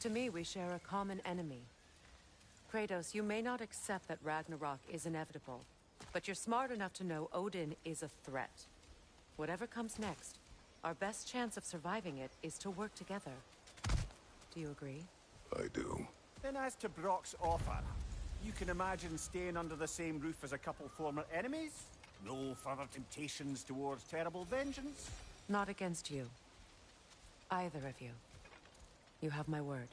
to me we share a common enemy. Kratos, you may not accept that Ragnarok is inevitable, but you're smart enough to know Odin is a threat. Whatever comes next, our best chance of surviving it is to work together. Do you agree? I do. Then as to Brock's offer, you can imagine staying under the same roof as a couple former enemies? No further temptations towards terrible vengeance? Not against you. Either of you. You have my word.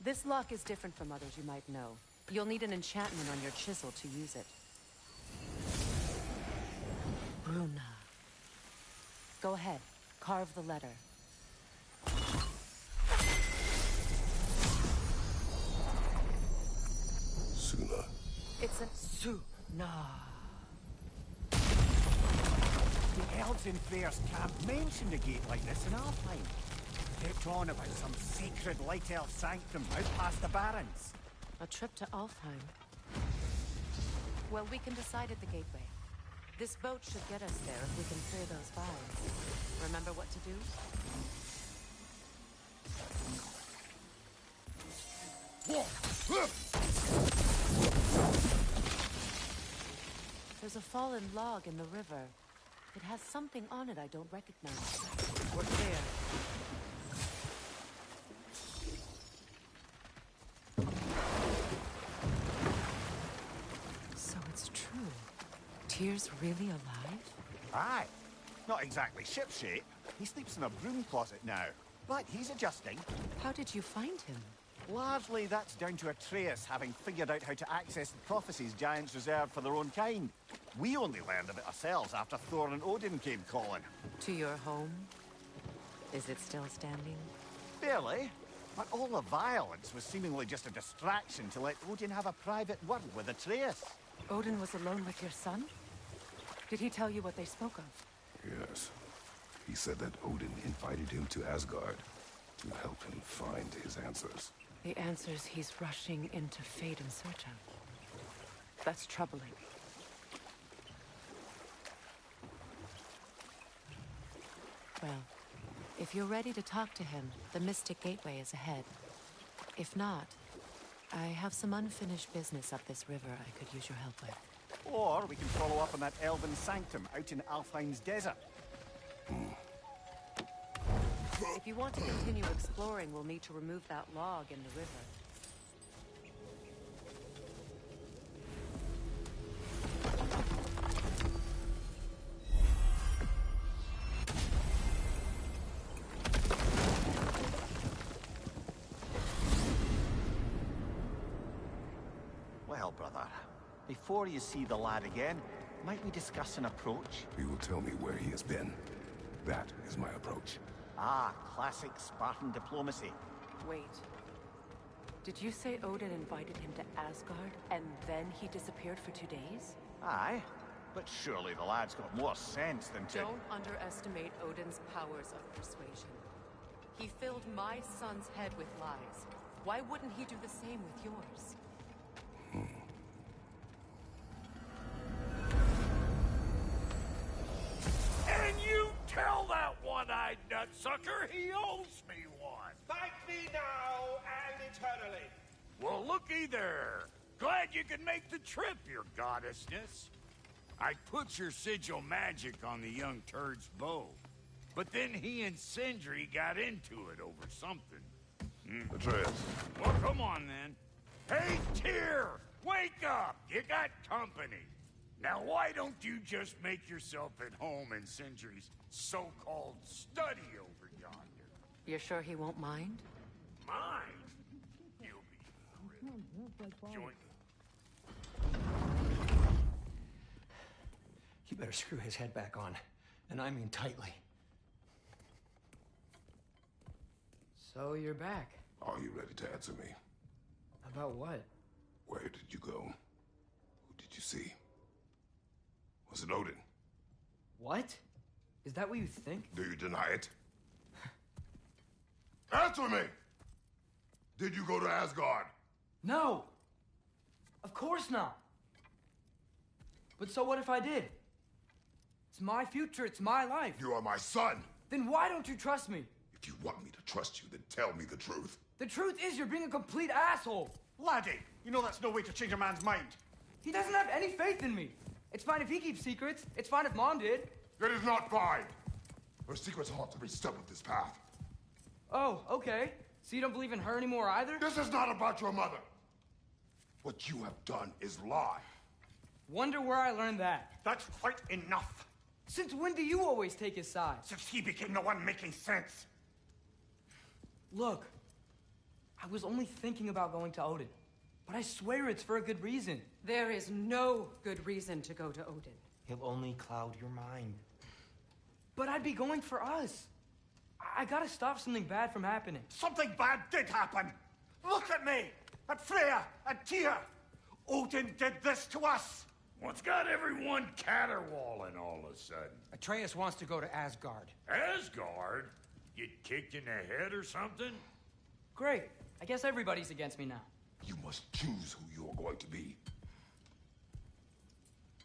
This lock is different from others you might know. You'll need an enchantment on your chisel to use it. Bruna. Go ahead. Carve the letter. Suna. It's a Suna. The elves in Freyr's camp mentioned a gate like this in Alfheim. Kept on about some sacred light elf sanctum out past the Barrens. A trip to Alfheim. Well, we can decide at the gateway. This boat should get us there if we can clear those vines. Remember what to do? There's a fallen log in the river. It has something on it I don't recognize. We're clear. So it's true. Tyr's really alive? Aye. Not exactly shipshape. He sleeps in a broom closet now. But he's adjusting. How did you find him? Largely that's down to Atreus having figured out how to access the prophecies giants reserved for their own kind. We only learned of it ourselves after Thor and Odin came calling. To your home? Is it still standing? Barely. But all the violence was seemingly just a distraction to let Odin have a private word with Atreus. Odin was alone with your son? Did he tell you what they spoke of? Yes. He said that Odin invited him to Asgard to help him find his answers. The answers he's rushing into fate in search of. That's troubling. Well, if you're ready to talk to him, the Mystic Gateway is ahead. If not, I have some unfinished business up this river I could use your help with. Or we can follow up on that elven sanctum out in Alfheim's desert. If you want to continue exploring, we'll need to remove that log in the river. Well, brother, before you see the lad again, might we discuss an approach? He will tell me where he has been. That is my approach. Ah, classic Spartan diplomacy. Wait. Did you say Odin invited him to Asgard, and then he disappeared for 2 days? Aye, but surely the lad's got more sense than to... Don't underestimate Odin's powers of persuasion. He filled my son's head with lies. Why wouldn't he do the same with yours? And you tell that one-eyed nutsucker he owes me one. Thank me now and eternally. Well, looky there. Glad you could make the trip, your goddessness. I put your sigil magic on the young turd's bow. But then he and Sindri got into it over something. Atreus. Well, come on then. Hey, Tyr! Wake up! You got company. Now, why don't you just make yourself at home in Sindri's so-called study over yonder? You're sure he won't mind? Mine? You'll be thrilled. Join You better screw his head back on, and I mean tightly. So you're back. Are you ready to answer me? About what? Where did you go? Who did you see? Was it Odin? What? Is that what you think? Do you deny it? Answer me! Did you go to Asgard? No! Of course not! But so what if I did? It's my future, it's my life. You are my son! Then why don't you trust me? If you want me to trust you, then tell me the truth. The truth is you're being a complete asshole. Laddie, you know that's no way to change a man's mind. He doesn't have any faith in me. It's fine if he keeps secrets. It's fine if Mom did. It is not fine! Her secrets haunt every step of this path. Oh, okay. So you don't believe in her anymore either? This is not about your mother. What you have done is lie. Wonder where I learned that. That's quite enough. Since when do you always take his side? Since he became the one making sense. Look, I was only thinking about going to Odin. But I swear it's for a good reason. There is no good reason to go to Odin. He'll only cloud your mind. But I'd be going for us. I gotta stop something bad from happening. Something bad did happen. Look at me, at Freya, at Tyr. Odin did this to us. What's got everyone caterwauling all of a sudden? Atreus wants to go to Asgard. Asgard? Get kicked in the head or something? Great. I guess everybody's against me now. You must choose who you are going to be.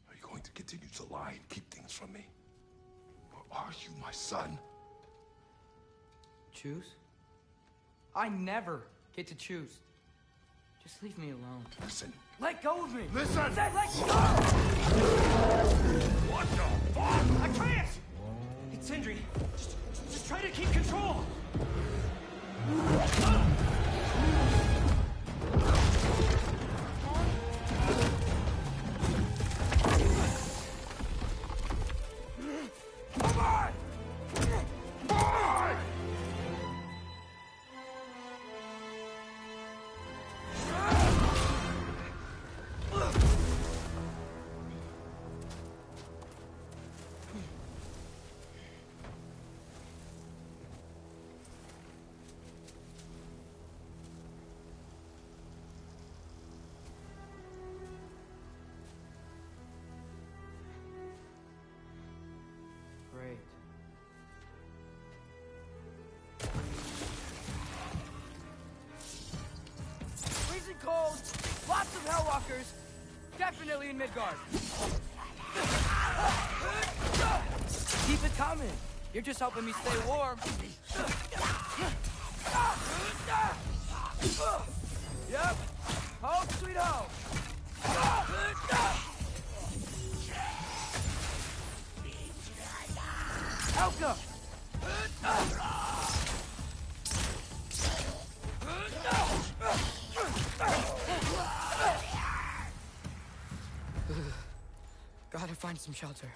Are you going to continue to lie and keep things from me? Or are you my son? Choose? I never get to choose. Just leave me alone. Listen. Let go of me! Listen! I said let go! What the fuck? Atreus! It's Sindri. Just try to keep control! Come on! Bye! Great. Freezing cold, lots of Hellwalkers, definitely in Midgard. Keep it coming. You're just helping me stay warm. Yep. Home sweet home. Helga! Gotta find some shelter.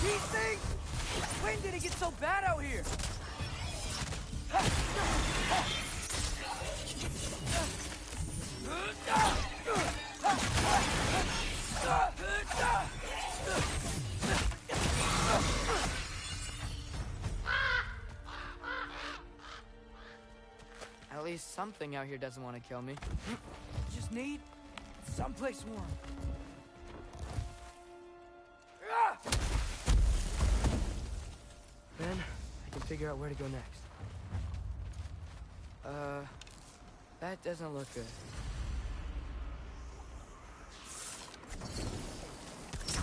These things! When did it get so bad out here? At least something out here doesn't want to kill me. Just need someplace warm. Then I can figure out where to go next. That doesn't look good.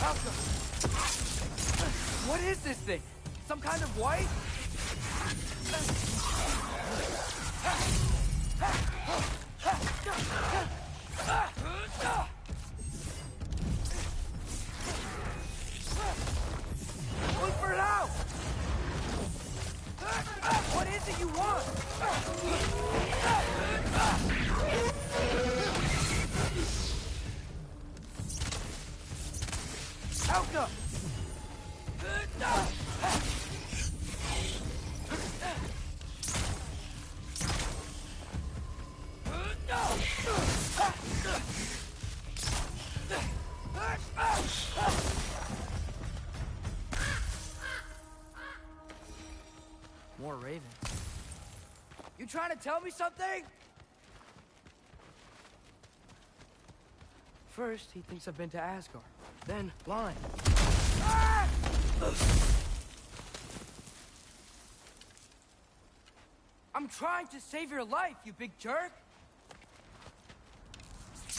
Alpha! What is this thing? Some kind of white? Look for it out! What is it you want? Alka! More ravens. You trying to tell me something? First, he thinks I've been to Asgard. Then, blind. Ah! I'm trying to save your life, you big jerk!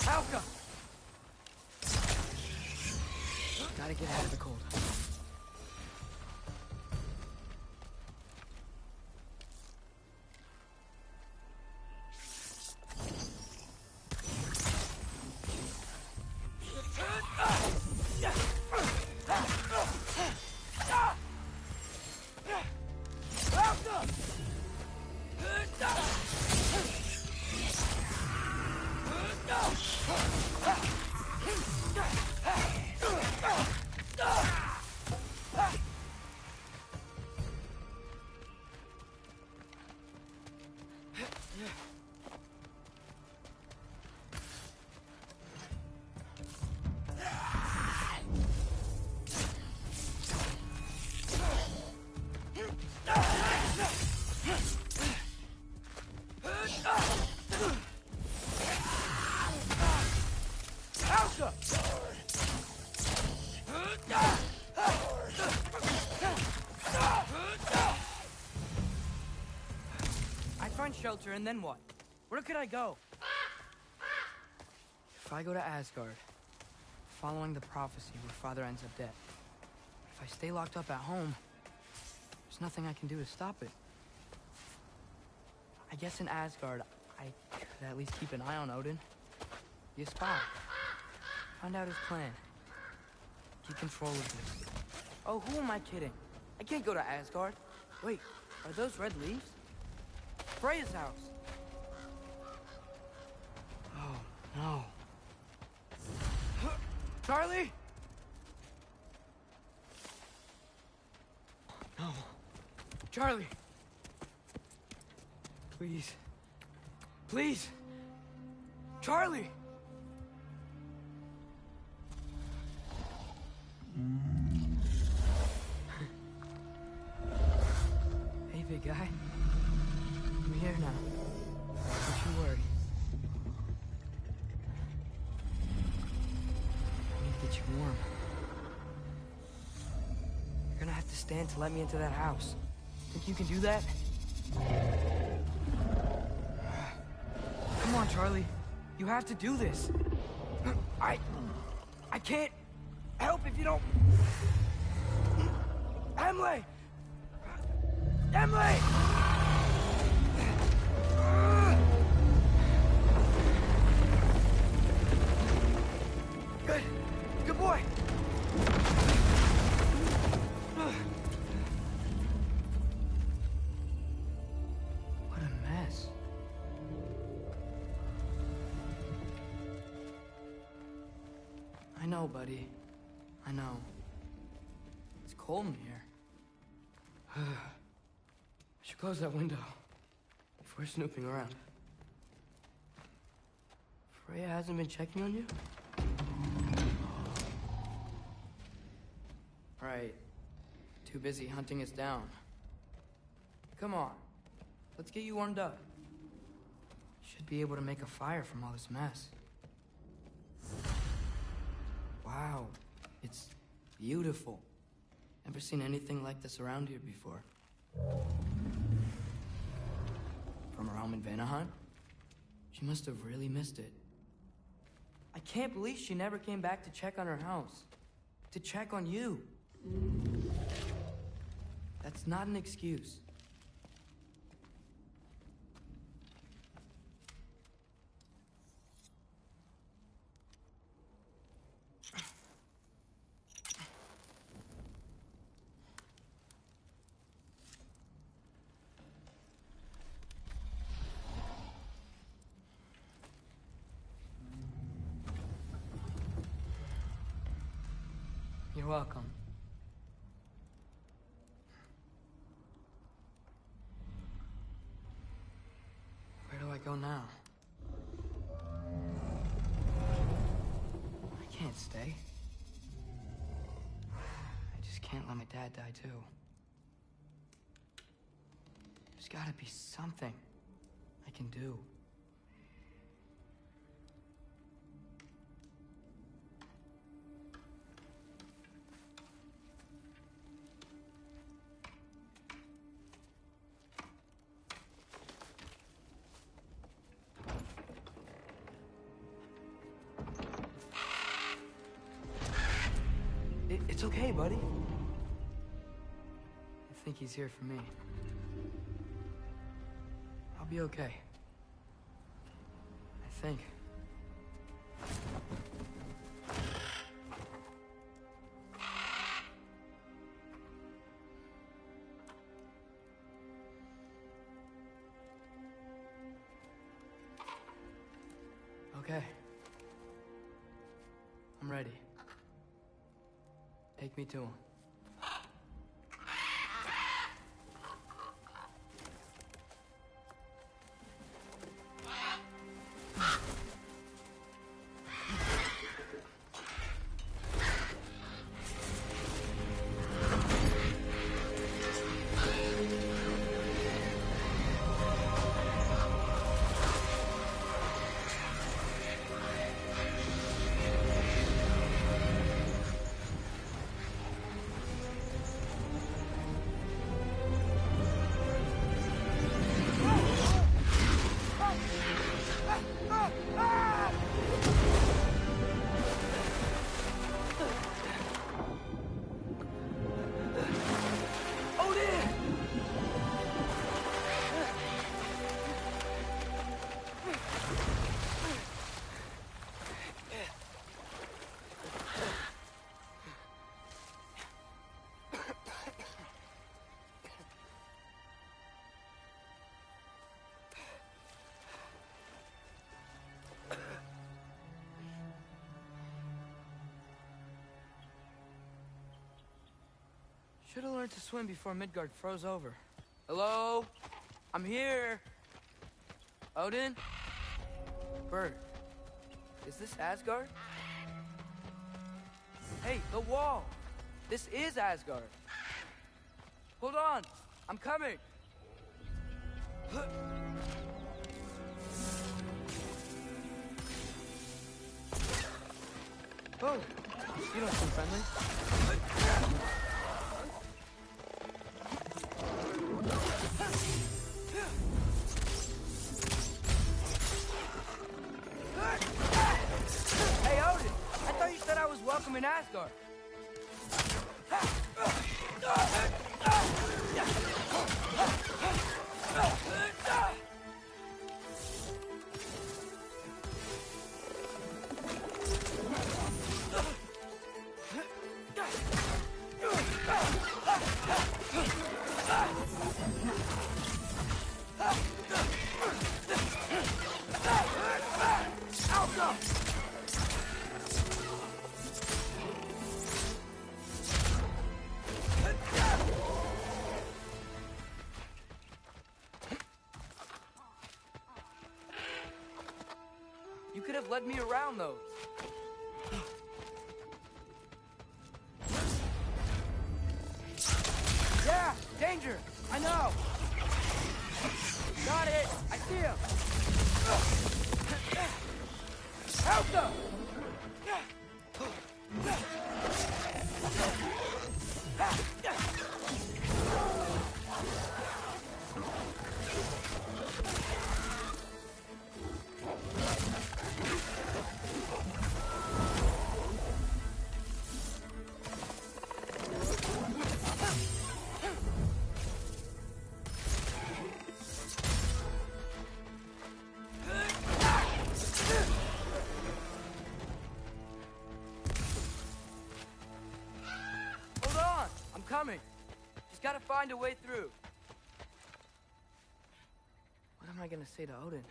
Alka! Gotta get out of the cold. Find shelter, and then what? Where could I go? If I go to Asgard, following the prophecy where Father ends up dead. If I stay locked up at home, there's nothing I can do to stop it. I guess in Asgard, I could at least keep an eye on Odin. Be a spy. Find out his plan. Keep control of this. Oh, who am I kidding? I can't go to Asgard. Wait, are those red leaves? Freya's house. Oh, no. Charlie? No. Charlie. Please. Please. Charlie. Hey, big guy. I'm here now. Don't you worry. I need to get you warm. You're gonna have to stand to let me into that house. Think you can do that? Come on, Charlie. You have to do this. I can't help if you don't... Emily! Emily! Good boy. What a mess. I know, buddy. I know. It's cold in here. I should close that window if we're snooping around. Freya hasn't been checking on you? Right. Too busy hunting us down. Come on. Let's get you warmed up. Should be able to make a fire from all this mess. Wow. It's beautiful. Never seen anything like this around here before. From her home in Vanaheim? She must have really missed it. I can't believe she never came back to check on her house. To check on you. That's not an excuse. You're welcome. Where do I go now? I can't stay. I just can't let my dad die too. There's gotta be something I can do. okay, buddy? I think he's here for me. I'll be okay. I think. Okay. I'm ready. Take me to him. Should have learned to swim before Midgard froze over. Hello? I'm here. Odin? Bird. Is this Asgard? Hey, the wall! This is Asgard. Hold on! I'm coming! Oh, you don't seem friendly. Hey, Odin! I thought you said I was welcome in Asgard. You could have led me around those. Yeah, danger! I know! Got it! I see him! Help them! Coming. Just gotta find a way through. What am I gonna say to Odin?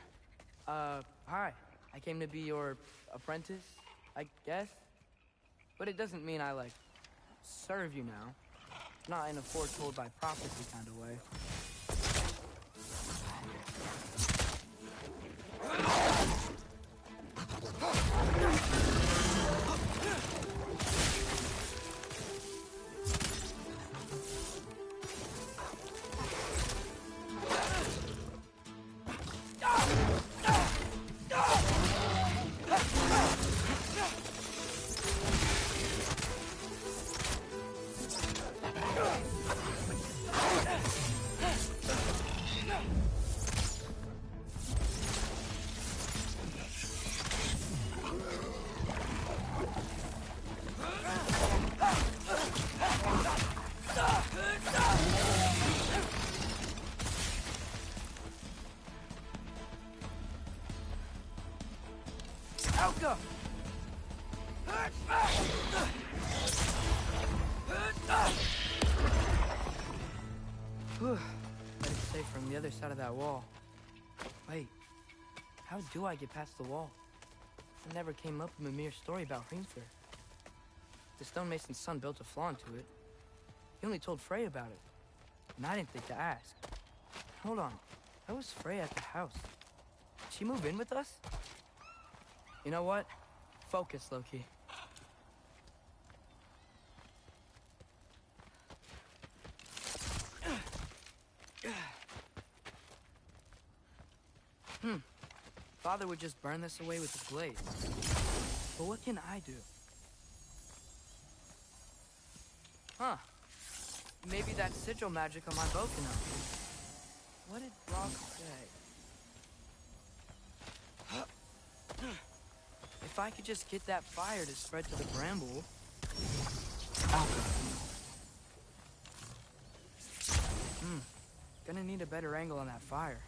Hi. I came to be your apprentice, I guess. But it doesn't mean I, like, serve you now. Not in a foretold by prophecy kind of way. go! Whew. Better stay from the other side of that wall. Wait, how do I get past the wall? It never came up in Mimir's story about Hrimthur. The stonemason's son built a flaw into it. He only told Frey about it, and I didn't think to ask. Hold on, how was Frey at the house? Did she move in with us? You know what? Focus, Loki. Father would just burn this away with his blade. But what can I do? Huh. Maybe that sigil magic on my bow can help. What did Brock say? If I could just get that fire to spread to the bramble... Gonna need a better angle on that fire.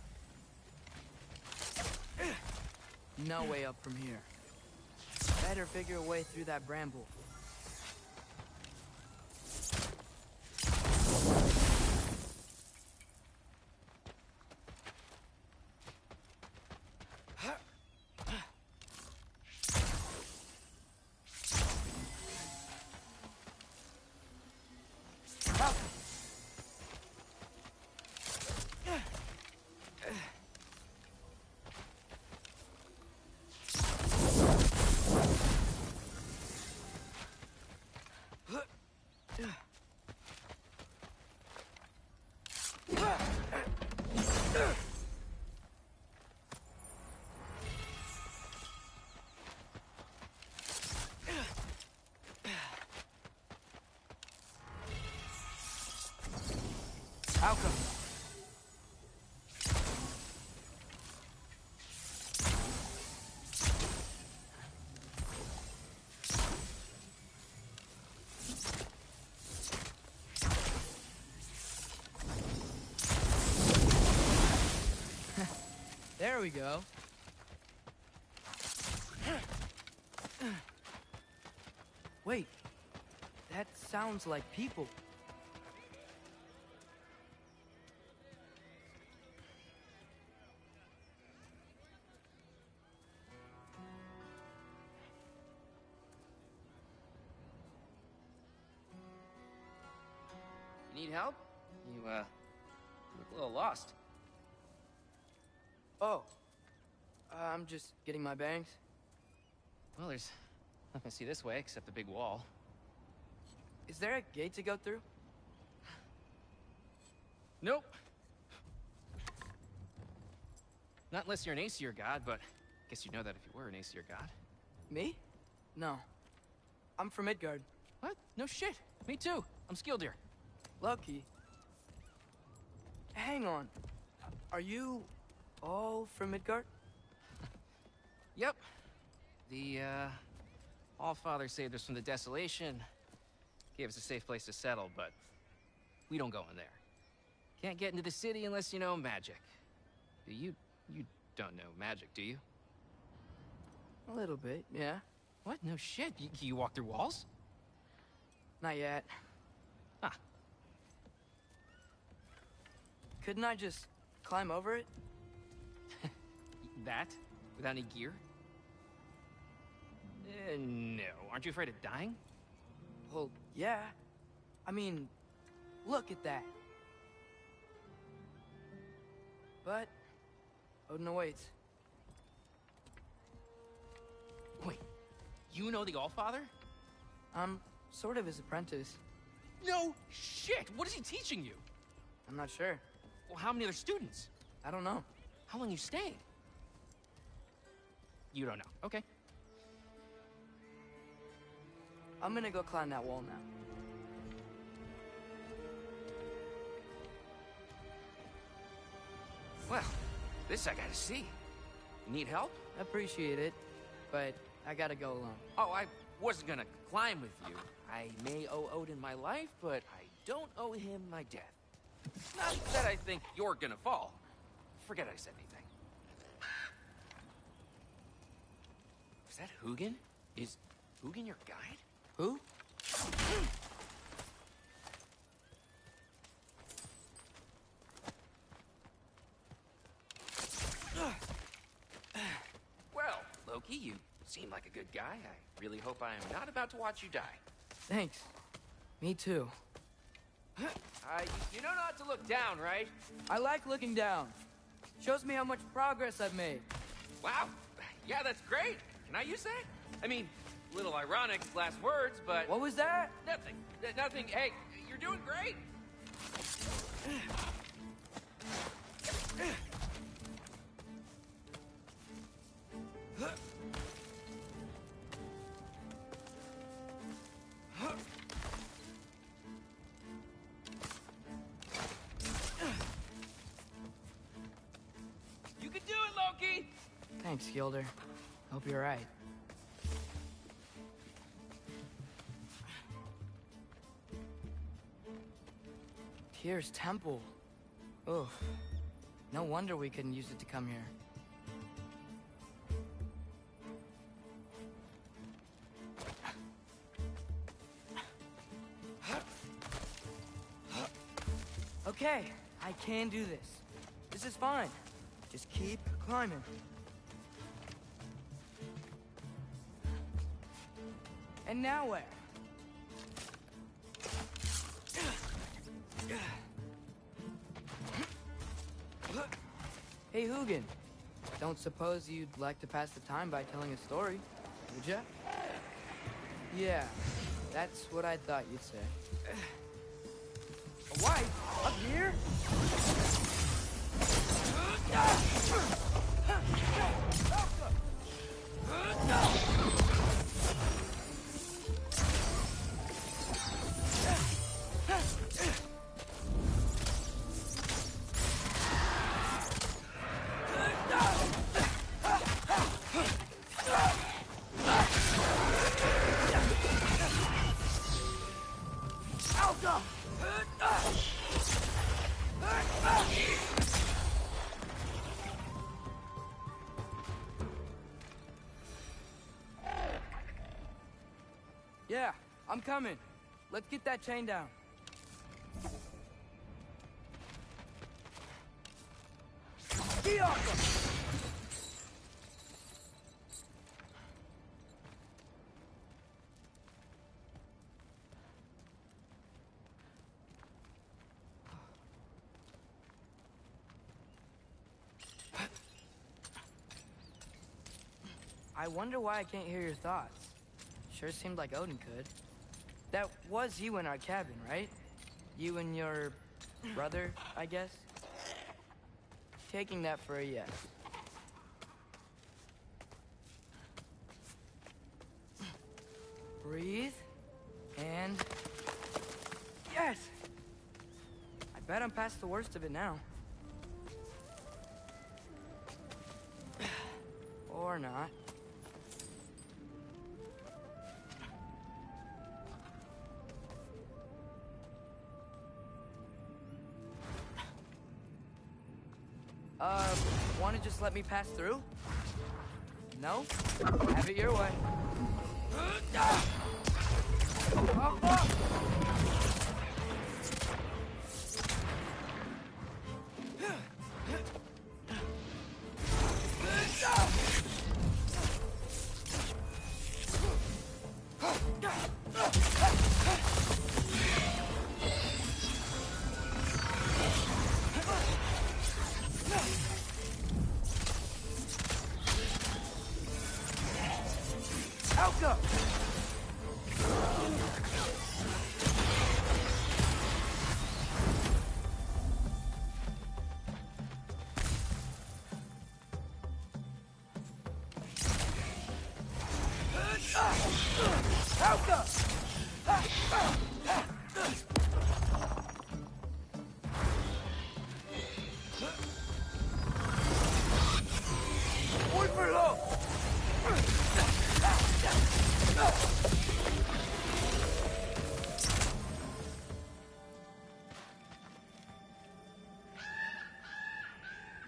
No way up from here. Better figure a way through that bramble. How come? There we go. Wait, that sounds like people. Need help? You, look a little lost. Oh, I'm just getting my bangs. Well, there's nothing to see this way except the big wall. Is there a gate to go through? Nope. Not unless you're an Aesir god, but I guess you'd know that if you were an Aesir god. Me? No. I'm from Midgard. What? No shit. Me too. I'm Skildir. Loki. Hang on. Are you all from Midgard? Yep. The, Allfather saved us from the desolation. Gave us a safe place to settle, but we don't go in there. Can't get into the city unless you know magic. You don't know magic, do you? A little bit, yeah. What? No shit. You walk through walls? Not yet. Huh. Couldn't I just climb over it? That? Without any gear? No. Aren't you afraid of dying? Well, yeah. I mean, look at that. But Odin awaits. Wait, you know the Allfather? I'm sort of his apprentice. No shit! What is he teaching you? I'm not sure. Well, how many other students? I don't know. How long you staying? You don't know. Okay. I'm gonna go climb that wall now. Well, this I gotta see. You need help? Appreciate it, but I gotta go alone. Oh, I wasn't gonna climb with you. I may owe Odin my life, but I don't owe him my death. Not that I think you're gonna fall. Forget I said anything. Is that Hugin? Is Hugin your guide? Who? Well, Loki, you seem like a good guy. I really hope I am not about to watch you die. Thanks. Me too. You know not to look down, right? I like looking down. Shows me how much progress I've made. Wow. Yeah, that's great. Can I use that? I mean, a little ironic, last words, but... What was that? Nothing. Nothing. Hey, you're doing great. You can do it, Loki! Thanks, Gilder. Hope you're right. Tyr's temple. Oof. No wonder we couldn't use it to come here. Okay, I can do this. This is fine. Just keep climbing. And now where? Hey, Hugin. Don't suppose you'd like to pass the time by telling a story, would ya? Yeah, that's what I thought you'd say. A wife? Up here? Yeah, I'm coming. Let's get that chain down. I wonder why I can't hear your thoughts. Sure seemed like Odin could. That was you in our cabin, right? You and your brother, I guess? Taking that for a yes. Breathe. And... yes! I bet I'm past the worst of it now. Or not. Want to just let me pass through? No? Have it your way.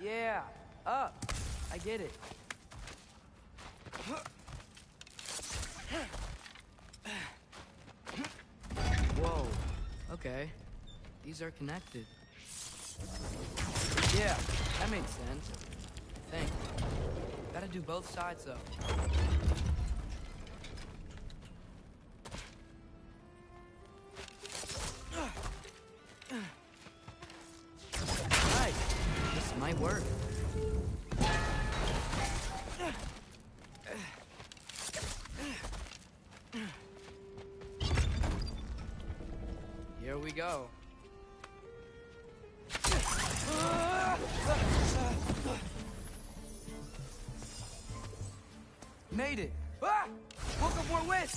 Yeah, up. I get it. Okay. These are connected. Yeah, that makes sense. I think. Gotta do both sides, though. Right. This might work. Here we go. Made it! Ah! Woke up more wind!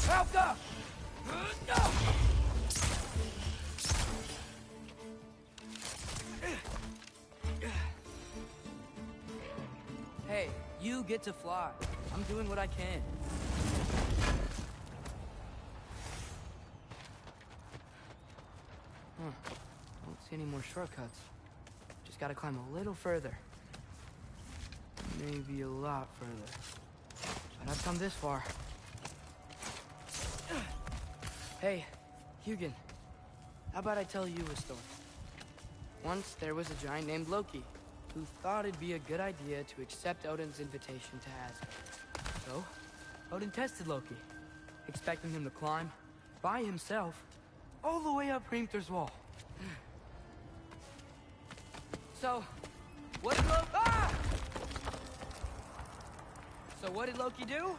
Help up! Hey, you get to fly. I'm doing what I can. Don't see any more shortcuts. Just gotta climb a little further. Maybe a lot further. But I've come this far. Hey, Hugin. How about I tell you a story? Once there was a giant named Loki, who thought it'd be a good idea to accept Odin's invitation to Asgard. So, Odin tested Loki, expecting him to climb, by himself, all the way up Hrimthur's wall. So, what did Loki... Ah! So what did Loki do?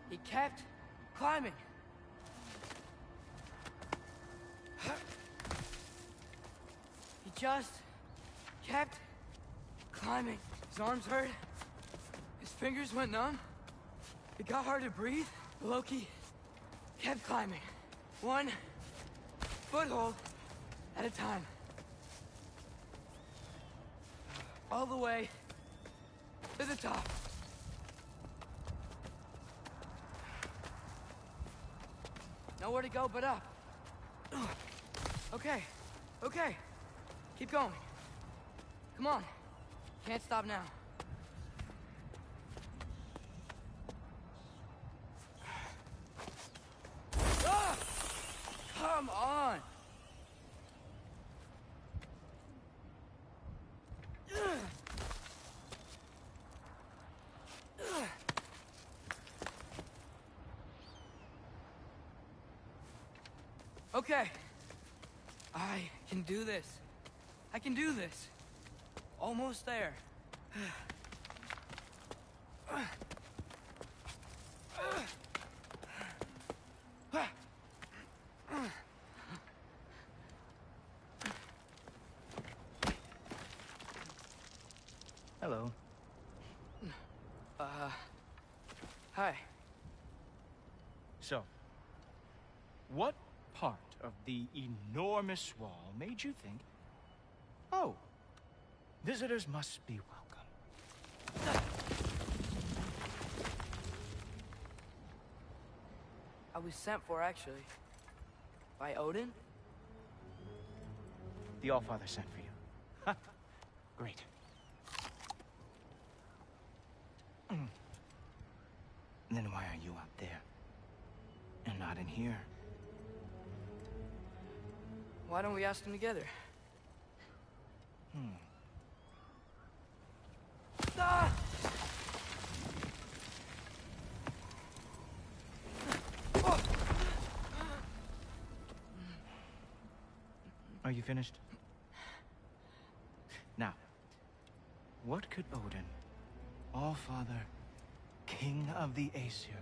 He kept climbing. He just kept climbing. His arms hurt. His fingers went numb. It got hard to breathe. Loki kept climbing. One foothold at a time. All the way to the top. Nowhere to go but up. Okay, okay. Keep going. Come on. Can't stop now. Ah! Come on! Okay. I can do this. I can do this. Almost there. Hello. Hi. So, what part of the enormous wall made you think, oh, visitors must be welcome? I was sent for, actually. By Odin? The Allfather sent for you. Great. Then why are you out there? And not in here? Why don't we ask them together? Ah! Are you finished? Now, what could Odin, Allfather, King of the Aesir,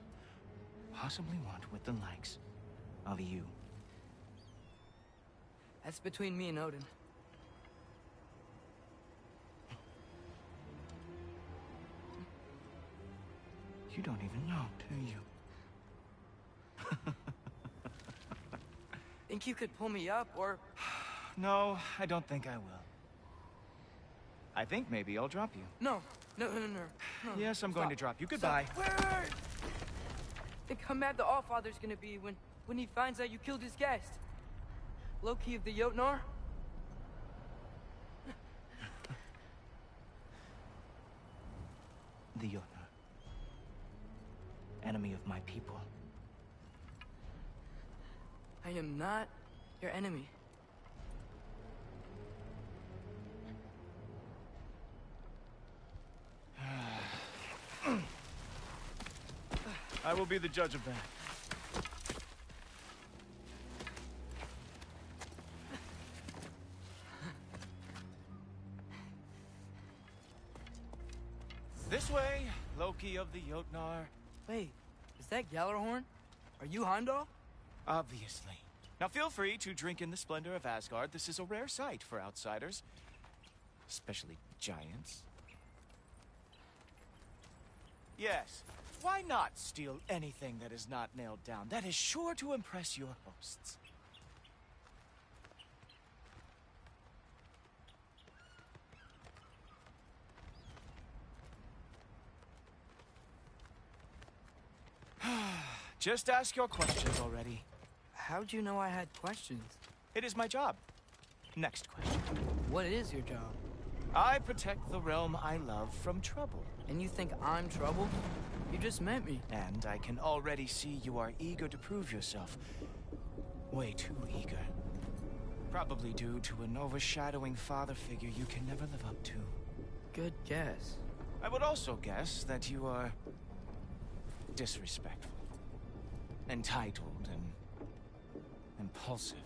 possibly want with the likes of you? That's between me and Odin. You don't even know, do you? Think you could pull me up, or... No, I don't think I will. I think maybe I'll drop you. No. No. Yes, I'm going to drop you. Goodbye. Stop. Wait. Think how mad the Allfather's gonna be when he finds out you killed his guest. Loki of the Jotnar? The Jotnar. Enemy of my people. I am not your enemy. I will be the judge of that. This way, Loki of the Jotnar. Wait, is that Gjallarhorn? Are you Heimdall? Obviously. Now feel free to drink in the splendor of Asgard. This is a rare sight for outsiders. Especially giants. Yes, why not steal anything that is not nailed down? That is sure to impress your hosts. Just ask your questions already. How'd you know I had questions? It is my job. Next question. What is your job? I protect the realm I love from trouble. And you think I'm trouble? You just met me. And I can already see you are eager to prove yourself. Way too eager. Probably due to an overshadowing father figure you can never live up to. Good guess. I would also guess that you are disrespectful, entitled, and impulsive.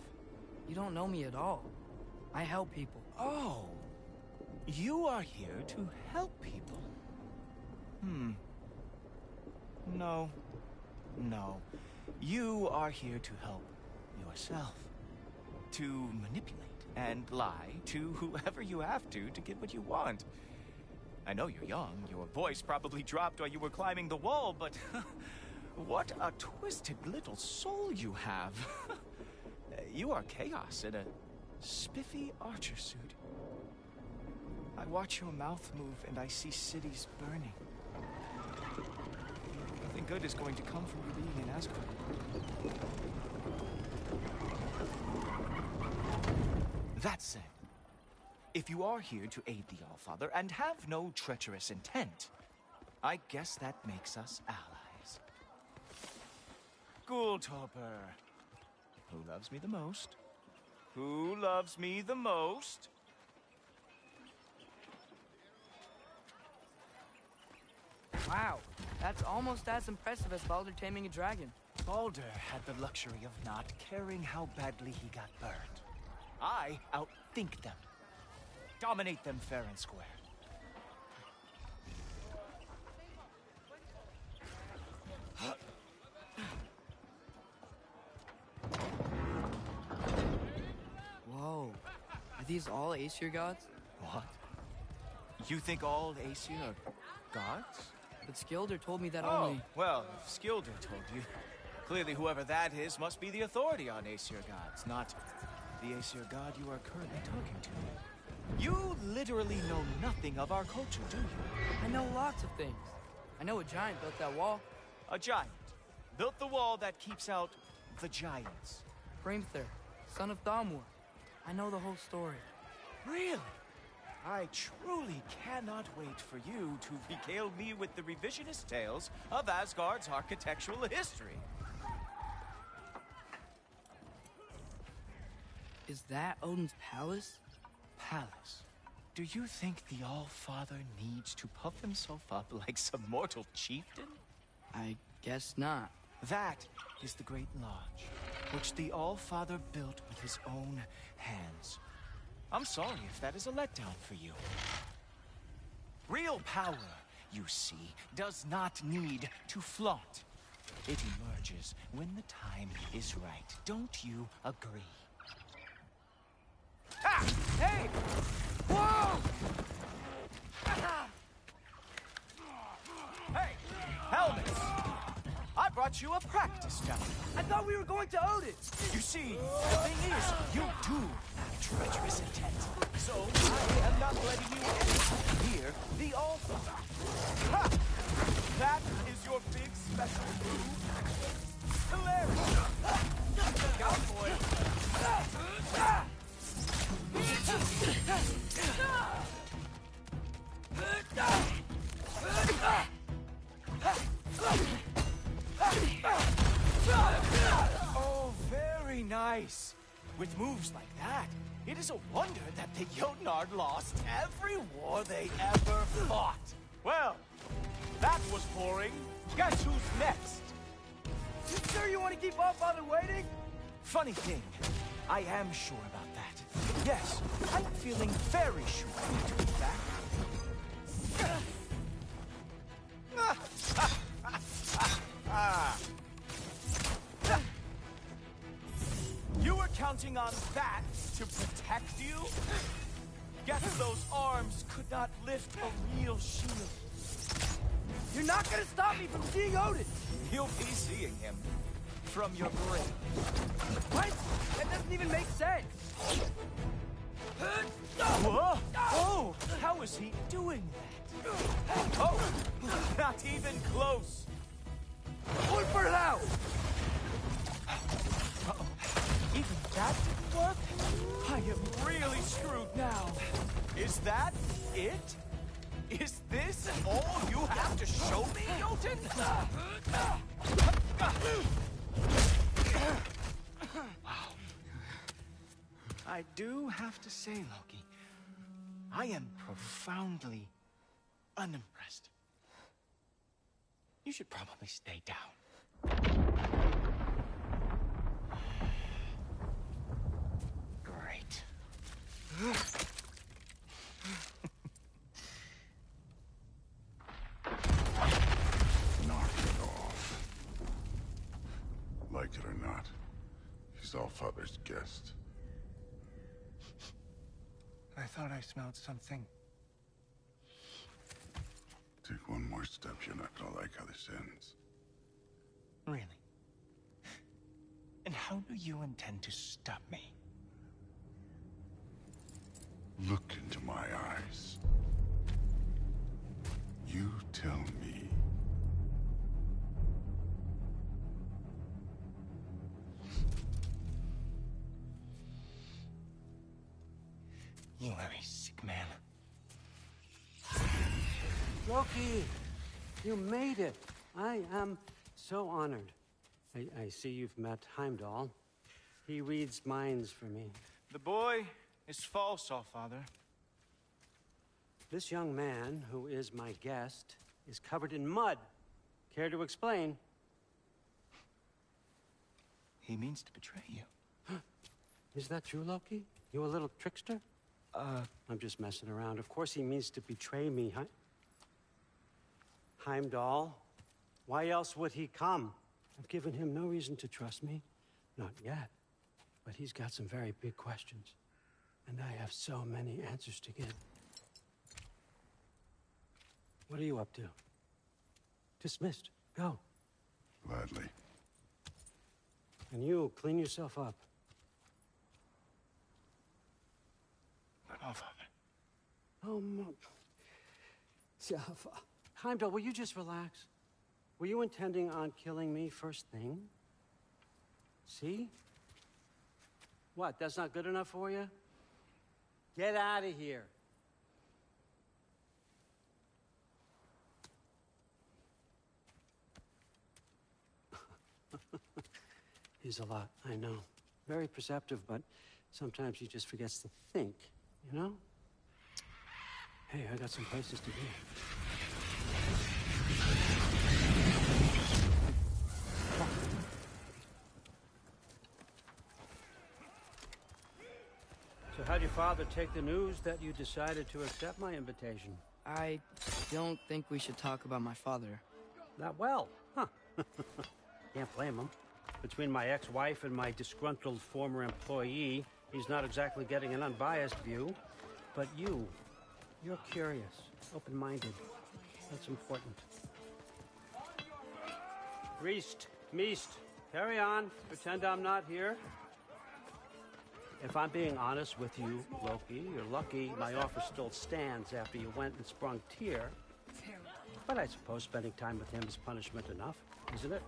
You don't know me at all. I help people. Oh, you are here to help people. No. You are here to help yourself. To manipulate and lie to whoever you have to get what you want. I know you're young. Your voice probably dropped while you were climbing the wall, but what a twisted little soul you have. You are chaos in a spiffy archer suit. I watch your mouth move and I see cities burning. Nothing good is going to come from you being in Asgard. That said, if you are here to aid the Allfather and have no treacherous intent, I guess that makes us allies. Gulltoppr. Who loves me the most? Who loves me the most? Wow, that's almost as impressive as Baldur taming a dragon. Baldur had the luxury of not caring how badly he got burned. I outthink them. Dominate them fair and square. Whoa. Are these all Aesir gods? What? You think all Aesir are gods? But Skilder told me that Oh, only... well, if Skilder told you, clearly whoever that is must be the authority on Aesir gods, not the Aesir god you are currently talking to. You literally know nothing of our culture, do you? I know lots of things. I know a giant built that wall. A giant built the wall that keeps out the giants. Hrimthur, son of Thamur. I know the whole story. Really? I truly cannot wait for you to regale me with the revisionist tales of Asgard's architectural history. Is that Odin's palace? Palace? Do you think the All-Father needs to puff himself up like some mortal chieftain? I guess not. That is the Great Lodge, which the All-Father built with his own hands. I'm sorry if that is a letdown for you. Real power, you see, does not need to flaunt. It emerges when the time is right. Don't you agree? Ah! Hey! Whoa! Hey! Helmets! I brought you a practice jump. I thought we were going to Odin! You see, the thing is, you do have treacherous intent. So, I am not letting you in. Here, the All-Father. Ha! That is your big special move? Hilarious! Look out, boy! Oh, very nice. With moves like that, it is a wonder that the Jotnard lost every war they ever fought. Well, that was boring. Guess who's next? You sure you want to keep our father waiting? Funny thing, I am sure about that. Yes, I'm feeling very sure, to be fact. You were counting on that to protect you? Guess those arms could not lift a real shield. You're not gonna stop me from seeing Odin! You'll be seeing him from your grave. What? That doesn't even make sense! Whoa! Oh! How is he doing that? Oh! Not even close! One for now! Uh-oh. Even that didn't work? I am really screwed now. Is that it? Is this all you have to show me, Jotun? Wow. I do have to say, Loki, I am profoundly unimpressed. You should probably stay down. Great. Knock it off. Like it or not, he's Allfather's guest. I thought I smelled something. Take one more step, you're not gonna like how this ends. Really? And how do you intend to stop me? Look into my eyes. You tell me. You are a sick man. Loki, you made it. I am so honored. I see you've met Heimdall. He reads minds for me. The boy is false, Allfather. This young man, who is my guest, is covered in mud. Care to explain? He means to betray you. Is that true, Loki? You a little trickster? I'm just messing around. Of course he means to betray me, Heimdall? Why else would he come? I've given him no reason to trust me. Not yet. But he's got some very big questions. And I have so many answers to give. What are you up to? Dismissed. Go. Gladly. And you, clean yourself up. But Allfather. Oh, Heimdall, will you just relax? Were you intending on killing me first thing? See? What, that's not good enough for you? Get out of here. He's a lot, I know. Very perceptive, but sometimes he just forgets to think, you know? Hey, I got some places to be. So how'd your father take the news that you decided to accept my invitation? I don't think we should talk about my father. Not well, huh? Can't blame him. Between my ex-wife and my disgruntled former employee, he's not exactly getting an unbiased view. But you're curious, open-minded. That's important. Priest, Meest, carry on. Pretend I'm not here. If I'm being honest with you, Loki, you're lucky my offer still stands after you went and sprung Tyr. But I suppose spending time with him is punishment enough, isn't it?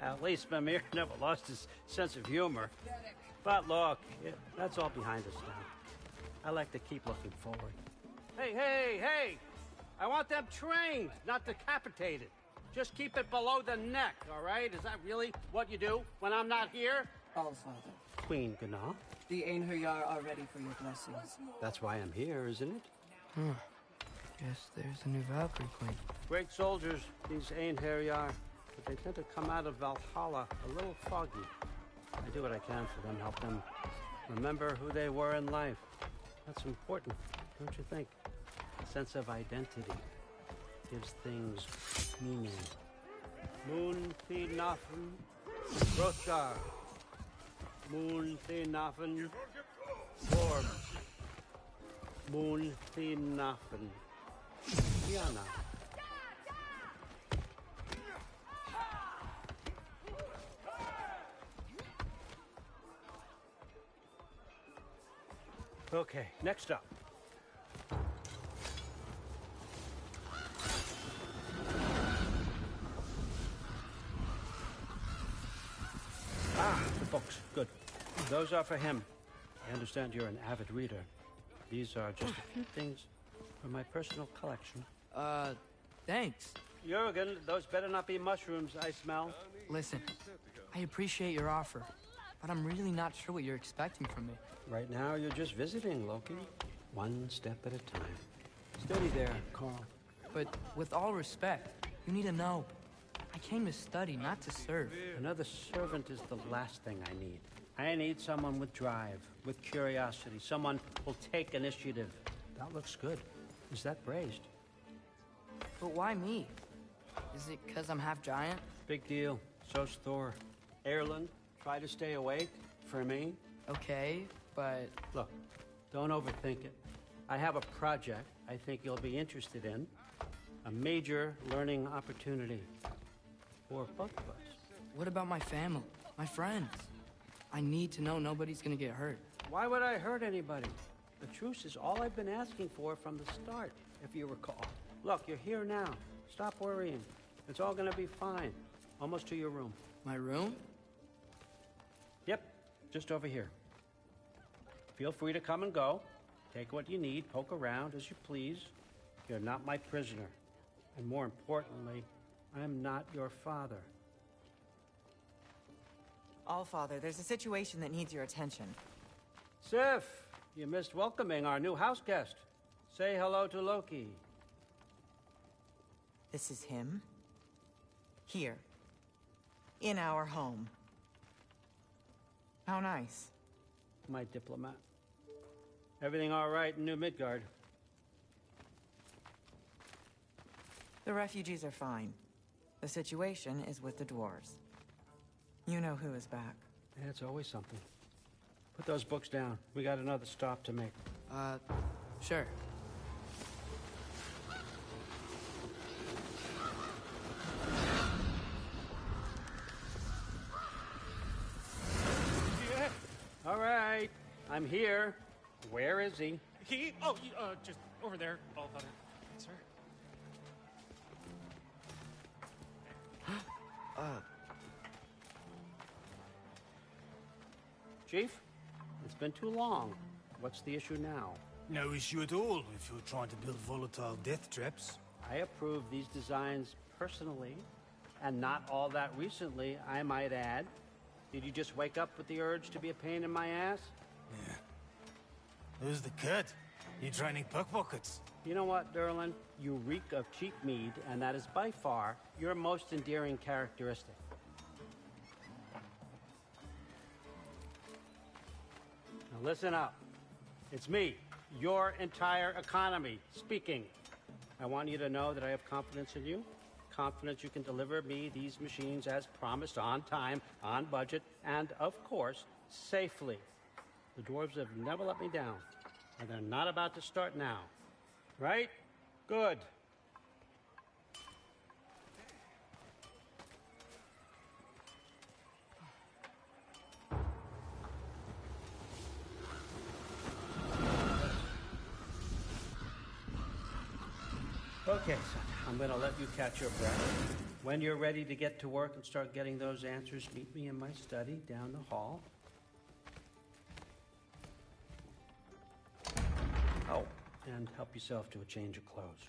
At least Mimir never lost his sense of humor. But look, that's all behind us now. I like to keep looking forward. Hey! I want them trained, not decapitated. Just keep it below the neck, all right? Is that really what you do when I'm not here? All Father. Queen Gná. The Einherjar are ready for your blessings. That's why I'm here, isn't it? Guess there's a new Valkyrie Queen. Great soldiers, these Einherjar, but they tend to come out of Valhalla a little foggy. I do what I can for them, help them remember who they were in life. That's important, don't you think? A sense of identity gives things meaning. Moon Thinafen, Hrothgar. Moon Thinafen, Thorm. Moon Thinafen, Diana. Okay, next up. The books. Good. Those are for him. I understand you're an avid reader. These are just a few things from my personal collection. Thanks. Jurgen, those better not be mushrooms I smell. Listen, I appreciate your offer, but I'm really not sure what you're expecting from me. Right now, you're just visiting, Loki. One step at a time. Steady there, Carl. But with all respect, you need to know. I came to study, not to serve. Another servant is the last thing I need. I need someone with drive, with curiosity, someone who'll take initiative. That looks good. Is that braised? But why me? Is it because I'm half giant? Big deal. So's Thor. Erland, try to stay awake for me. Okay, but... Look, don't overthink it. I have a project I think you'll be interested in. A major learning opportunity for both of us. What about my family? My friends? I need to know nobody's gonna get hurt. Why would I hurt anybody? The truce is all I've been asking for from the start, if you recall. Look, you're here now. Stop worrying. It's all gonna be fine. Almost to your room. My room? Yep, just over here. Feel free to come and go. Take what you need, poke around as you please. You're not my prisoner. And more importantly, I'm not your father. All Father, there's a situation that needs your attention. Sif, you missed welcoming our new house guest. Say hello to Loki. This is him? Here. In our home. How nice. My diplomat. Everything all right in New Midgard? The refugees are fine. The situation is with the dwarves. You know who is back. Yeah, it's always something. Put those books down. We got another stop to make. Sure. Yeah. All right. I'm here. Where is he? Just over there, All Father. Sir? Chief, it's been too long. What's the issue now? No issue at all if you're trying to build volatile death traps. I approve these designs personally, and not all that recently, I might add. Did you just wake up with the urge to be a pain in my ass? Yeah. Who's the cut? You training pickpockets? You know what, Durlin? You reek of cheap mead, and that is by far your most endearing characteristic. Now listen up. It's me, your entire economy, speaking. I want you to know that I have confidence in you. Confidence you can deliver me these machines as promised, on time, on budget, and, of course, safely. The dwarves have never let me down, and they're not about to start now. Right? Good. Okay, son. I'm gonna let you catch your breath. When you're ready to get to work and start getting those answers, meet me in my study down the hall. Oh, and help yourself to a change of clothes.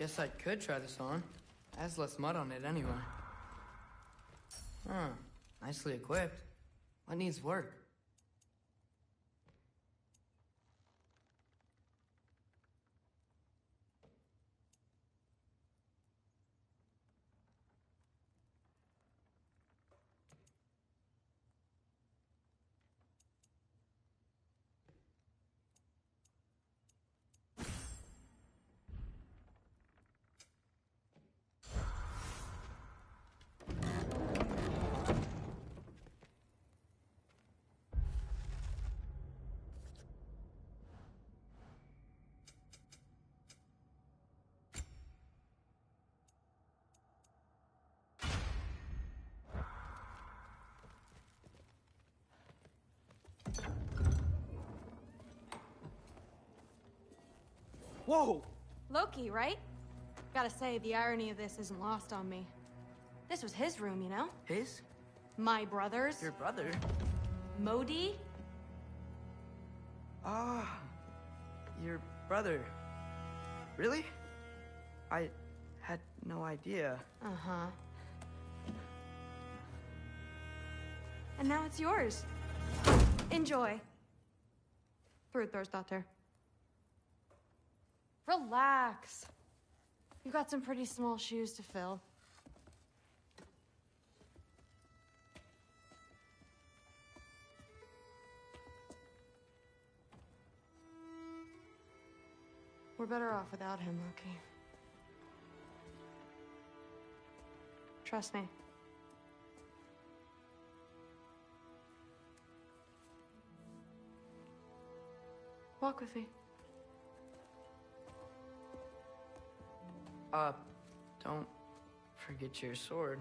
Guess I could try this on. Has less mud on it anyway. Huh. Nicely equipped. What needs work? Whoa! Loki, right? Gotta say, the irony of this isn't lost on me. This was his room, you know? His? My brother's. Your brother? Modi? Ah, your brother. Really? I had no idea. Uh-huh. And now it's yours. Enjoy. Thrudthor's. Relax. You've got some pretty small shoes to fill. We're better off without him, Loki. Trust me. Walk with me. Don't forget your sword.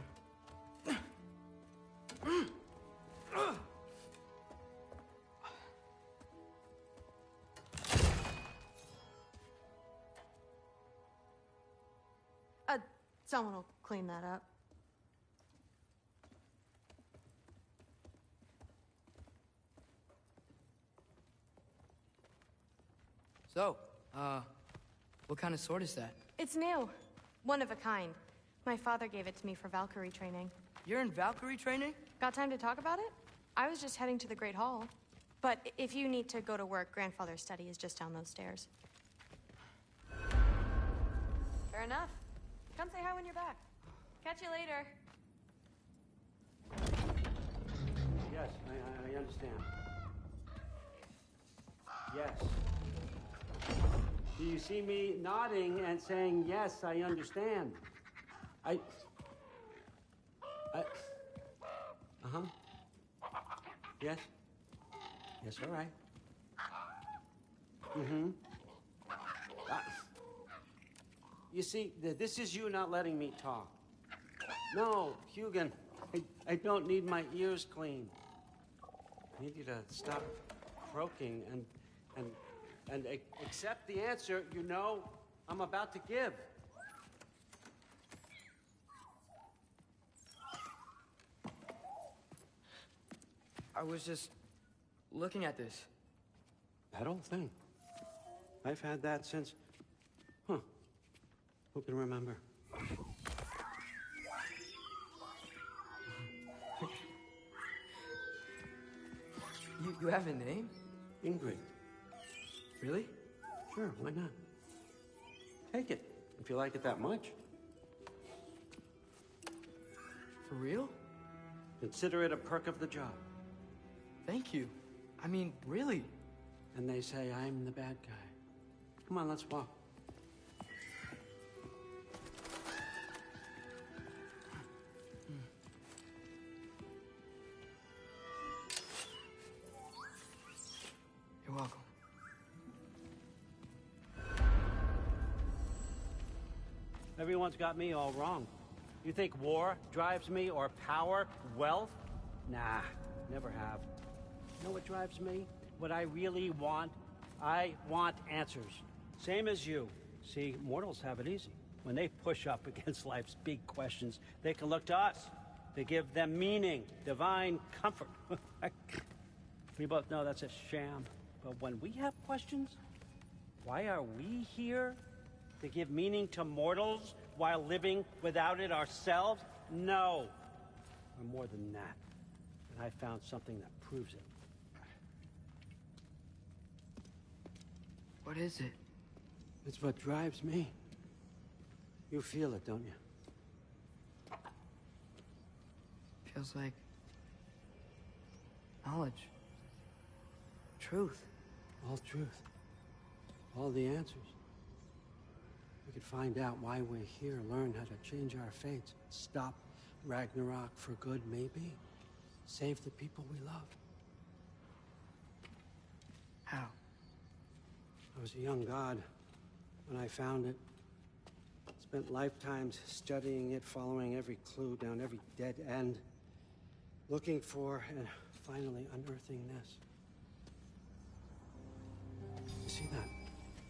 Someone will clean that up. So, what kind of sword is that? It's new. One of a kind. My father gave it to me for Valkyrie training. You're in Valkyrie training? Got time to talk about it? I was just heading to the Great Hall. But if you need to go to work, Grandfather's study is just down those stairs. Fair enough. Come say hi when you're back. Catch you later. Yes, I understand. Yes. Do you see me nodding and saying, yes, I understand? Uh-huh. Yes? Yes, all right. Mm-hmm. You see, this is you not letting me talk. No, Hugin, I don't need my ears cleaned. I need you to stop croaking and accept the answer you know I'm about to give. I was just looking at this. That old thing. I've had that since... Who can remember? You have a name? Ingrid. Really? Sure, why not? Take it, if you like it that much. For real? Consider it a perk of the job. Thank you. I mean, really. And they say I'm the bad guy. Come on, let's walk. You're welcome. Everyone's got me all wrong. You think war drives me, or power, wealth? Nah, never have. You know what drives me? What I really want? I want answers. Same as you. See, mortals have it easy. When they push up against life's big questions, they can look to us. They give them meaning, divine comfort. We both know that's a sham. But when we have questions, why are we here? To give meaning to mortals while living without it ourselves? No. Or more than that. And I found something that proves it. What is it? It's what drives me. You feel it, don't you? Feels like knowledge. Truth. All truth. All the answers. We could find out why we're here, learn how to change our fates, stop Ragnarok for good, maybe. Save the people we love. How? I was a young god when I found it. Spent lifetimes studying it, following every clue down every dead end, looking for and finally unearthing this. You see that?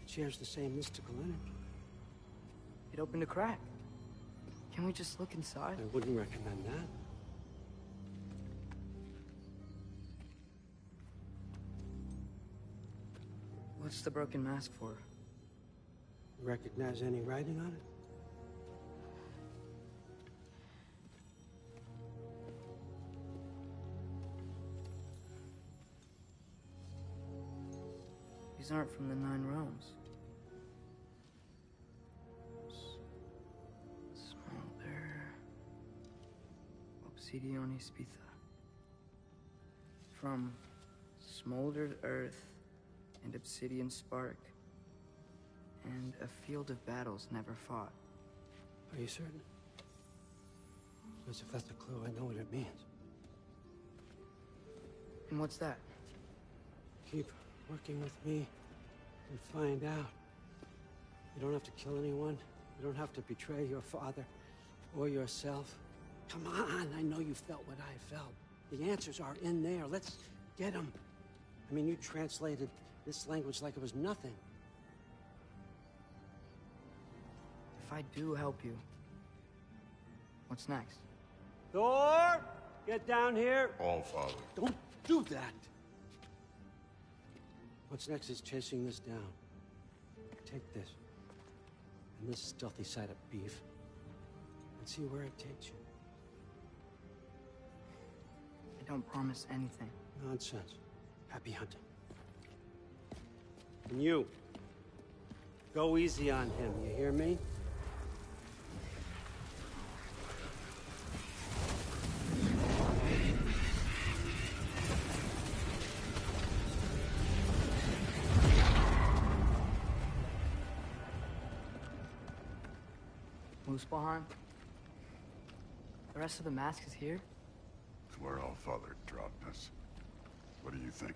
It shares the same mystical energy. It opened a crack. Can we just look inside? I wouldn't recommend that. What's the broken mask for? Recognize any writing on it? These aren't from the Nine Realms. Smolder. Obsidione Spitha. From smoldered earth and obsidian spark. And a field of battles never fought. Are you certain? Because if that's a clue, I know what it means. And what's that? Keep working with me and find out. You don't have to kill anyone. You don't have to betray your father or yourself. Come on, I know you felt what I felt. The answers are in there. Let's get them. I mean, you translated this language like it was nothing. If I do help you, what's next? Thor! Get down here! All Father. Don't do that! What's next is chasing this down. Take this, and this stealthy side of beef, and see where it takes you. I don't promise anything. Nonsense. Happy hunting. And you, go easy on him, you hear me? Muspelheim? The rest of the mask is here? It's where All Father dropped us. What do you think?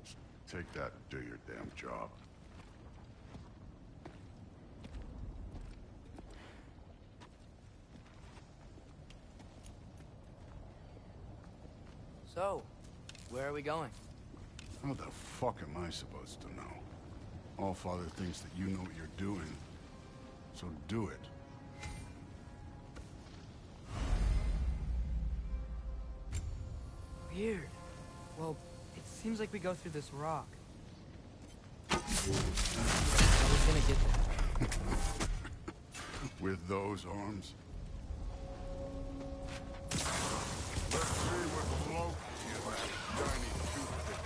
Just take that and do your damn job. So, where are we going? How the fuck am I supposed to know? All Father thinks that you know what you're doing, so do it. Weird. Well, it seems like we go through this rock. I was gonna get that. With those arms? Let's see what Loki is that shiny toothpick.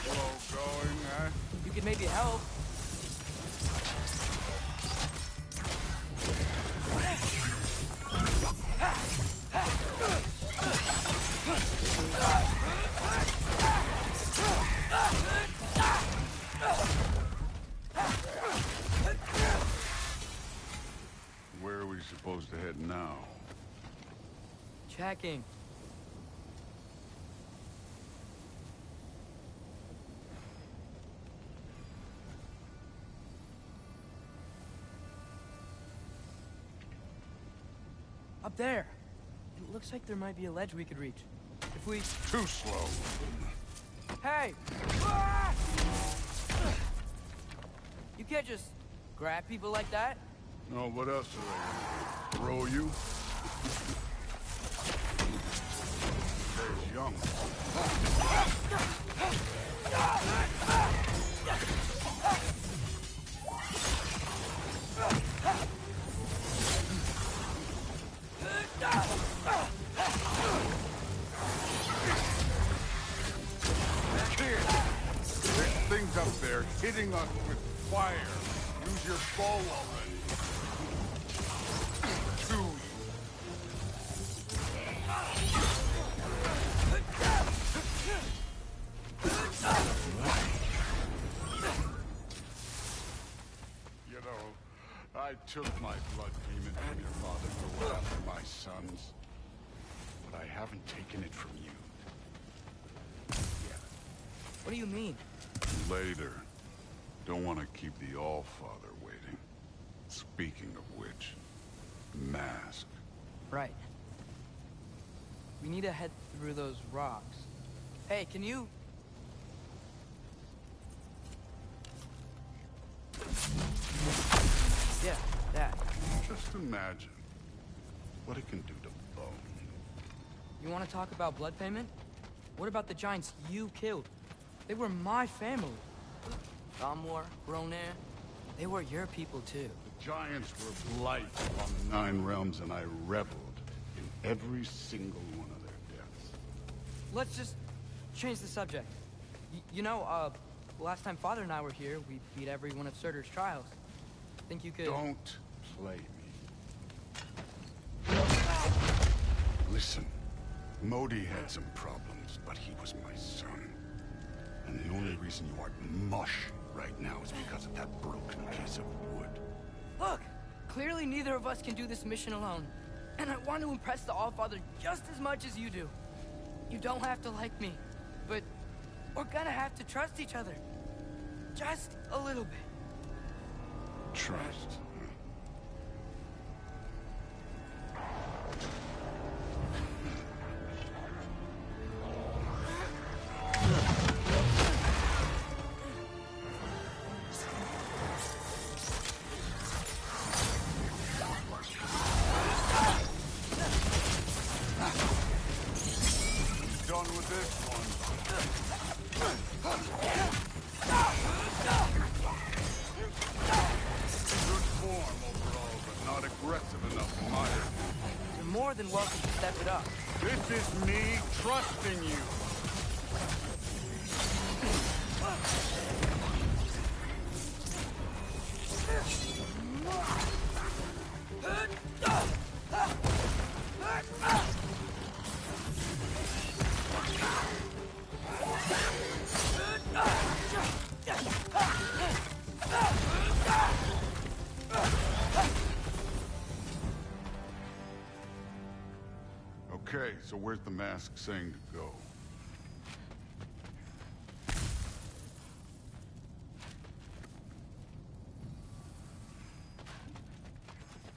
Slow going, eh? You could maybe help. Where are we supposed to head now? Checking. Up there. It looks like there might be a ledge we could reach. If we... Too slow. Hey! Ah! You can't just grab people like that. No, what else are they gonna throw you? There's young. hitting us with fire. Use your bow already. Two. You know, I took my blood payment from your father for what happened to my sons. But I haven't taken it from you. What do you mean? Later. Don't want to keep the Allfather waiting. Speaking of which, mask. Right. We need to head through those rocks. Hey, can you... Yeah, that. Just imagine what it can do to bone. You want to talk about blood payment? What about the giants you killed? They were my family. Thamur, Roner, they were your people too. The giants were blight on the Nine Realms, and I reveled in every single one of their deaths. Let's just change the subject. You know, last time Father and I were here, we beat every one of Surtur's trials. Think you could... Don't play me. Listen, Modi had some problems, but he was my son. And the only reason you aren't mush right now is because of that broken piece of wood. Look! Clearly neither of us can do this mission alone. And I want to impress the Allfather just as much as you do. You don't have to like me, but we're gonna have to trust each other. Just a little bit. Trust. Done with this one. Good form overall, but not aggressive enough in my opinion. You're more than welcome to step it up. This is me trusting you. Okay, so where's the mask saying to go?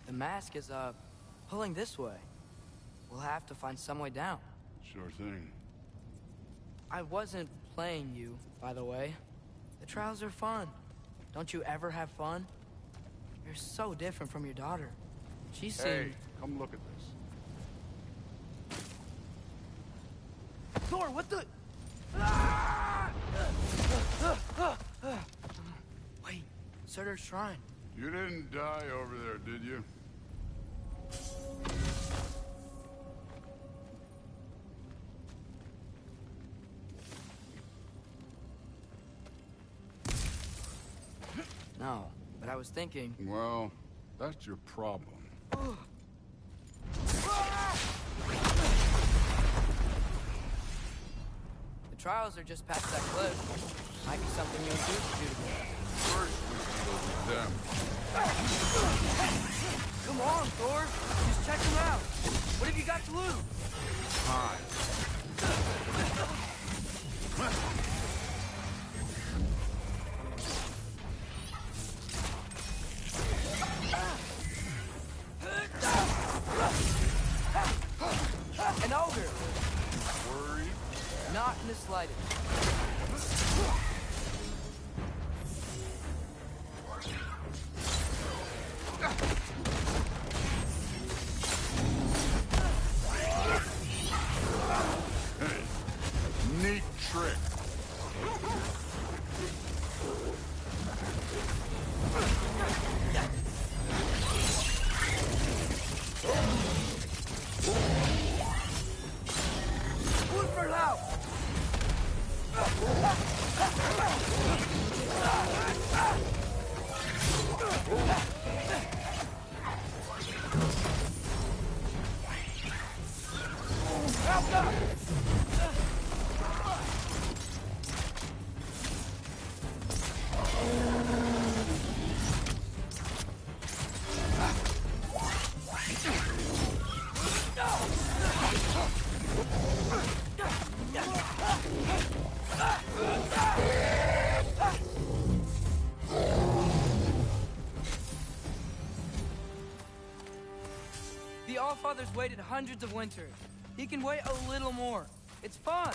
The mask is, pulling this way. We'll have to find some way down. Sure thing. I wasn't playing you, by the way. The trials are fun. Don't you ever have fun? You're so different from your daughter. She seemed... Hey, come look at this. Thor, what the... Wait, Surtur's shrine. You didn't die over there, did you? No, but I was thinking... Well, that's your problem. The trials are just past that cliff. Might be something you and Goose should do together. First, we can go with them. Come on, Thor. Just check them out. What have you got to lose? Time. An ogre. Worried? Not in the slightest. Neat trick. Wood for loud. The Allfather's waited hundreds of winters. He can wait a little more. It's fun.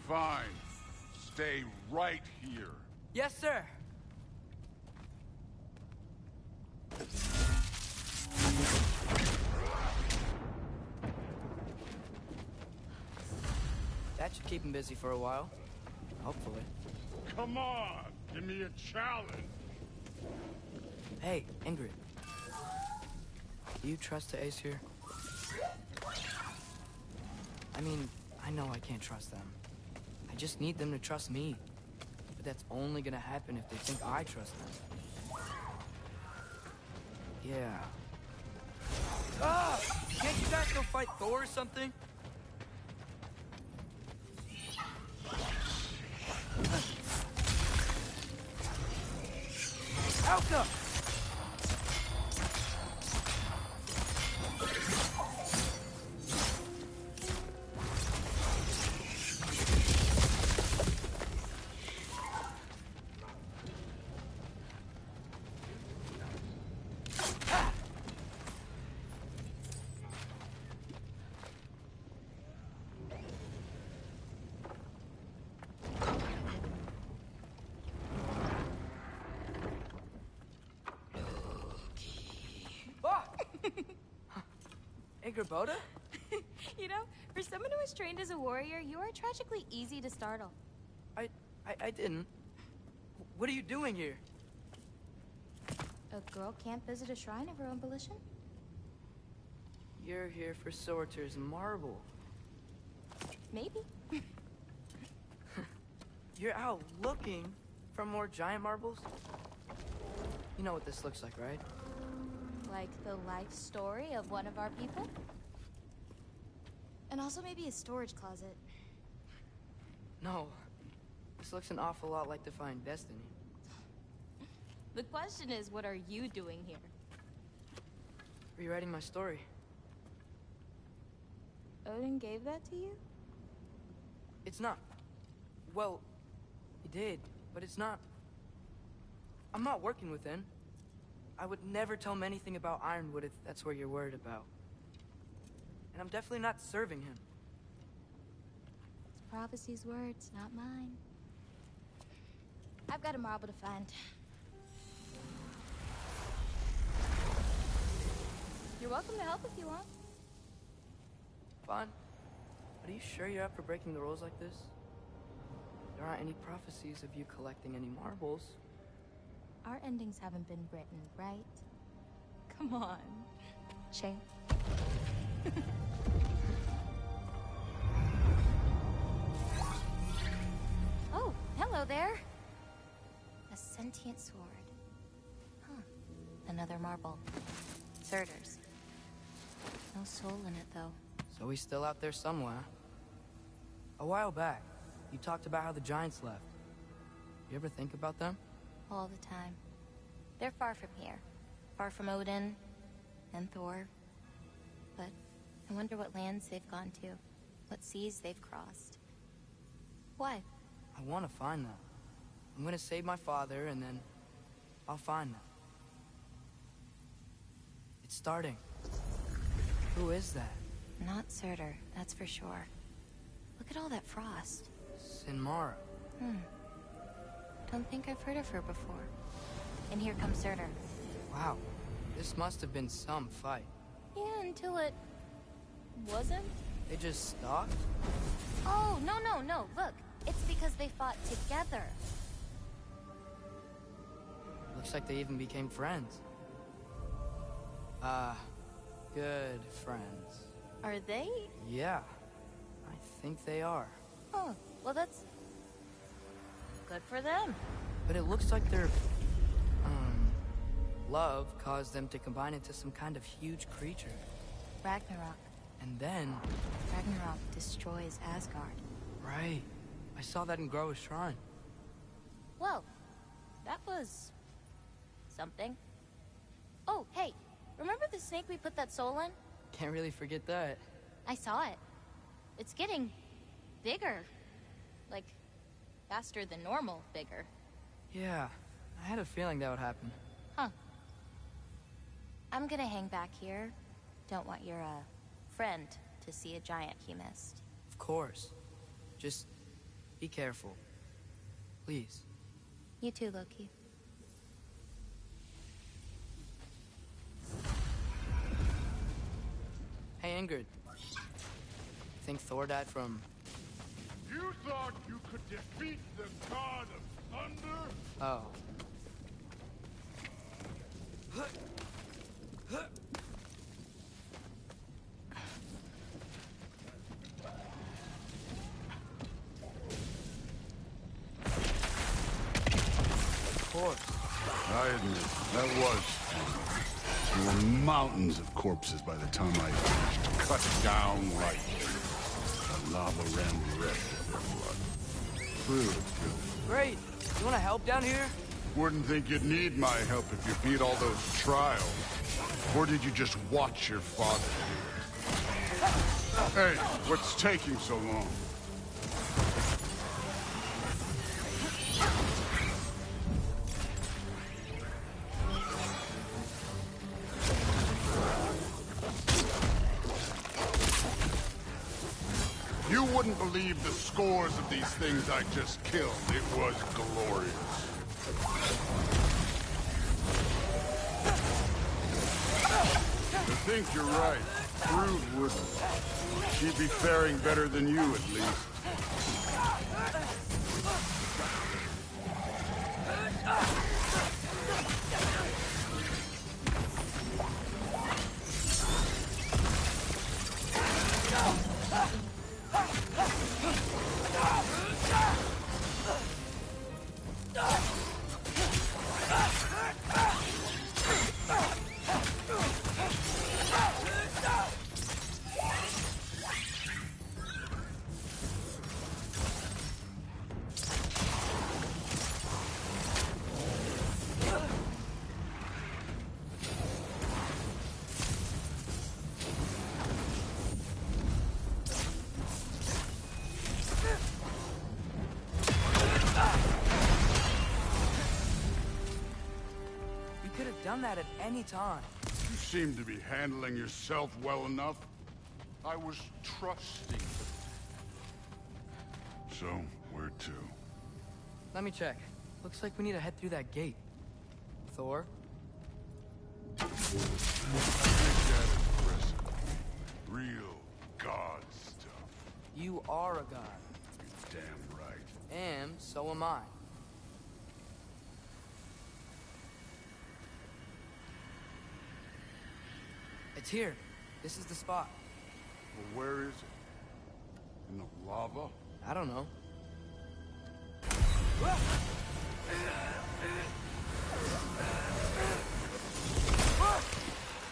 Fine. Stay right here. Yes, sir. That should keep him busy for a while. Hopefully. Come on, give me a challenge. Hey, Ingrid. Do you trust the Ace here? I mean, I know I can't trust them. I just need them to trust me. But that's only gonna happen if they think I trust them. Yeah. Ah! Can't you guys go fight Thor or something? Alka! Boda? You know, for someone who was trained as a warrior, you are tragically easy to startle. I didn't. What are you doing here? A girl can't visit a shrine of her own volition? You're here for Sorter's marble. Maybe. You're out looking for more giant marbles? You know what this looks like, right? Like the life story of one of our people? And also maybe a storage closet. No. This looks an awful lot like Defying Destiny. The question is, what are you doing here? Rewriting my story. Odin gave that to you? It's not. Well, he did, but it's not. I'm not working with him. I would never tell him anything about Ironwood if that's what you're worried about. And I'm definitely not serving him. It's Prophecy's words, not mine. I've got a marble to find. You're welcome to help if you want. Fine. But are you sure you're up for breaking the rules like this? There aren't any prophecies of you collecting any marbles. Our endings haven't been written, right? Come on. Shay. Oh, hello there. A sentient sword. Huh. Another marble. Surtur's. No soul in it, though. So he's still out there somewhere. A while back, you talked about how the Giants left. You ever think about them? All the time. They're far from here. Far from Odin and Thor. But I wonder what lands they've gone to. What seas they've crossed. Why? I want to find them. I'm gonna save my father, and then I'll find them. It's starting. Who is that? Not Surtur, that's for sure. Look at all that frost. Sinmara. Don't think I've heard of her before. And here comes Surtur. Wow. This must have been some fight. Yeah, until it... wasn't? They just stopped? Oh, no. Look, it's because they fought together. Looks like they even became friends. Good friends. Are they? Yeah. I think they are. Oh, well that's... Good for them. But it looks like their, love caused them to combine into some kind of huge creature. Ragnarok. And then... Ragnarok destroys Asgard. Right. I saw that in Groa's shrine. Whoa. That was... something. Oh, hey. Remember the snake we put that soul in? Can't really forget that. I saw it. It's getting... bigger. Like, faster than normal bigger. Yeah. I had a feeling that would happen. Huh. I'm gonna hang back here. Don't want your, friend to see a giant he missed. Of course. Just be careful. Please. You too, Loki. Hey, Ingrid. Think Thor died from... You thought you could defeat the god of thunder? Oh. Of course. I admit, that was fun. There were mountains of corpses by the time I finished. Cut down like the lava ran the rest of their blood. True. Great. You want to help down here? Wouldn't think you'd need my help if you beat all those trials. Or did you just watch your father do it? Hey, what's taking so long? You wouldn't believe the scores of these things I just killed. It was glorious. I think you're right. Brood wouldn't. She'd be faring better than you, at least. Done that at any time. You seem to be handling yourself well enough. I was trusting. So, where to? Let me check. Looks like we need to head through that gate. Thor? I think that is impressive. Real god stuff. You are a god. Damn right. And so am I. It's here. This is the spot. Well, where is it? In the lava? I don't know.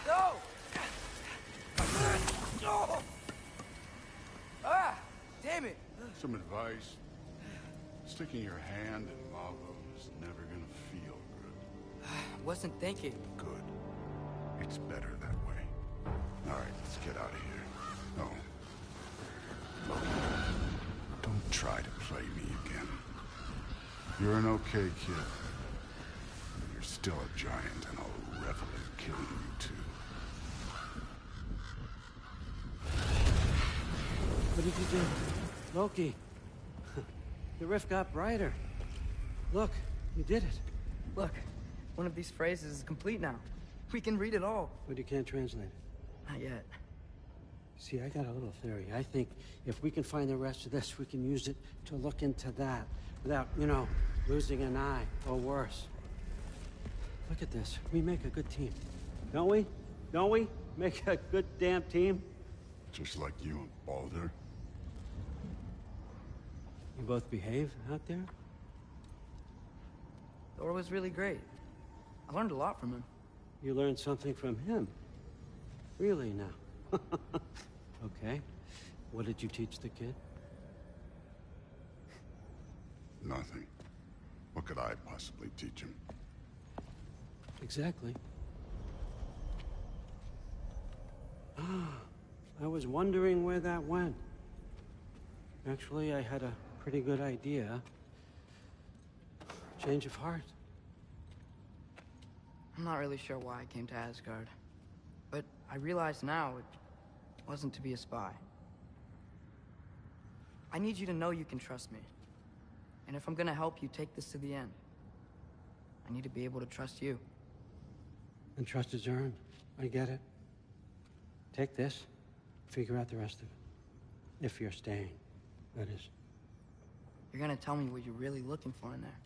No! Ah! Damn it! Some advice. Sticking your hand in lava is never gonna feel good. Wasn't thinking. Good. It's better that way. All right, let's get out of here. No. Loki, don't try to play me again. You're an okay kid. But you're still a giant, and I'll revel in killing you too. What did you do? Loki. The rift got brighter. Look, you did it. Look, one of these phrases is complete now. We can read it all. But you can't translate it. Not yet. See, I got a little theory. I think if we can find the rest of this, we can use it to look into that without, you know, losing an eye or worse. Look at this. We make a good team. Don't we? Don't we? Make a good damn team? Just like you and Baldur. You both behave out there? Thor was really great. I learned a lot from him. You learned something from him? Really now? Okay. What did you teach the kid? Nothing. What could I possibly teach him? Exactly. I was wondering where that went. Actually, I had a pretty good idea. Change of heart. I'm not really sure why I came to Asgard. But I realize now it wasn't to be a spy. I need you to know you can trust me. And if I'm gonna help you take this to the end, I need to be able to trust you. And trust is earned. I get it. Take this, figure out the rest of it. If you're staying, that is. You're gonna tell me what you're really looking for in there.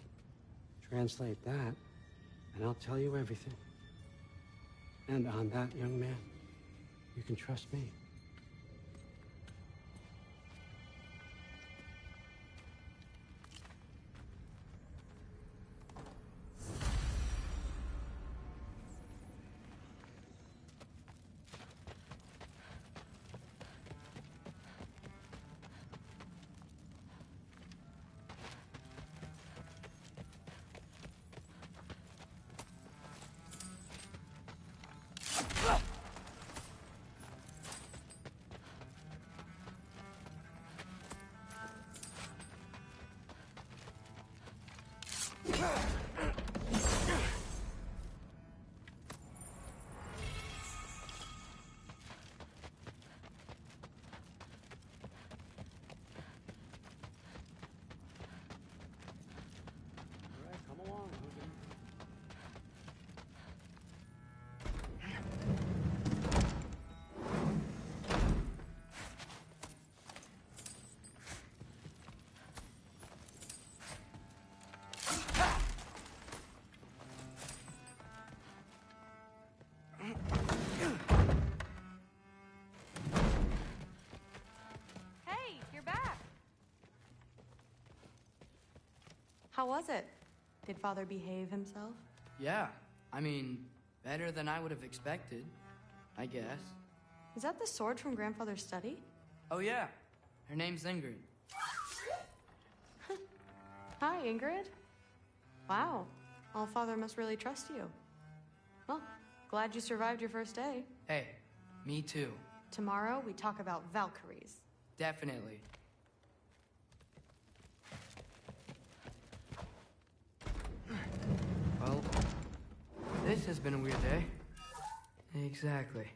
Translate that, and I'll tell you everything. And on that, young man, you can trust me. How was it? Did Father behave himself? Yeah, I mean, better than I would have expected, I guess. Is that the sword from Grandfather's study? Oh yeah, her name's Ingrid. Hi, Ingrid. Wow, Allfather must really trust you. Well, glad you survived your first day. Hey, me too. Tomorrow, we talk about Valkyries. Definitely. Well, this has been a weird day. Exactly.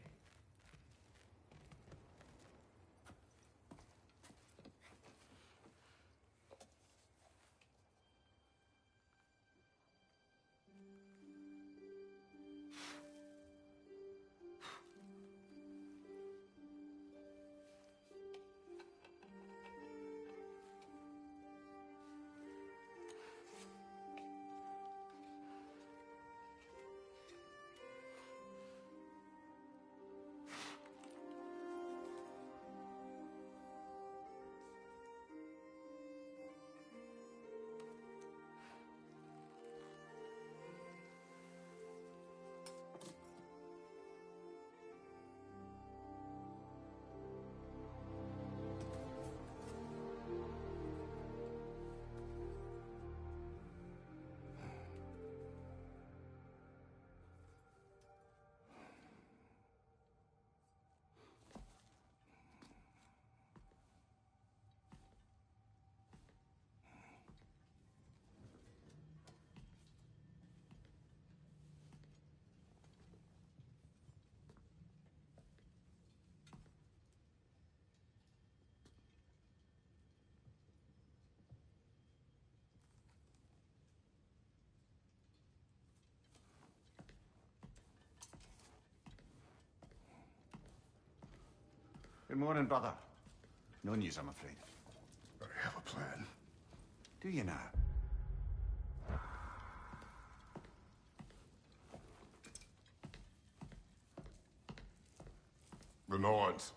Good morning, brother. No news, I'm afraid. I have a plan. Do you now? Renards.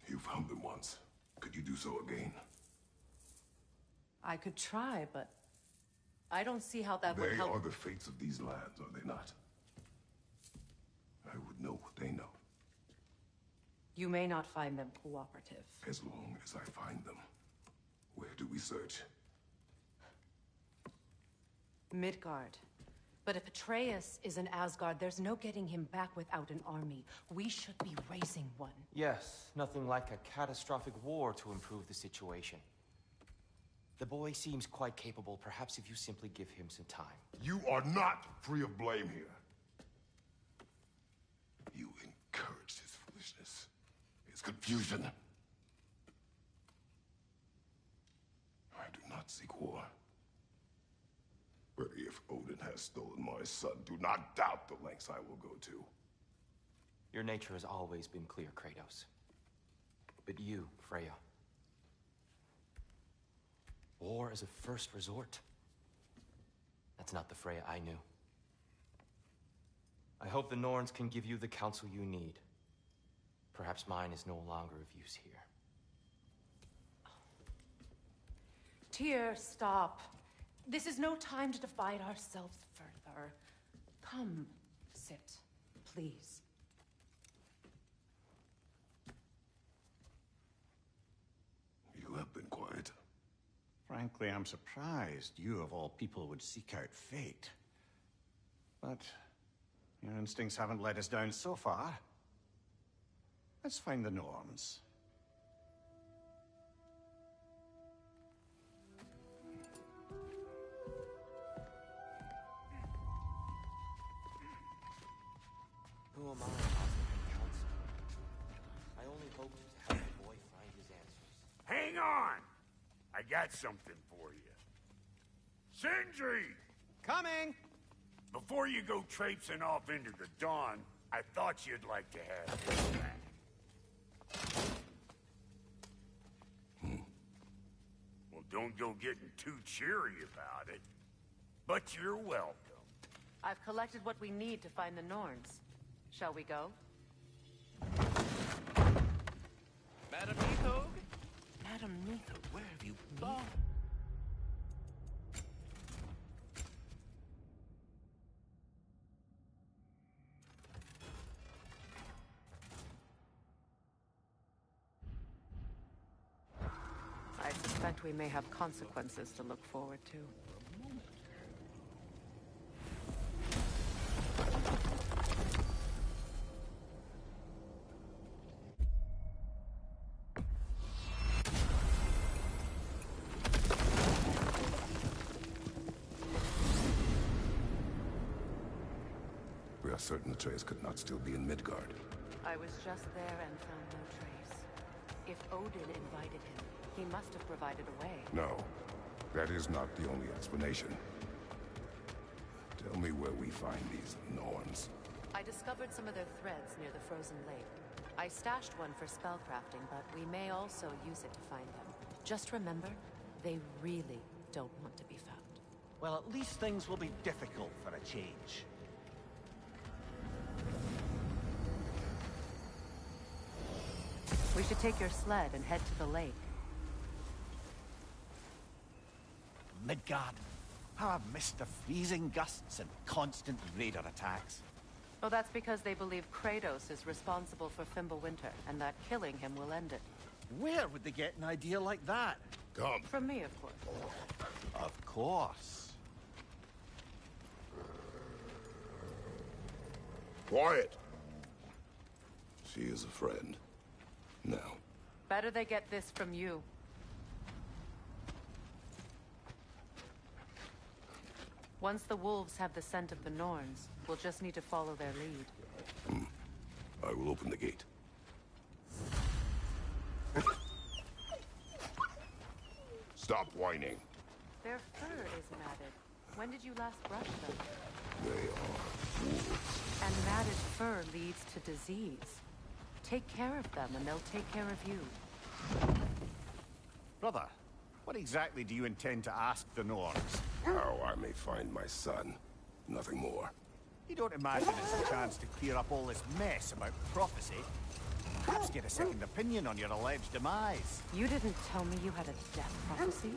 You found them once. Could you do so again? I could try, but I don't see how that would They help. are the fates of these lands, are they not? I would know what they know, You may not find them cooperative. as long as I find them. Where do we search? Midgard. But if Atreus is in Asgard, there's no getting him back without an army. We should be raising one. Yes, nothing like a catastrophic war to improve the situation. The boy seems quite capable. Perhaps if you simply give him some time. You are not free of blame here. You encouraged his foolishness, his confusion. I do not seek war. But if Odin has stolen my son, do not doubt the lengths I will go to. Your nature has always been clear, Kratos. But you, Freya. War is a first resort. That's not the Freya I knew. I hope the Norns can give you the counsel you need. Perhaps mine is no longer of use here. Tyr, stop. This is no time to divide ourselves further. Come, sit, please. You have been quiet. Frankly, I'm surprised you, of all people, would seek out fate. But your instincts haven't let us down so far. Let's find the Norns. Who am I offering counsel? I only hoped to have the boy find his answers. Hang on! I got something for you. Sindri! Coming! Before you go traipsing off into the dawn, I thought you'd like to have this back. Well, don't go getting too cheery about it. But you're welcome. I've collected what we need to find the Norns. Shall we go? Madam Nithog? Madam Nithog, where have you been? I suspect we may have consequences to look forward to. We are certain Atreus could not still be in Midgard. I was just there and found no trace. If Odin invited him, he must have provided a way. No, that is not the only explanation. Tell me where we find these Norns. I discovered some of their threads near the frozen lake. I stashed one for spellcrafting, but we may also use it to find them. Just remember, they really don't want to be found. Well, at least things will be difficult for a change. We should take your sled and head to the lake. Midgard. How I've missed the freezing gusts and constant raider attacks. Well, that's because they believe Kratos is responsible for Fimbulwinter, and that killing him will end it. Where would they get an idea like that? Come. From me, of course. Of course. Quiet! She is a friend. Now. Better they get this from you. Once the wolves have the scent of the Norns, we'll just need to follow their lead. I will open the gate. Stop whining. Their fur is matted. When did you last brush them? They are wolves. And matted fur leads to disease. Take care of them, and they'll take care of you. Brother, what exactly do you intend to ask the Norns? How I may find my son. Nothing more. You don't imagine it's a chance to clear up all this mess about prophecy? Perhaps get a second opinion on your alleged demise. You didn't tell me you had a death prophecy?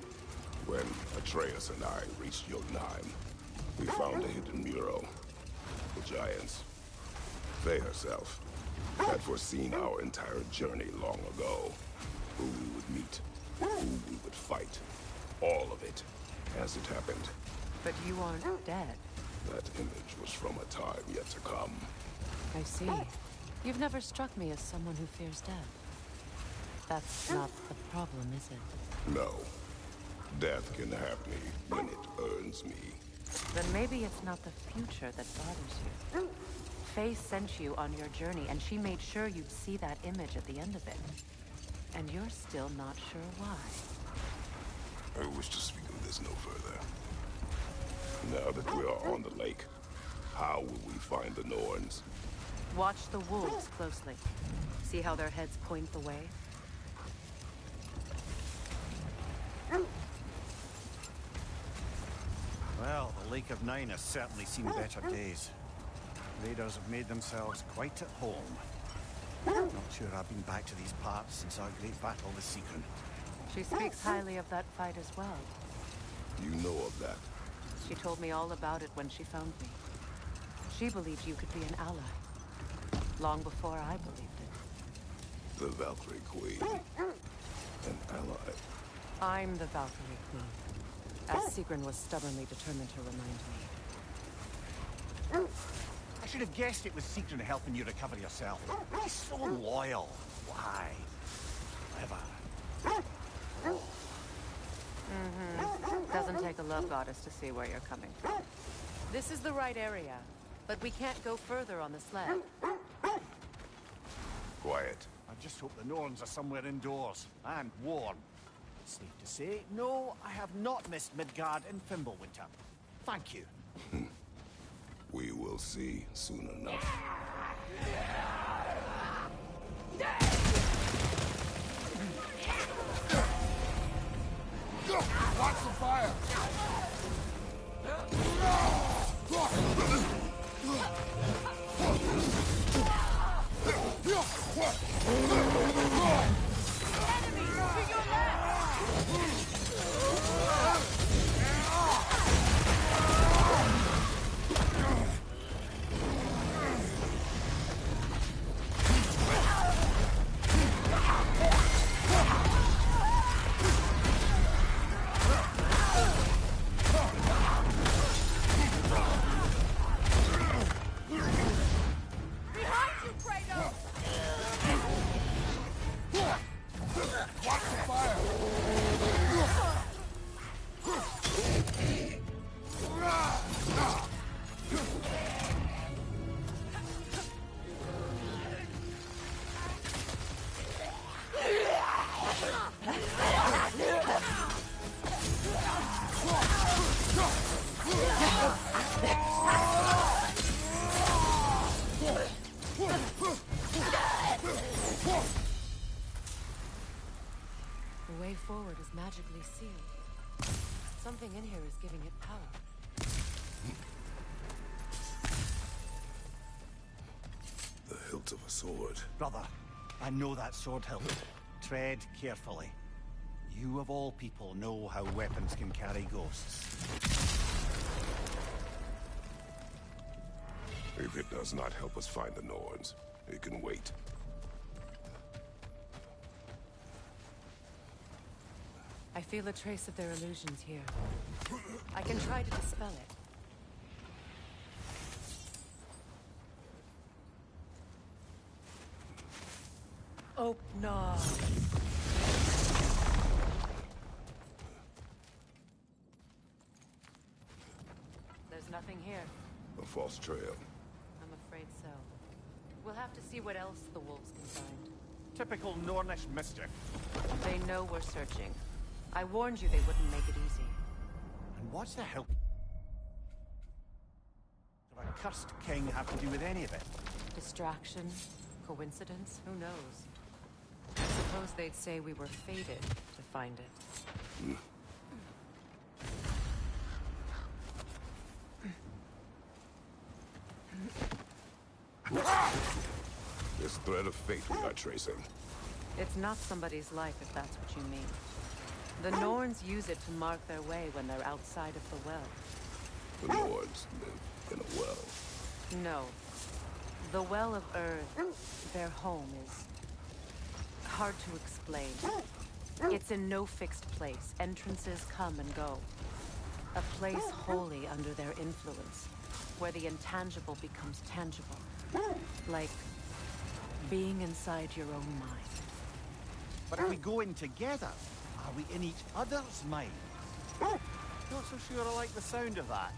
When Atreus and I reached Jotunheim, we found a hidden mural. The Giants, Faye herself, had foreseen our entire journey long ago. Who we would meet, who we would fight. All of it, as it happened. But you aren't dead. That image was from a time yet to come. I see. You've never struck me as someone who fears death. That's not the problem, is it? No. Death can have me when it earns me. Then maybe it's not the future that bothers you. Faye sent you on your journey, and she made sure you'd see that image at the end of it. And you're still not sure why. I wish to speak of this no further. Now that we are on the lake, how will we find the Norns? Watch the wolves closely. See how their heads point the way? Well, the Lake of Nine has certainly seen better days. Raiders have made themselves quite at home. Not sure I've been back to these parts since our great battle with Seekron. She speaks highly of that fight as well. You know of that? She told me all about it when she found me. She believed you could be an ally. Long before I believed it. The Valkyrie Queen. An ally. I'm the Valkyrie Queen. As Seekron was stubbornly determined to remind me. I should have guessed it was Seekron helping you recover yourself. He's so loyal. Why? Clever. Doesn't take a love goddess to see where you're coming from. This is the right area, but we can't go further on the sled. Quiet. I just hope the Norns are somewhere indoors and warm. Safe to say, no, I have not missed Midgard and Fimbulwinter. Thank you. We will see soon enough. Watch the fire! Enemy to your left! The way forward is magically sealed. Something in here is giving it power. The hilt of a sword. Brother, I know that sword hilt. Tread carefully. You of all people know how weapons can carry ghosts. If it does not help us find the Norns, it can wait. I feel a trace of their illusions here. I can try to dispel it. Oh, no. There's nothing here. A false trail. I'm afraid so. We'll have to see what else the wolves can find. Typical Nornish mischief. They know we're searching. I warned you they wouldn't make it easy. And what's the hell of a cursed king have to do with any of it? Distraction? Coincidence? Who knows? I suppose they'd say we were fated to find it. This thread of fate we are tracing. It's not somebody's life, if that's what you mean. The Norns use it to mark their way when they're outside of the well. The Nords live in a well. No. The Well of Earth, their home, is hard to explain. It's in no fixed place. Entrances come and go. A place wholly under their influence, where the intangible becomes tangible. Like being inside your own mind. But if we go in together, are we in each other's mind? Not so sure I like the sound of that.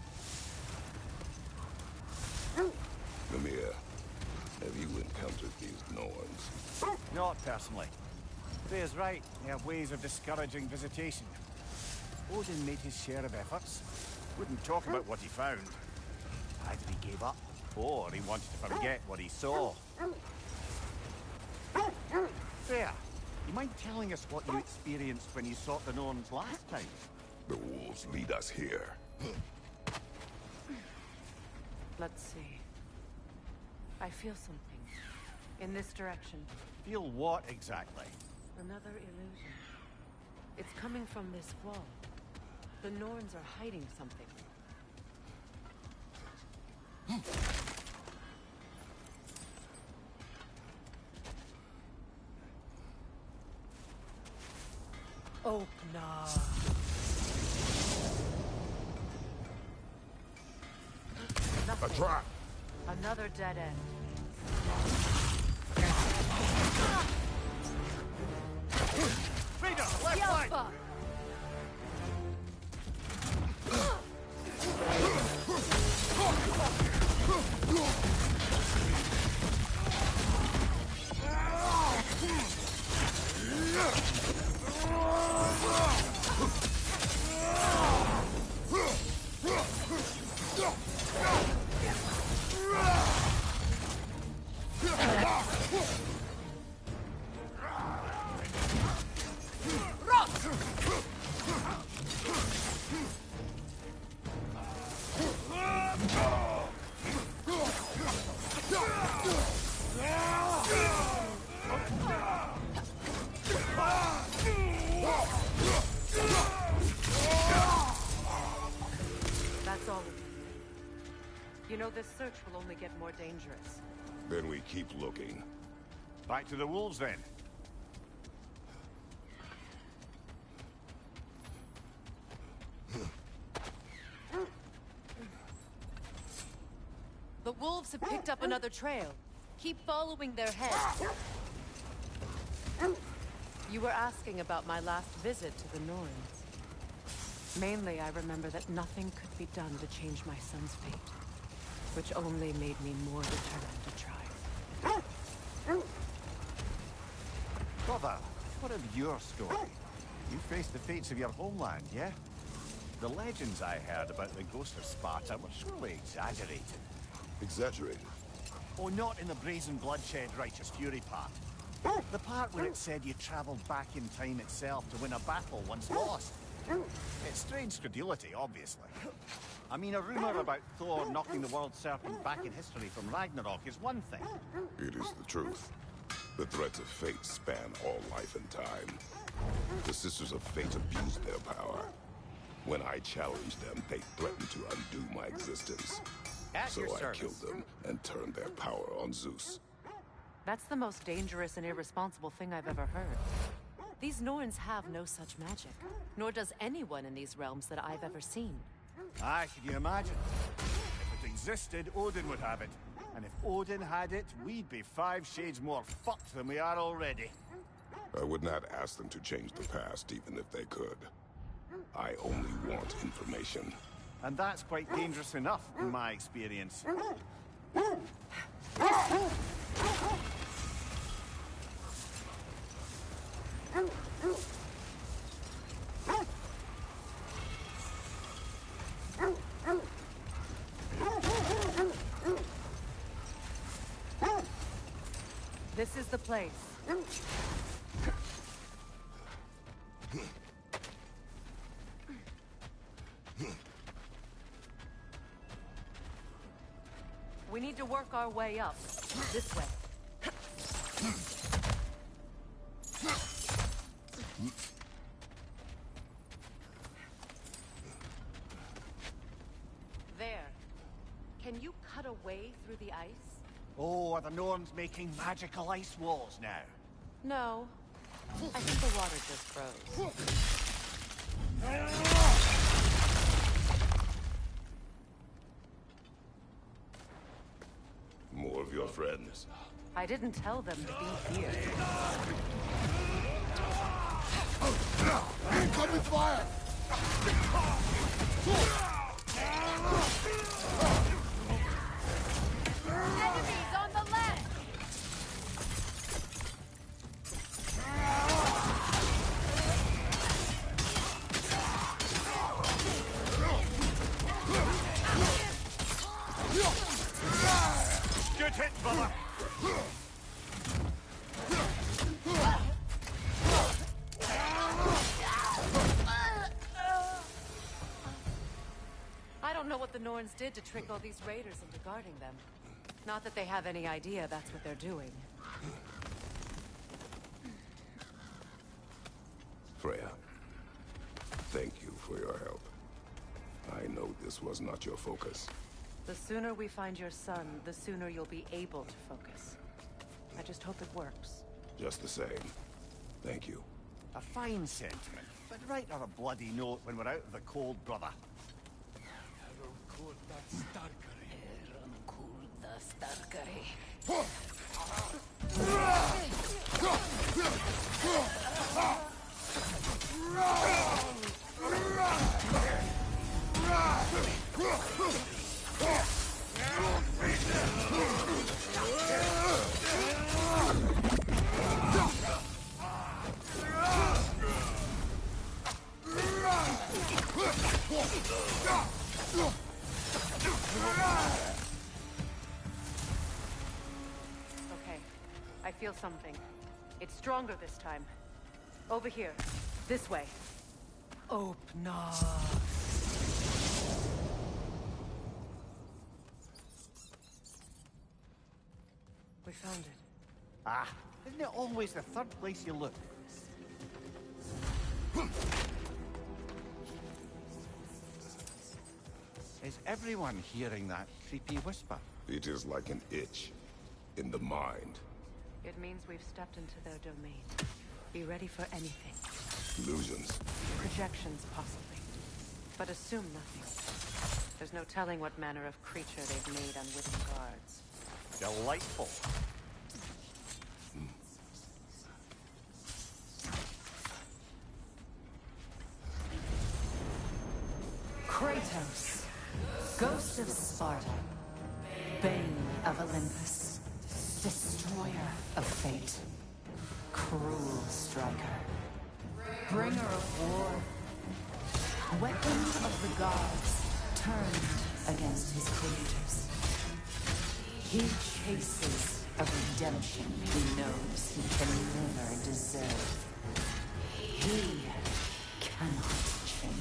Mimir, have you encountered these Norns? Not personally. Freya's right. They have ways of discouraging visitation. Odin made his share of efforts. Wouldn't talk about what he found. Either he gave up, or he wanted to forget what he saw. Freya, you mind telling us what you experienced when you sought the Norns last time? The wolves lead us here. Let's see. I feel something. In this direction. Feel what exactly? Another illusion. It's coming from this wall. The Norns are hiding something. Oh, no. A trap! Another dead end. Frida, left flank! That's all of it. You know, this search will only get more dangerous. Then we keep looking. Back to the wolves, then. The wolves have picked up another trail. Keep following their heads. You were asking about my last visit to the Norns. Mainly, I remember that nothing could be done to change my son's fate, which only made me more determined to try. Brother, what of your story? You faced the fates of your homeland, yeah? The legends I heard about the Ghost of Sparta were surely exaggerated. Exaggerated? Oh, not in the brazen bloodshed righteous fury part. The part where it said you traveled back in time itself to win a battle once lost. It's strange credulity, obviously. I mean, a rumor about Thor knocking the world serpent back in history from Ragnarok is one thing. It is the truth. The threats of fate span all life and time. The Sisters of Fate abused their power. When I challenged them, they threatened to undo my existence. So I killed them and turned their power on Zeus. That's the most dangerous and irresponsible thing I've ever heard. These Norns have no such magic, nor does anyone in these realms that I've ever seen. Aye, can you imagine? If it existed, Odin would have it. And if Odin had it, we'd be 5 shades more fucked than we are already. I would not ask them to change the past, even if they could. I only want information. And that's quite dangerous enough, in my experience. This is the place. We need to work our way up. This way. way through the ice? Oh, are the Norns making magical ice walls now? No. I think the water just froze. More of your friends. I didn't tell them to be here. Incoming fire! Enemies on the left! Good hit, brother! I don't know what the Norns did to trick all these raiders into guarding them. Not that they have any idea that's what they're doing. Freya, thank you for your help. I know this was not your focus. The sooner we find your son, the sooner you'll be able to focus. I just hope it works. Just the same. Thank you. A fine sentiment, but write her a bloody note when we're out of the cold, brother. Okay. I feel something. It's stronger this time. Over here. This way. Open up. We found it. Ah, isn't it always the third place you look? Is everyone hearing that creepy whisper? It is like an itch in the mind. It means we've stepped into their domain. Be ready for anything. Illusions. Projections, possibly. But assume nothing. There's no telling what manner of creature they've made unwitting guards. Delightful. Kratos, Ghost of Sparta, Bane of Olympus, Destroyer of Fate, Cruel Striker, Bringer of War, Weapon of the Gods, turned against his creators. He chases a redemption he knows he can never deserve. He cannot change.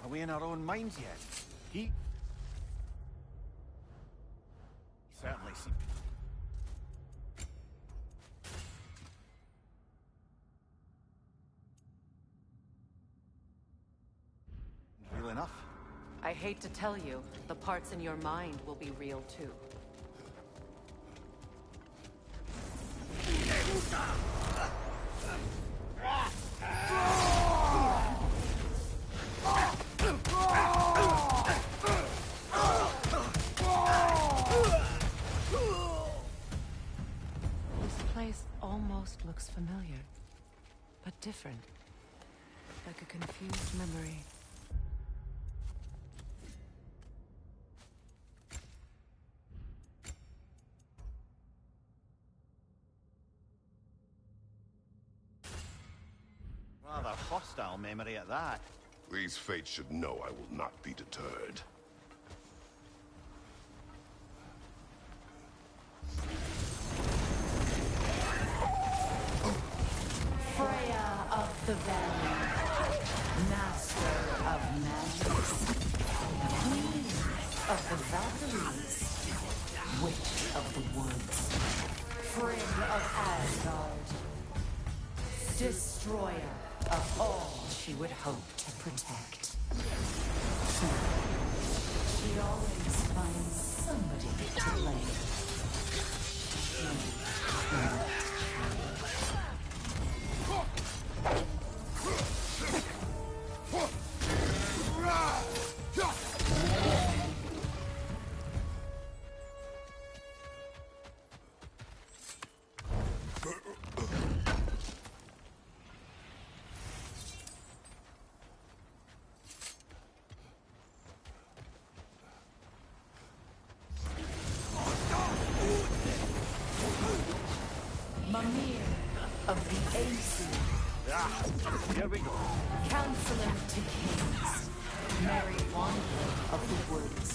Are we in our own minds yet? He certainly seems. Real enough? I hate to tell you, the parts in your mind will be real too. This place almost looks familiar, but different. Like a confused memory. Rather hostile memory at that. These fates should know I will not be deterred. Freya of the Valley, Master of of the Valkyries, Witch of the Woods, Frigg of Asgard, Destroyer of all she would hope to protect. She always finds somebody to blame. Mimir of the Aesir. Here we go. Counselor to Kings. Merry Wanderer of the Woods.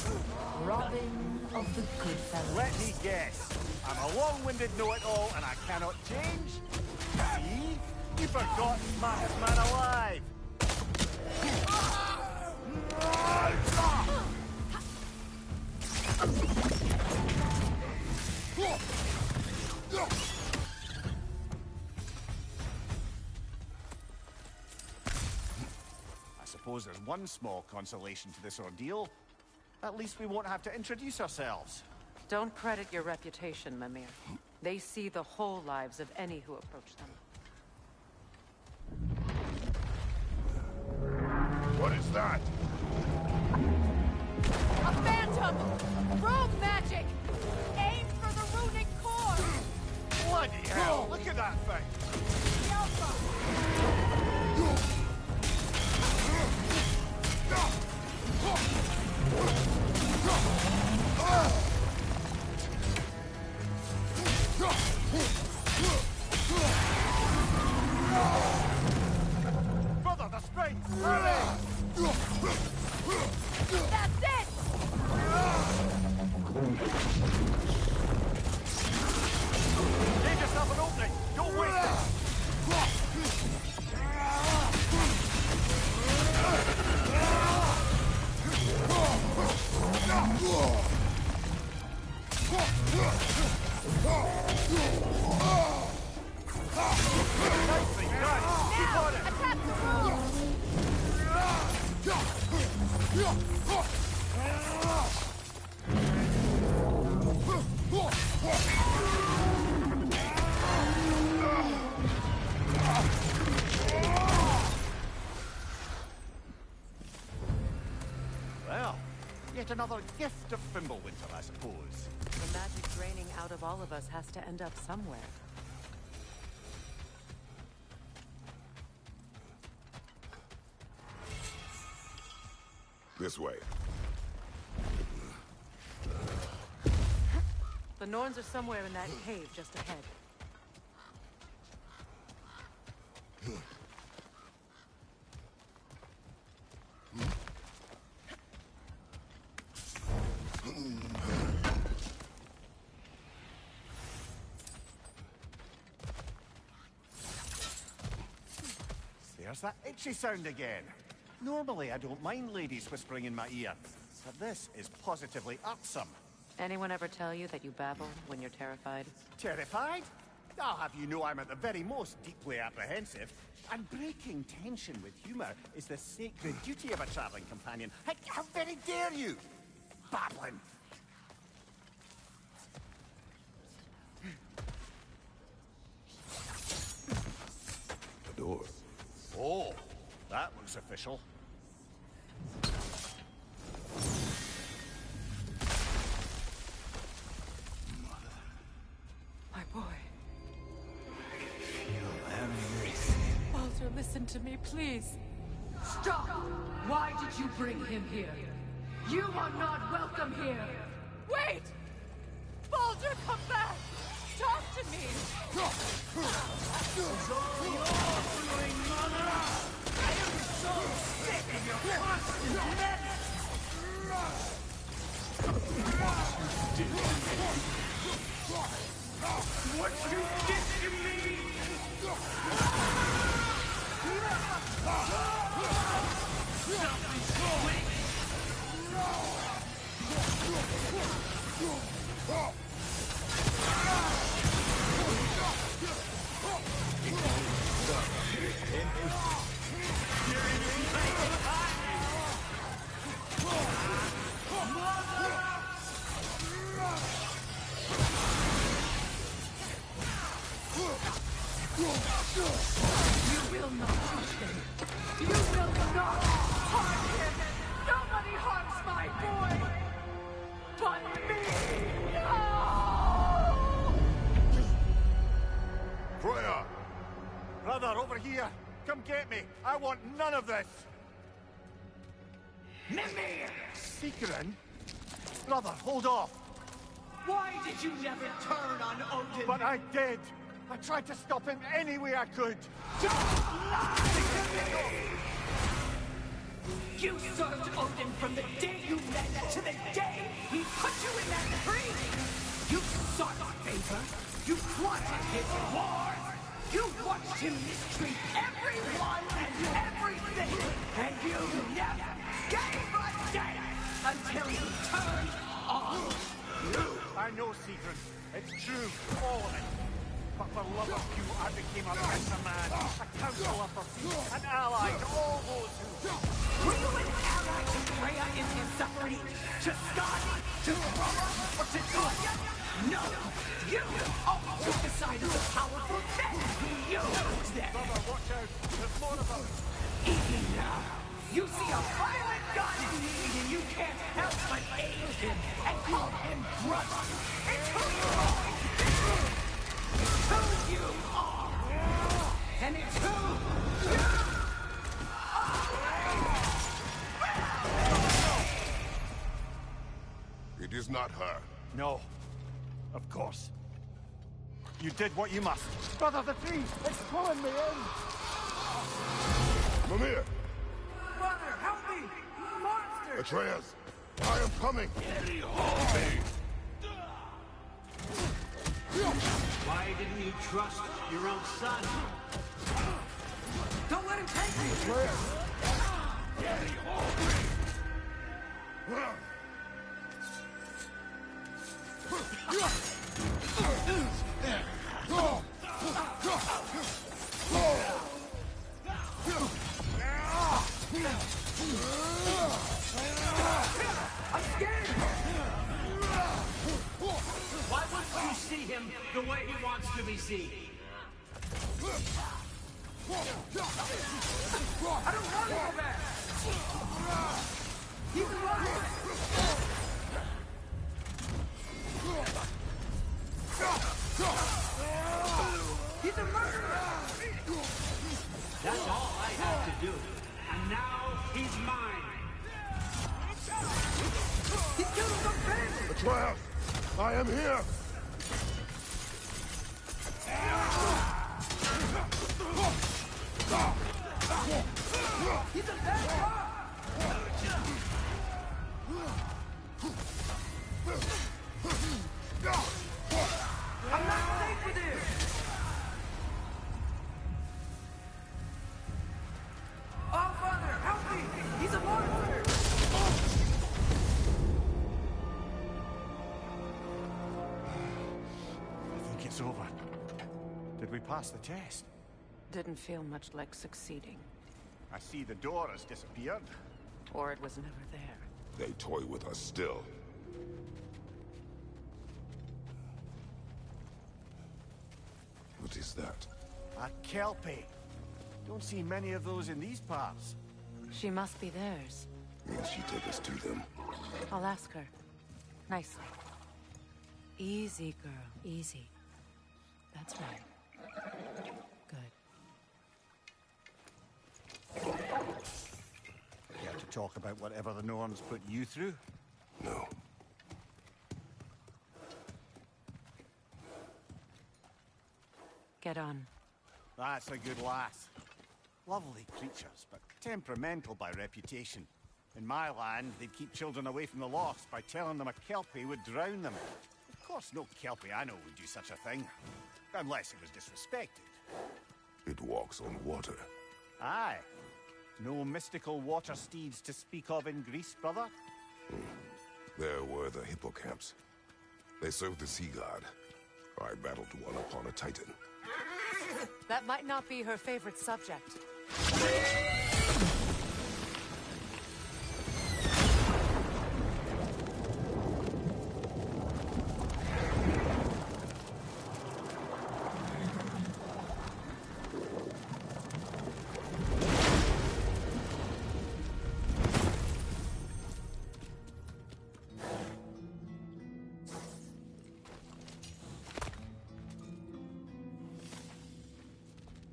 Robin of the Goodfellows. Let me guess. I'm a long-winded know-it-all and I cannot change? See? You forgot smartest man alive! I suppose there's one small consolation to this ordeal. At least we won't have to introduce ourselves. Don't credit your reputation, Mimir. They see the whole lives of any who approach them. What is that? A phantom! Rogue magic! Aim for the runic core! Bloody hell! Look at that thing! Brother, the springs! Hurry! That's it! Leave yourself an opening! Don't waste it! Nicely done! Keep on it! Attack the room! Well, yet another gift of Fimbulwinter, I suppose. The magic draining out of all of us has to end up somewhere. This way. The Norns are somewhere in that cave just ahead. There's that itchy sound again. Normally, I don't mind ladies whispering in my ear, but this is positively irksome. Anyone ever tell you that you babble when you're terrified? Terrified? I'll have you know I'm at the very most deeply apprehensive. And breaking tension with humor is the sacred duty of a traveling companion. How very dare you! Babbling! The door. Oh, that looks official. My boy. Feel everything. Baldur, listen to me, please. Stop! Why did you bring him here? You are not welcome here! Wait! Baldur, come back! Talk to me! I am so sick of your constant madness! What you did to me! Something's going! You will not touch him. You will not harm him. Nobody harms my boy but me. Oh! Freya! Brother, over here! Come get me! I want none of this! Mimir! Seekerin? Brother, hold off! Why did you never turn on Odin? But I did! I tried to stop him any way I could! Don't lie to me! You served Odin from the day you met to the day he put you in that tree! You sought favor, you wanted his war, you watched him mistreat everyone and everything, and you never gave a damn until he turned on you! I know, Seekerin. It's true, all of it. But for love of you, I became a better man, a counselor for peace, an ally to all those who... Were you an ally to Freya in his suffering? To Skadi? To Roma? Or to Tanya? No! You always took the side of the powerful men who used them! Brother, watch out! There's more of them! Even now, you see a violent god in need and you can't help but aid him and call him brother! It's who you always been! It's who you are! And it's who you It is not her. No. Of course. You did what you must. Brother, the tree! It's pulling me in! Mimir! Brother, help me! Monster! Atreus! I am coming! Why didn't you trust your own son? Don't let him take me! I'm scared! Why wouldn't you see him the way he wants to be seen? I don't want to go back! He's alive! He's a murderer! That's all I have to do. And now he's mine. He killed some family! Atreus! I am here! He's a bad guy! I'm not safe with him! Oh, Father, help me! He's a monster! I think it's over. Did we pass the test? Didn't feel much like succeeding. I see the door has disappeared. Or it was never there. They toy with us still. What is that? A Kelpie. Don't see many of those in these parts. She must be theirs. Will she take us to them? I'll ask her. Nicely. Easy, girl. Easy. That's right. Good. Care to talk about whatever the Norns put you through? No. Get on. That's a good lass. Lovely creatures, but temperamental by reputation. In my land, they'd keep children away from the lost by telling them a Kelpie would drown them. Of course, no Kelpie I know would do such a thing. Unless it was disrespected. It walks on water. Aye. No mystical water steeds to speak of in Greece, brother? There were the hippocamps. They served the sea god. I battled one upon a titan. That might not be her favorite subject.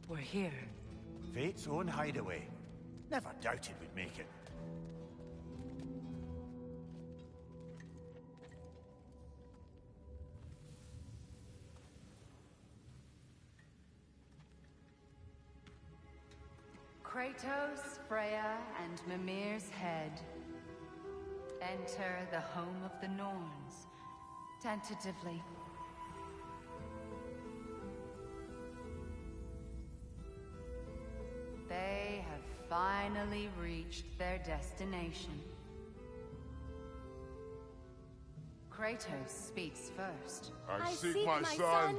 We're here. Fate's own hideaway. Never doubted we'd make it. Kratos, Freya, and Mimir's head. Enter the home of the Norns. Tentatively. They have finally reached their destination. Kratos speaks first. I seek my son.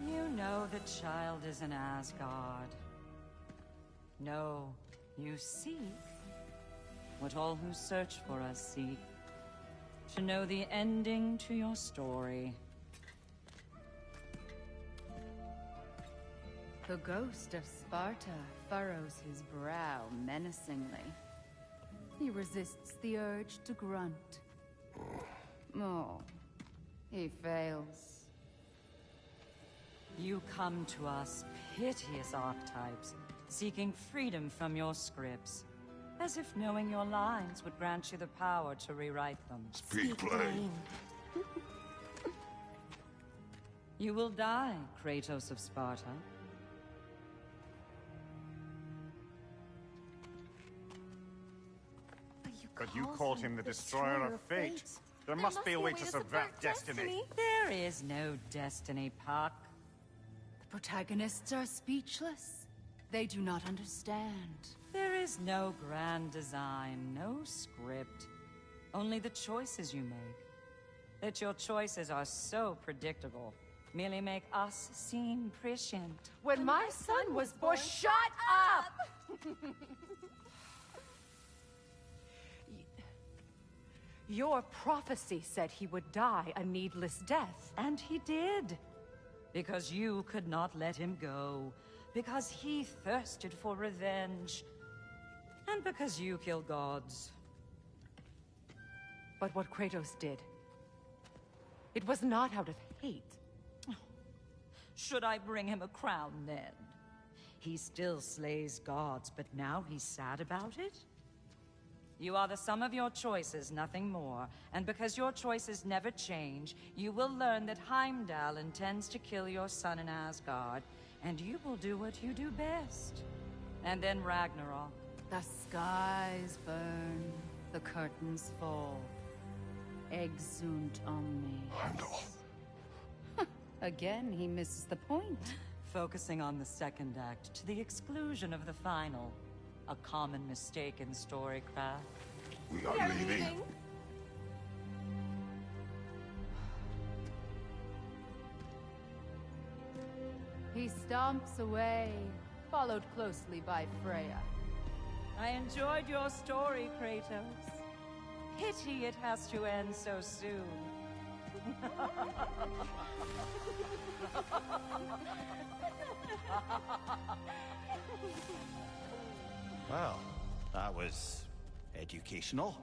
You know the child is in Asgard. No, you seek what all who search for us seek. To know the ending to your story. The ghost of Sparta furrows his brow menacingly. He resists the urge to grunt. Oh, he fails. You come to us, piteous archetypes, seeking freedom from your scripts. As if knowing your lines would grant you the power to rewrite them. Speak plain. You will die, Kratos of Sparta. But you called him the Destroyer of Fate. There must be a way to subvert destiny. There is no destiny, Puck. The protagonists are speechless. They do not understand. There is no grand design, no script. Only the choices you make. That your choices are so predictable merely make us seem prescient. When my son was born, shut up! Your prophecy said he would die a needless death. And he did. Because you could not let him go. Because he thirsted for revenge. And because you kill gods. But what Kratos did, it was not out of hate. Should I bring him a crown then? He still slays gods, but now he's sad about it? You are the sum of your choices, nothing more. And because your choices never change, you will learn that Heimdall intends to kill your son in Asgard, and you will do what you do best. And then Ragnarok. The skies burn, the curtains fall. Exunt omni. Heimdall. Again, he misses the point. Focusing on the second act to the exclusion of the final. A common mistake in storycraft. We are leaving. He stomps away, followed closely by Freya. I enjoyed your story, Kratos. Pity it has to end so soon. Well, that was educational.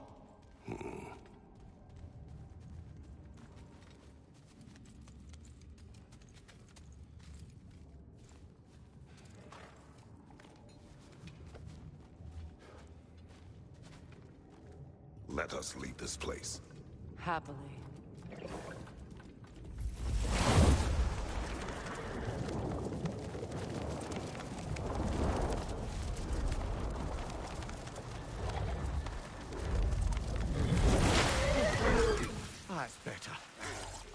Let us leave this place. Happily. That's better.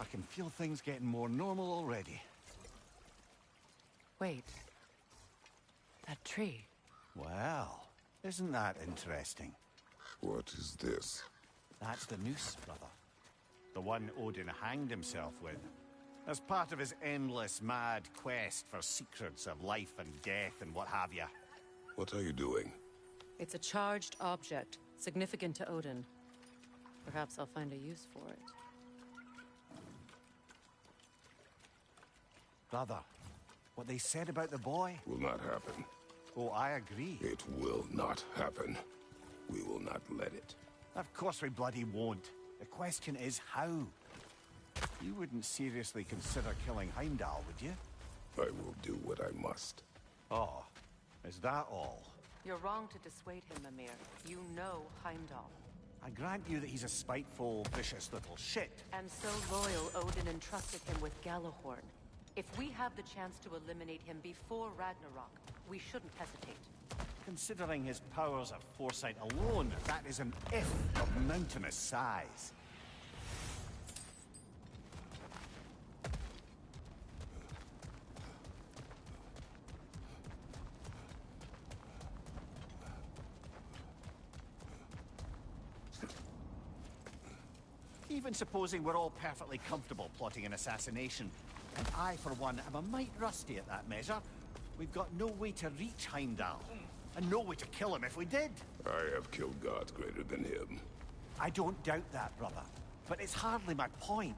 I can feel things getting more normal already. Wait. That tree. Well, isn't that interesting? What is this? That's the noose, brother. The one Odin hanged himself with. As part of his endless, mad quest for secrets of life and death and what have you. What are you doing? It's a charged object, significant to Odin. Perhaps I'll find a use for it. Brother, what they said about the boy? Will not happen. Oh, I agree. It will not happen. We will not let it. Of course we bloody won't. The question is how. You wouldn't seriously consider killing Heimdall, would you? I will do what I must. Oh, is that all? You're wrong to dissuade him, Mimir. You know Heimdall. I grant you that he's a spiteful, vicious little shit. And so loyal, Odin entrusted him with Gjallarhorn. If we have the chance to eliminate him before Ragnarok, we shouldn't hesitate. Considering his powers of foresight alone, that is an if of mountainous size. Even supposing we're all perfectly comfortable plotting an assassination, and I, for one, am a mite rusty at that measure, we've got no way to reach Heimdall, and no way to kill him if we did. I have killed gods greater than him. I don't doubt that, brother, but it's hardly my point.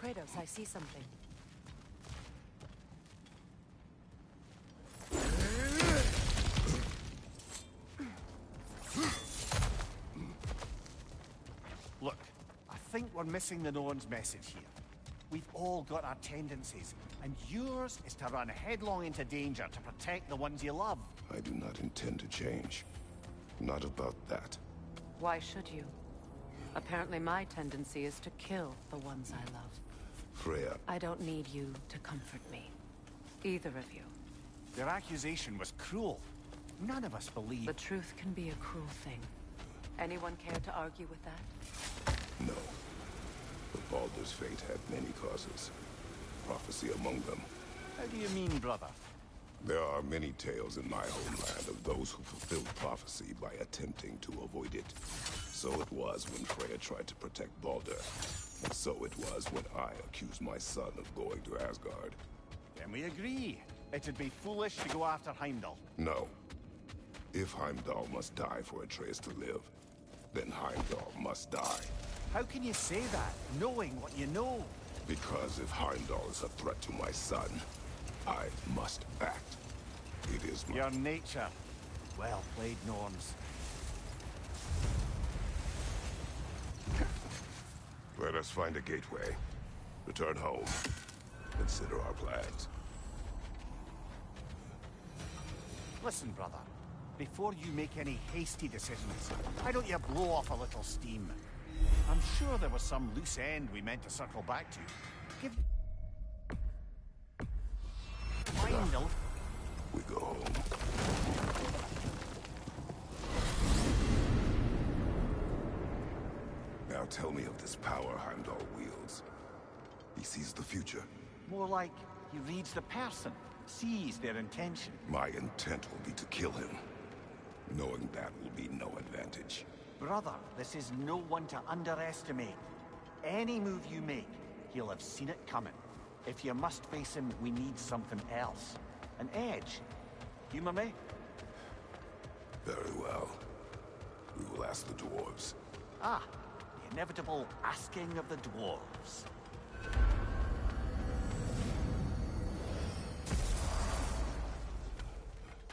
Kratos, I see something. Look, I think we're missing the Norn's message here. We've all got our tendencies, and yours is to run headlong into danger to protect the ones you love. I do not intend to change. Not about that. Why should you? Apparently my tendency is to kill the ones I love. Freya. I don't need you to comfort me. Either of you. Their accusation was cruel. None of us believe... The truth can be a cruel thing. Anyone care to argue with that? No. But Baldur's fate had many causes. Prophecy among them. How do you mean, brother? There are many tales in my homeland of those who fulfilled prophecy by attempting to avoid it. So it was when Freya tried to protect Baldur. And so it was when I accused my son of going to Asgard. Then we agree. It'd be foolish to go after Heimdall. No. If Heimdall must die for Atreus to live, then Heimdall must die. How can you say that, knowing what you know? Because if Heimdall is a threat to my son, I must act. It is my... Your nature. Well played, Norns. Let us find a gateway. Return home. Consider our plans. Listen, brother. Before you make any hasty decisions, why don't you blow off a little steam? I'm sure there was some loose end we meant to circle back to. Give... Heimdall. We go home. Now tell me of this power Heimdall wields. He sees the future. More like he reads the person, sees their intention. My intent will be to kill him. Knowing that will be no advantage. Brother, this is no one to underestimate. Any move you make, he'll have seen it coming. If you must face him, we need something else. An edge. Humor me? Very well. We will ask the dwarves. Ah, the inevitable asking of the dwarves.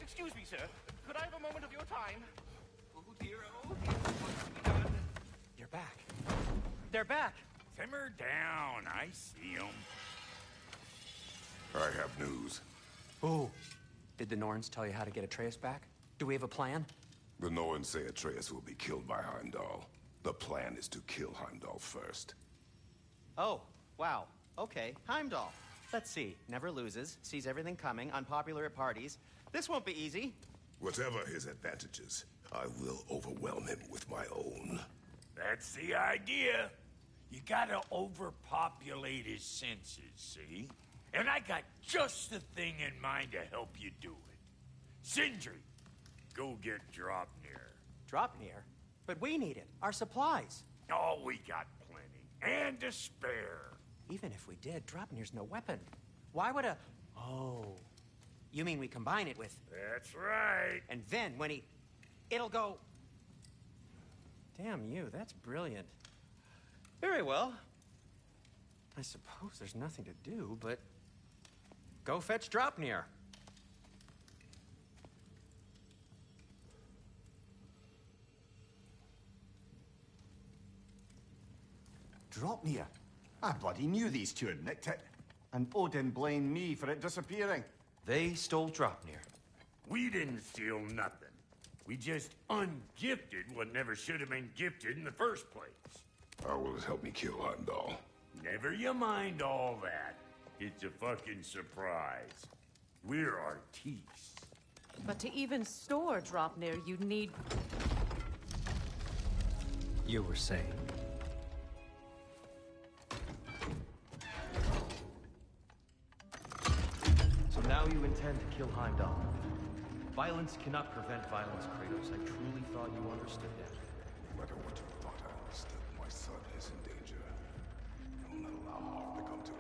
Excuse me, sir. Could I have a moment of your time? Oh dear, You're back. They're back. Simmer down. I see them. I have news. Oh. Did the Norns tell you how to get Atreus back? Do we have a plan? The Norns say Atreus will be killed by Heimdall. The plan is to kill Heimdall first. Oh, wow. Okay, Heimdall. Let's see. Never loses, sees everything coming, unpopular at parties. This won't be easy. Whatever his advantages, I will overwhelm him with my own. That's the idea. You gotta overpopulate his senses, see? And I got just the thing in mind to help you do it. Sindri, go get Dropnir. Dropnir? But we need it. Our supplies. Oh, we got plenty. And to spare. Even if we did, Dropnir's no weapon. Why would a... Oh. You mean we combine it with... That's right. And then when he... It'll go... Damn you, that's brilliant. Very well. I suppose there's nothing to do, but... Go fetch Dropnir. Dropnir? I bloody knew these two had nicked it. And Odin blamed me for it disappearing. They stole Dropnir. We didn't steal nothing. We just ungifted what never should have been gifted in the first place. How will it help me kill Heimdall? Never you mind all that. It's a fucking surprise. We're artistes. But to even store Dropnir, you'd need... You were saying... So now you intend to kill Heimdall. Violence cannot prevent violence, Kratos. I truly thought you understood that. No matter what you thought I understood, my son is in danger. I will not allow harm to come to him.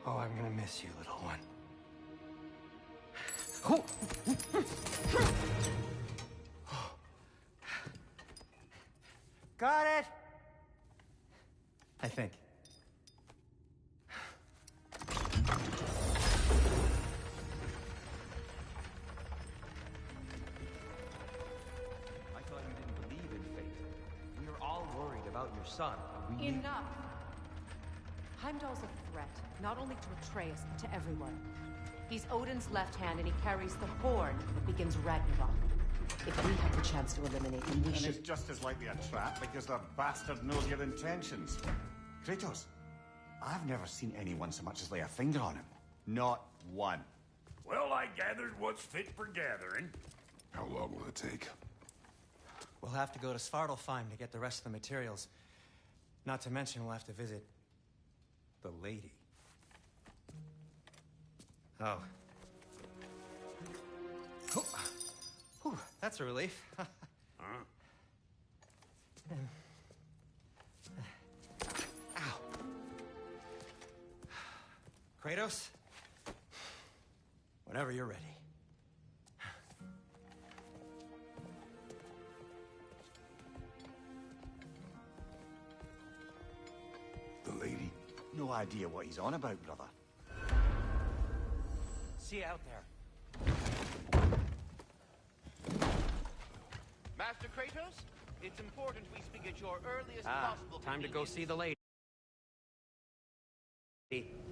Oh, I'm gonna miss you, little one. Got it! I think. I thought you didn't believe in fate. We are all worried about your son. We need... Enough! Heimdall's a threat, not only to Atreus, but to everyone. He's Odin's left hand, and he carries the horn that begins Ragnarok. If we have the chance to eliminate him, we And should... it's just as likely a trap because the bastard knows your intentions. Kratos, I've never seen anyone so much as lay a finger on him. Not one. Well, I gathered what's fit for gathering. How long will it take? We'll have to go to Svartalfheim to get the rest of the materials. Not to mention we'll have to visit... the lady. Oh. Whew, that's a relief. Ow. Kratos? Whenever you're ready. The lady? No idea what he's on about, brother. See you out there. Master Kratos, it's important we speak at your earliest possible Time to go see the lady.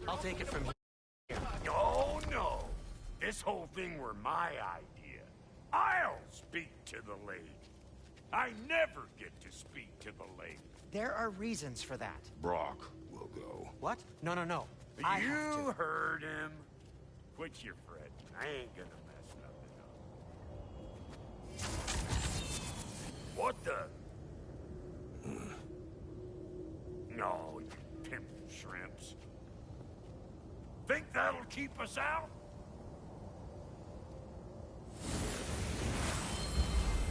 I'll take it from here. Oh, no. This whole thing were my idea. I'll speak to the lady. I never get to speak to the lady. There are reasons for that. Brock will go. What? No. You heard him. Quit your fretting. I ain't gonna mess nothing up. What the? No, you pimple shrimps. Think that'll keep us out?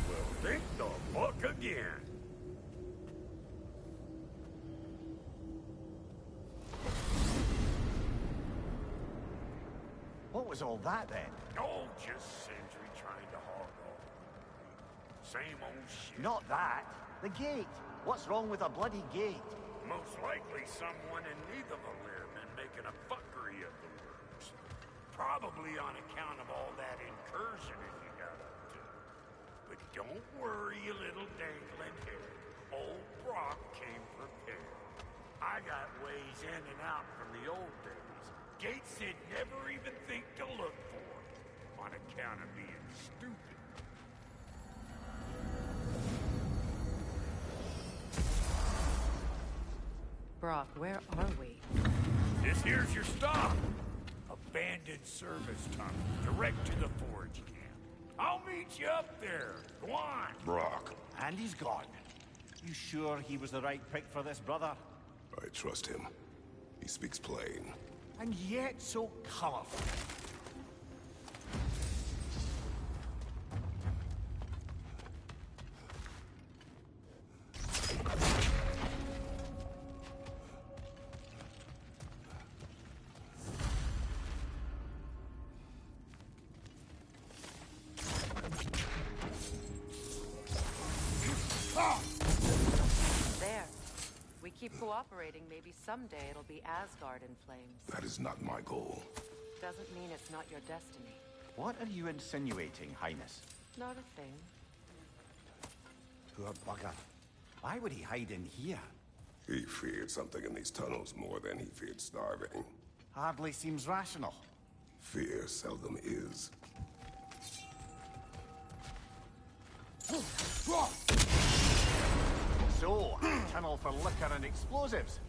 Well, think the fuck again. What was all that then? Oh, just Sindri trying to hog off. Same old shit. Not that. The gate. What's wrong with a bloody gate? Most likely someone in Nidavellir been making a fuckery of the works. Probably on account of all that incursion you got up to. But don't worry, you little dangling head. Old Brock came prepared. I got ways in and out from the old days. Gates he'd never even think to look for, on account of being stupid. Brock, where are we? This here's your stop. Abandoned service tunnel, direct to the forage camp. I'll meet you up there. Go on. Brock. And he's gone. You sure he was the right pick for this, brother? I trust him. He speaks plain. And yet so colorful. There. We keep cooperating, maybe someday it'll be Asgard in flames. That is not my goal. Doesn't mean it's not your destiny. What are you insinuating, Highness? Not a thing. Poor bugger. Why would he hide in here? He feared something in these tunnels more than he feared starving. Hardly seems rational. Fear seldom is. So, tunnel for liquor and explosives.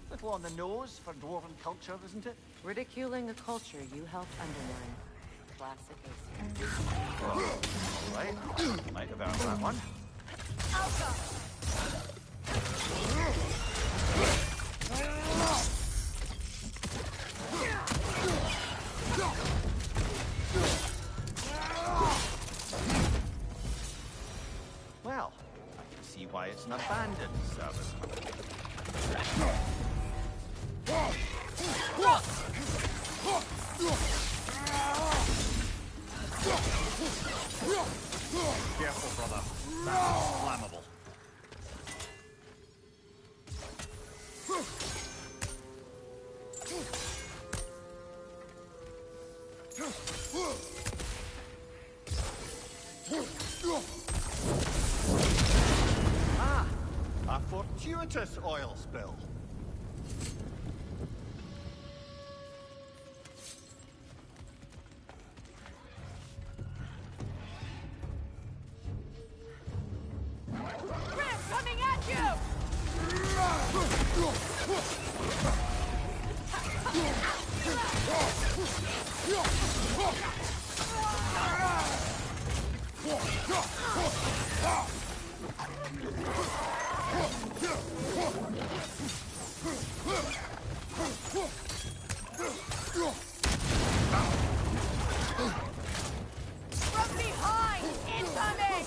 Little on the nose for dwarven culture, isn't it? Ridiculing a culture you helped undermine. Classic Aesir. All right. Might have earned that one. Well, I can see why it's an abandoned service. Careful, brother. That's flammable. Ah! A fortuitous oil spill. Grim coming at you! From behind! Incoming!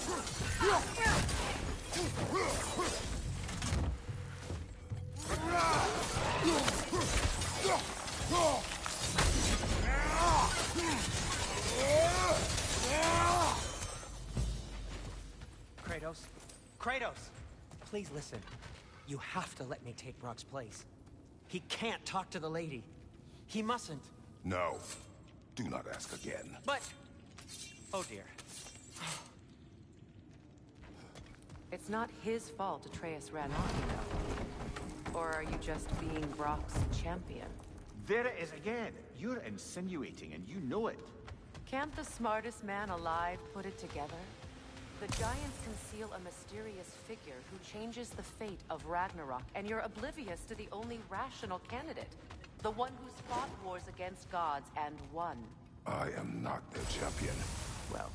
Kratos? Kratos! Please listen. You have to let me take Brock's place. He can't talk to the lady. He mustn't. No. Do not ask again. But... Oh dear. It's not his fault Atreus ran off, you know. Or are you just being Brock's champion? There it is again. You're insinuating, and you know it. Can't the smartest man alive put it together? The Giants conceal a mysterious figure who changes the fate of Ragnarok, and you're oblivious to the only rational candidate. The one who's fought wars against gods and won. I am not their champion. Well,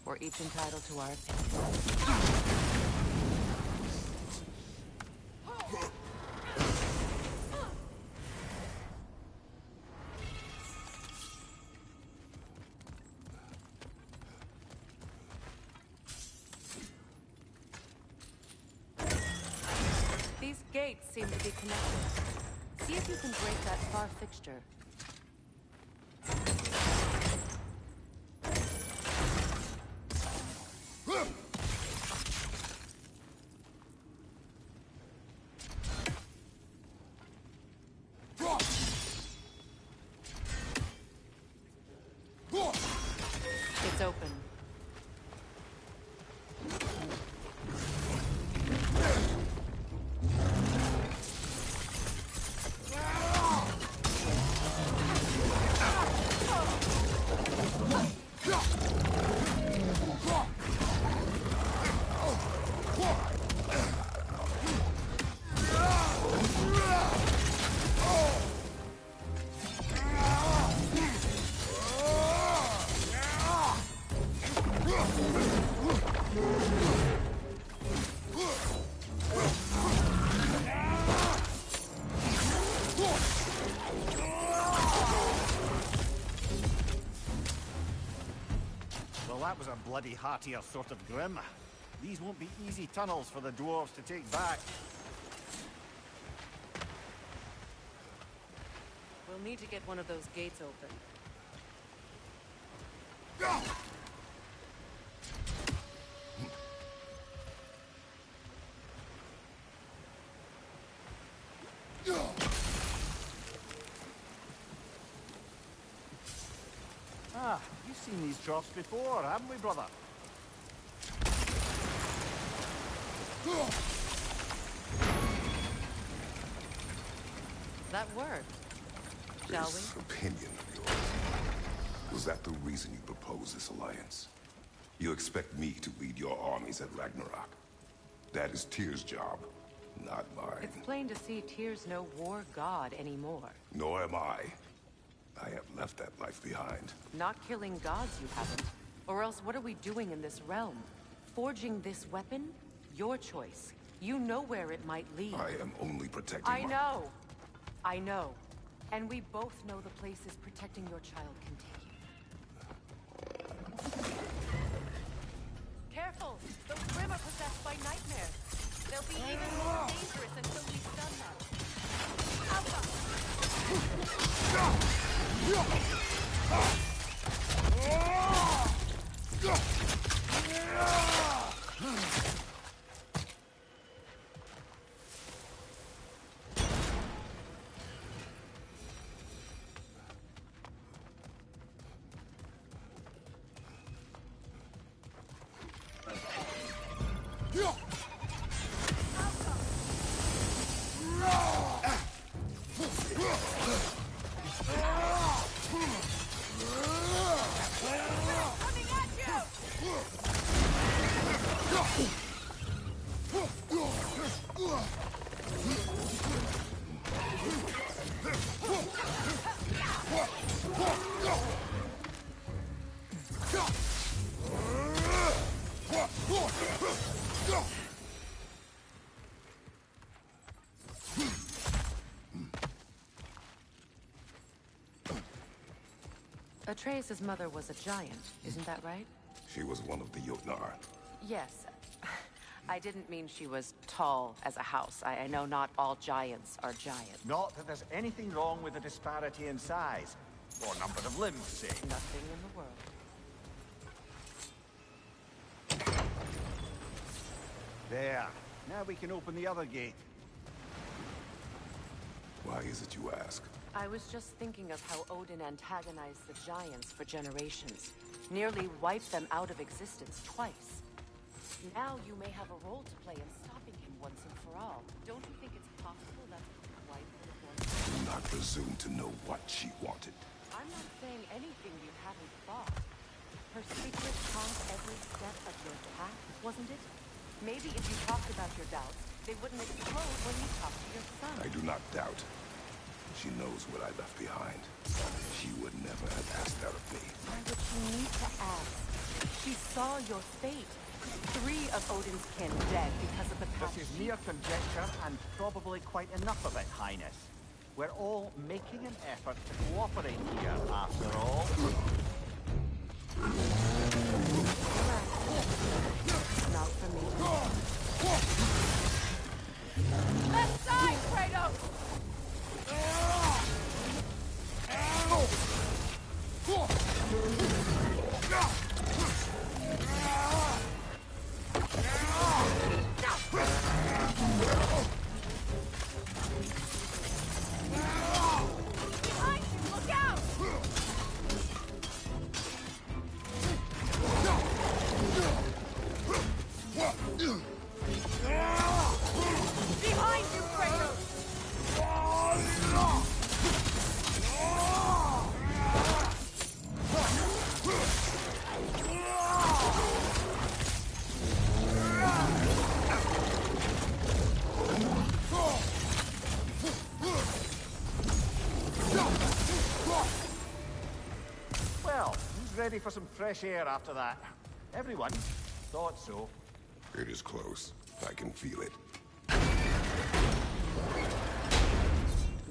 we're each entitled to our opinion. These gates seem to be connected. See if you can break that far fixture. that was a bloody heartier sort of grim. These won't be easy tunnels for the dwarves to take back. We'll need to get one of those gates open. Ah, you've seen these troughs before, haven't we, brother? That worked. Shall we? This opinion of yours, was that the reason you proposed this alliance? You expect me to lead your armies at Ragnarok? That is Tyr's job, not mine. It's plain to see Tyr's no war god anymore. Nor am I. I have left that life behind. Not killing gods, you haven't. Or else what are we doing in this realm? Forging this weapon? Your choice. You know where it might lead. I am only protecting I know. I know. And we both know the places protecting your child can take you. Careful! Those Grimm are possessed by nightmares. They'll be even more dangerous until we stun them. Alpha! Atreus' mother was a giant, isn't that right? She was one of the Jotnar. Yes. I didn't mean she was tall as a house. I know not all giants are giants. Not that there's anything wrong with the disparity in size, or number of limbs, say. Nothing in the world. There. Now we can open the other gate. Why is it you ask? I was just thinking of how Odin antagonized the giants for generations. Nearly wiped them out of existence twice. Now you may have a role to play in stopping him once and for all. Don't you think it's possible that his wife would have wanted? Do not presume to know what she wanted. I'm not saying anything you haven't thought. Her secret haunts every step of your path, wasn't it? Maybe if you talked about your doubts, they wouldn't explode when you talked to your son. I do not doubt. She knows what I left behind. She would never have asked that of me. Why would she need to ask? She saw your fate. 3 of Odin's kin dead because of the past. This is mere conjecture, and probably quite enough of it, Highness. We're all making an effort to cooperate here, after all. Not for me. Left side, Kratos! Behind you, look out! Behind you, Kratos! Well, who's ready for some fresh air after that? Everyone thought so. It is close. I can feel it.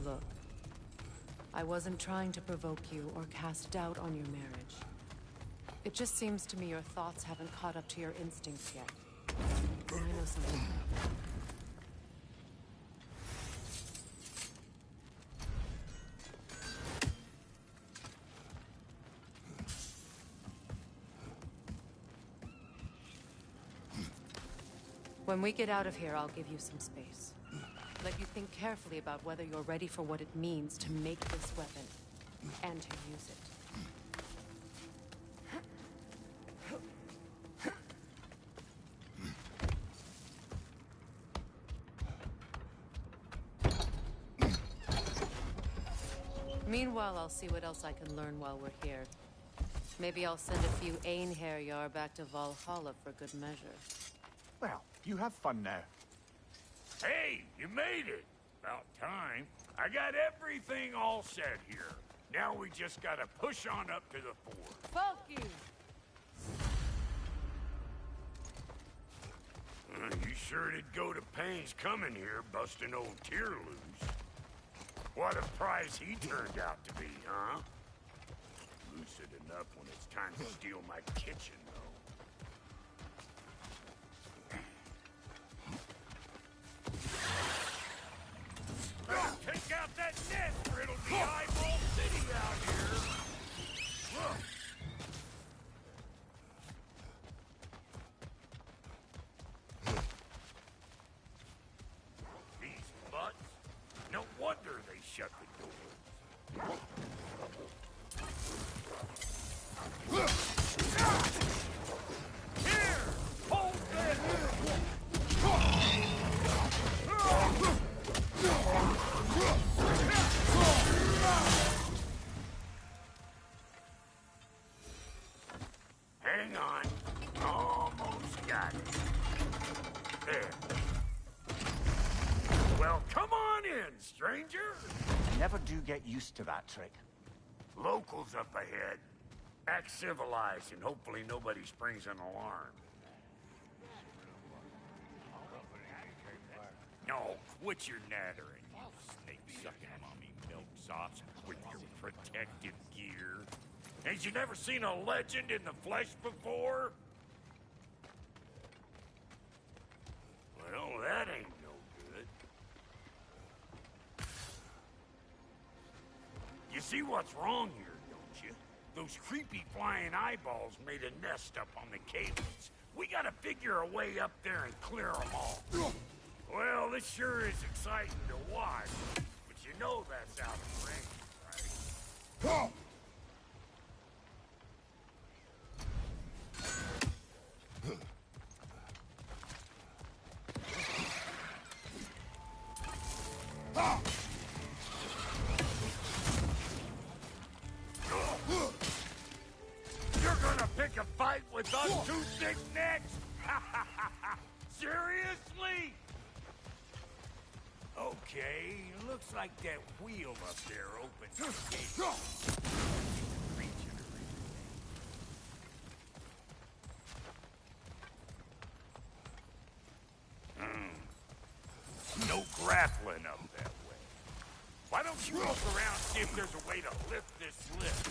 Look, I wasn't trying to provoke you or cast doubt on your marriage. It just seems to me your thoughts haven't caught up to your instincts yet. I know something. When we get out of here, I'll give you some space. Let you think carefully about whether you're ready for what it means to make this weapon, and to use it. Meanwhile, I'll see what else I can learn while we're here. Maybe I'll send a few Einherjar back to Valhalla for good measure. Well, you have fun now. Hey, you made it! About time. I got everything all set here. Now we just gotta push on up to the fort. Fuck you! You sure did go to pains coming here, busting old Tyr loose. What a prize he turned out to be, huh? Lucid enough when it's time to steal my kitchen, though. Take out that net, or it'll be Eyeball City out here. Look. These butts. No wonder they shut the door. Here! Hold this! Hang on. Almost got it. There. Well, come on in, stranger. I never do get used to that trick. Locals up ahead. Act civilized, and hopefully nobody springs an alarm. No, quit your nattering, you snake-sucking mommy milksops with your protective gear. Ain't you never seen a legend in the flesh before? Well, that ain't no good. You see what's wrong here, don't you? Those creepy flying eyeballs made a nest up on the cables. We gotta figure a way up there and clear them all. Well, this sure is exciting to watch, but you know that's out of range, right? You're gonna pick a fight with us two thick necks? Seriously? Okay, looks like that wheel up there opens the gate. No grappling up that way. Why don't you look around and see if there's a way to lift this lift?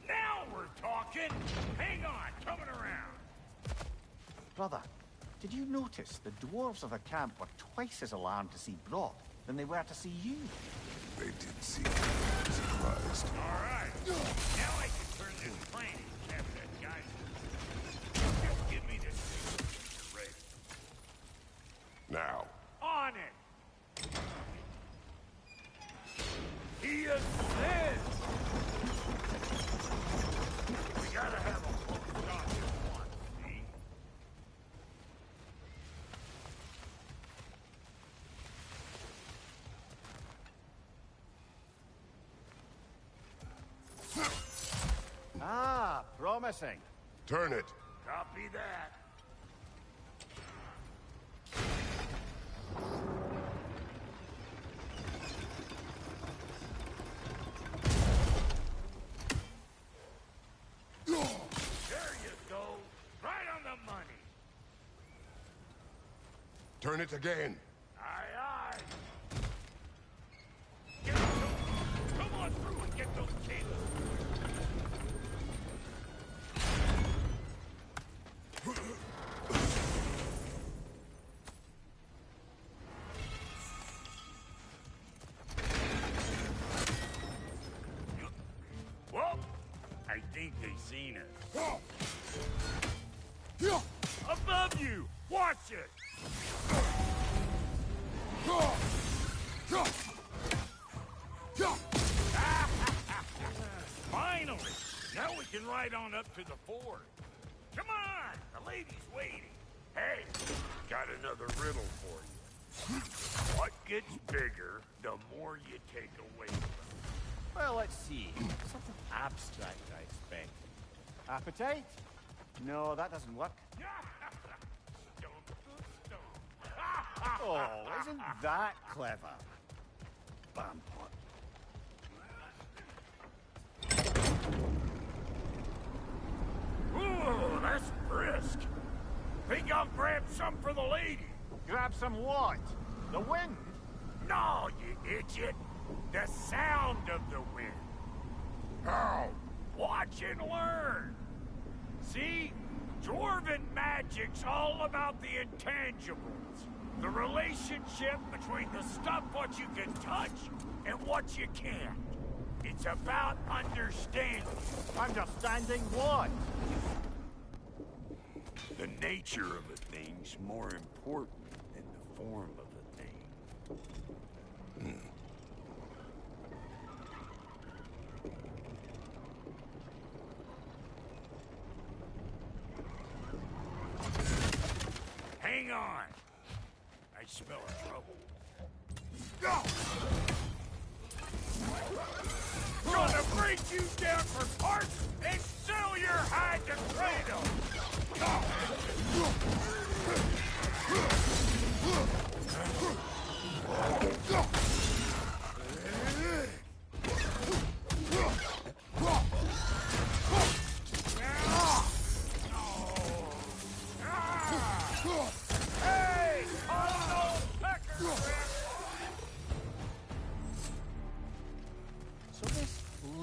Now we're talking! Hang on, coming around. Brother, did you notice the dwarves of the camp were twice as alarmed to see Brok than they were to see you? They did see me. Surprised. All right. Now I can turn this plane and have that guy. Just give me this thing when you're ready. Now. On it! He ascends! We gotta have a full shot at once, see? Ah, promising. Turn it. Copy that. There you go. Turn it again. Aye, aye. Get those. Come on through and get those kids. Well, I think they seen us. Above you! Watch it! Finally! Now we can ride on up to the fort. Come on! The lady's waiting. Hey, got another riddle for you. What gets bigger, the more you take away from it? Well, let's see. Something abstract, I expect. Appetite? No, that doesn't work. Oh, isn't that clever? Bampot. Ooh, that's brisk. Think I'll grab some for the lady. Grab some what? The wind? No, you idiot. The sound of the wind. Oh, watch and learn. See? Dwarven magic's all about the intangibles. The relationship between the stuff what you can touch and what you can't. It's about understanding. Understanding what? The nature of a thing's more important than the form of a thing. Hang on. I smell trouble. Gonna break you down for parts and sell your hide to Hey! So this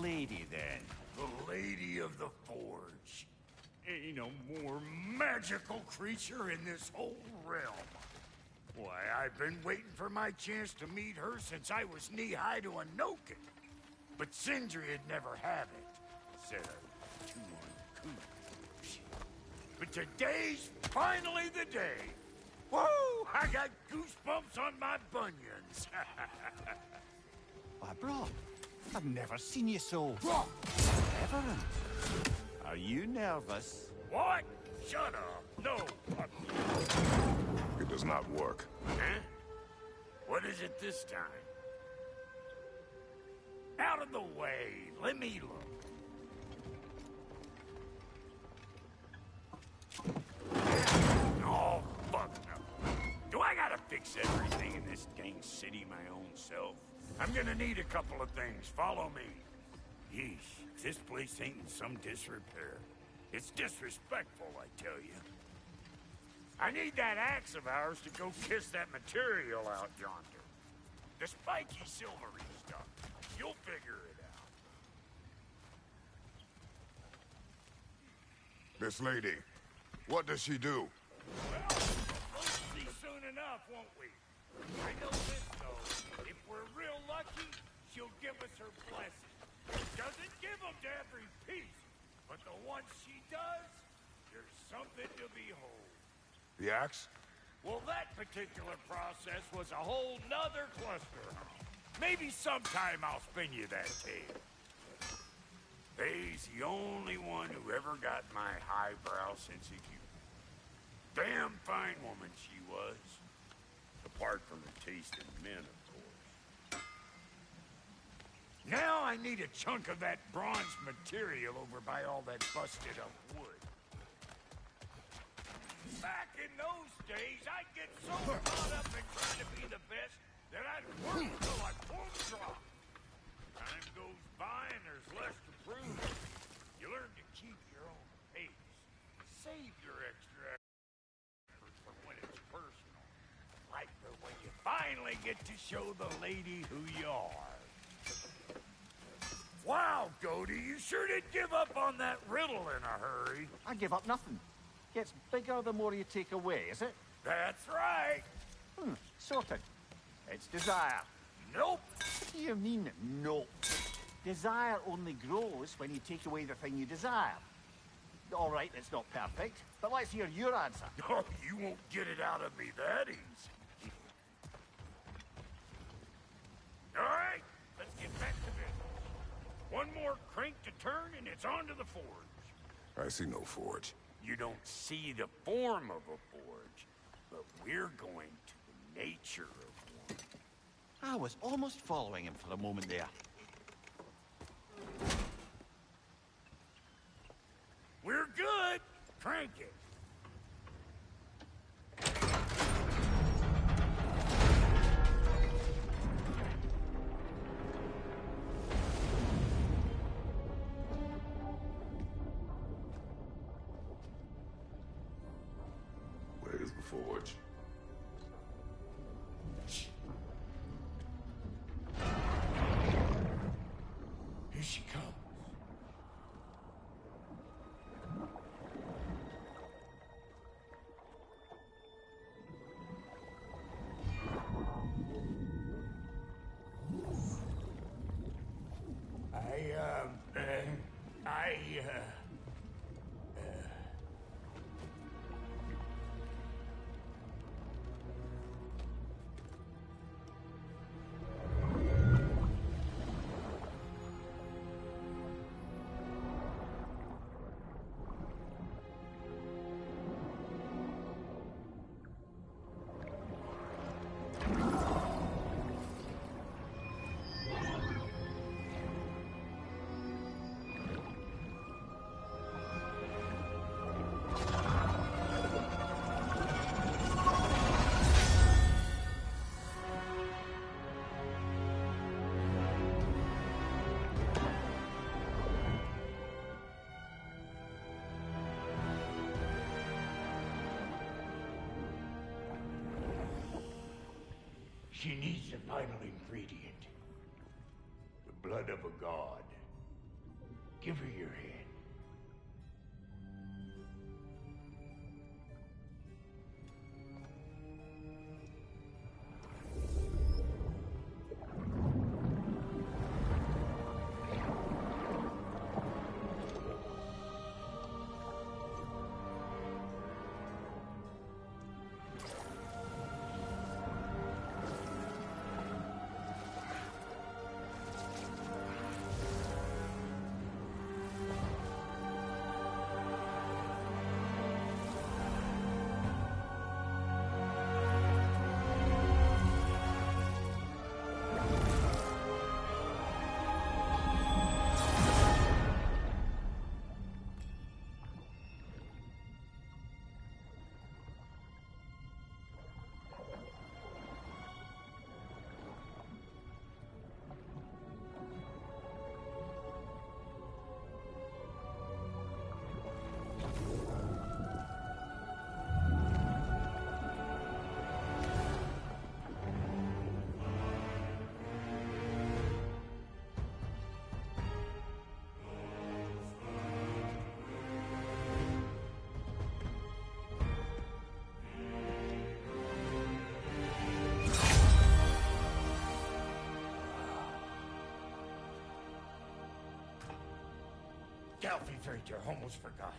lady, then? The Lady of the Forge. Ain't no more magical creature in this whole realm. Why, I've been waiting for my chance to meet her since I was knee-high to a Noken. But Sindri would never have it. Said I was too uncouth. But today's finally the day. Woo! I got goosebumps on my bunions. Why, bro, I've never seen you so... reverent. Are you nervous? What? Shut up. No. It does not work. Huh? What is it this time? Out of the way. Let me look. Oh, fuck no. Do I gotta fix everything in this dang city my own self? I'm gonna need a couple of things. Follow me. Yeesh, if this place ain't in some disrepair. It's disrespectful, I tell you. I need that axe of ours to go kiss that material out yonder. The spiky silvery stuff. You'll figure it out. This lady, what does she do? Well, we'll see soon enough, won't we? I know this, though. If we're real lucky, she'll give us her blessing. Doesn't give them to every piece, but the ones she does, there's something to behold. The axe? Well, that particular process was a whole nother cluster. Maybe sometime I'll spin you that tale. They's the only one who ever got my highbrow sense of humor. Damn fine woman she was. Apart from the taste in men, of course. Now I need a chunk of that bronze material over by all that busted up wood. Back in those days, I'd get so caught up in trying to be the best that I'd work till I pulled drop. Time goes by and there's less to prove. You learn to keep your own pace. Save your extra effort for when it's personal. get to show the lady who you are. Wow, Cody, you sure did give up on that riddle in a hurry. I give up nothing. Gets bigger the more you take away, is it? That's right. Sorted. It's desire. Nope. What do you mean, nope? Desire only grows when you take away the thing you desire. All right, it's not perfect, but let's hear your answer. Oh, you won't get it out of me that easy. All right, let's get back to business. One more crank to turn and it's on to the forge. I see no forge. You don't see the form of a forge, but we're going to the nature of one. I was almost following him for a moment there. We're good. Crank it. Where's the forge? Here she comes. She needs the vital ingredient. The blood of a god. Give her your hand. Alfie Frater, almost forgot.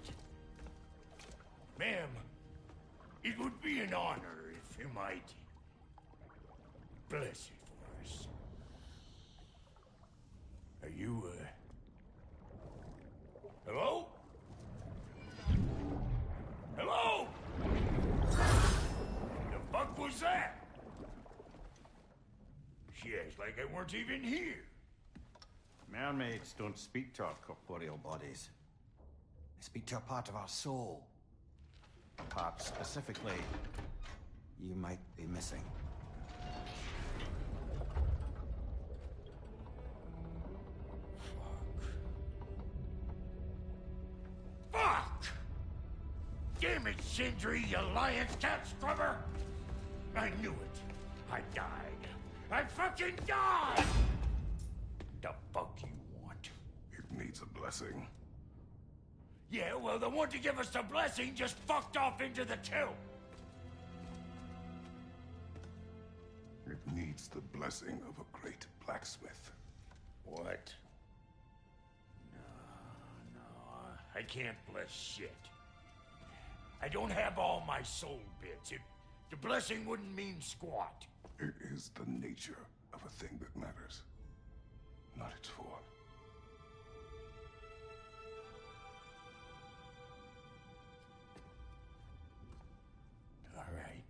Ma'am, it would be an honor if you might bless it for us. Are you, hello? Hello? The fuck was that? She acts like I weren't even here. Mermaids don't speak to our corporeal bodies. They speak to a part of our soul. A part specifically you might be missing. Fuck! Damn it, Sindri, you lion's cat scrubber! I knew it. I died. I fucking died! The fuck you want? It needs a blessing. Yeah, well, the one to give us the blessing just fucked off into the tomb. It needs the blessing of a great blacksmith. What? No, I can't bless shit. I don't have all my soul bits. The blessing wouldn't mean squat. It is the nature of a thing that matters, not its form. All right.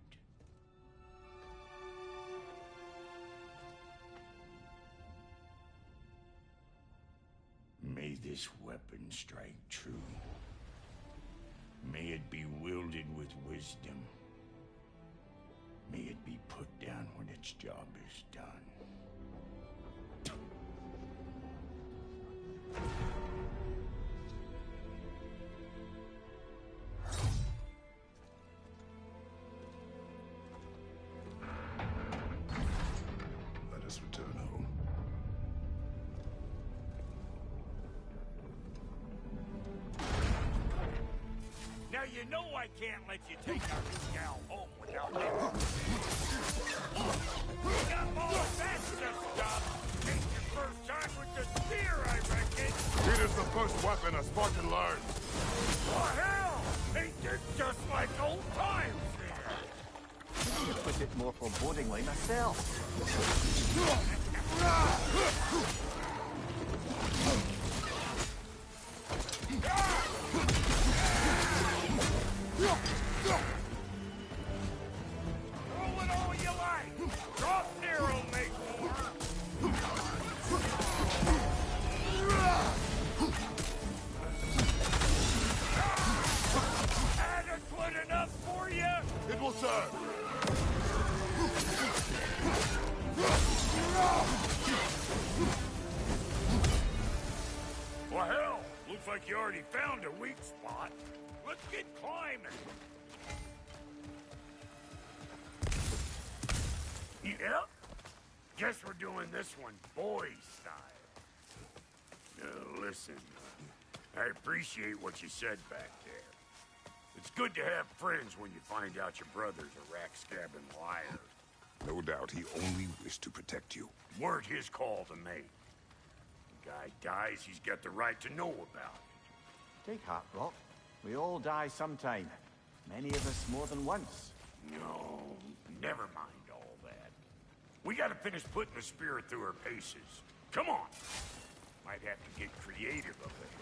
May this weapon strike true. May it be wielded with wisdom. May it be put down when its job is done. Let us return home. Now you know I can't let you take our gal home without me. We got all of that stuff. Ain't your first time with the spear, I reckon. It is the first weapon a Spartan learns. Oh, hell! Ain't this just like old times there? I put it more forebodingly myself. Roll it all you like. Drop zero, make more. Adequate enough for you? It will serve. Well, hell, looks like you already found a weak spot. Let's get climbing. Yep. Guess we're doing this one boy style. Now, listen, I appreciate what you said back there. It's good to have friends when you find out your brother's a rack-scabbing liar. No doubt he only wished to protect you. Weren't his call to make. The guy dies, he's got the right to know about it. Take heart, Brock. We all die sometime. Many of us more than once. No, never mind all that. We gotta finish putting the spirit through her paces. Come on. Might have to get creative up ahead.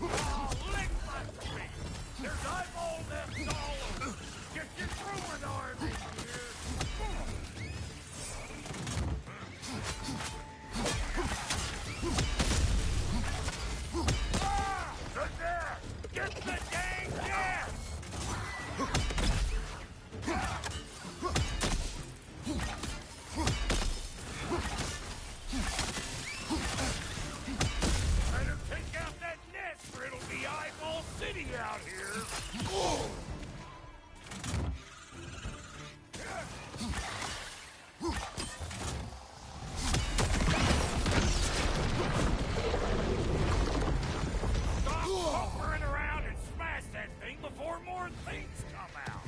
Oh, lick my feet! There's eyeball nests all over! Get your ruin army here! Ah! Good there! Get the dang gas! Better take out that nest or it'll be Eyeball City out here! Stop hovering around and smash that thing before more things come out!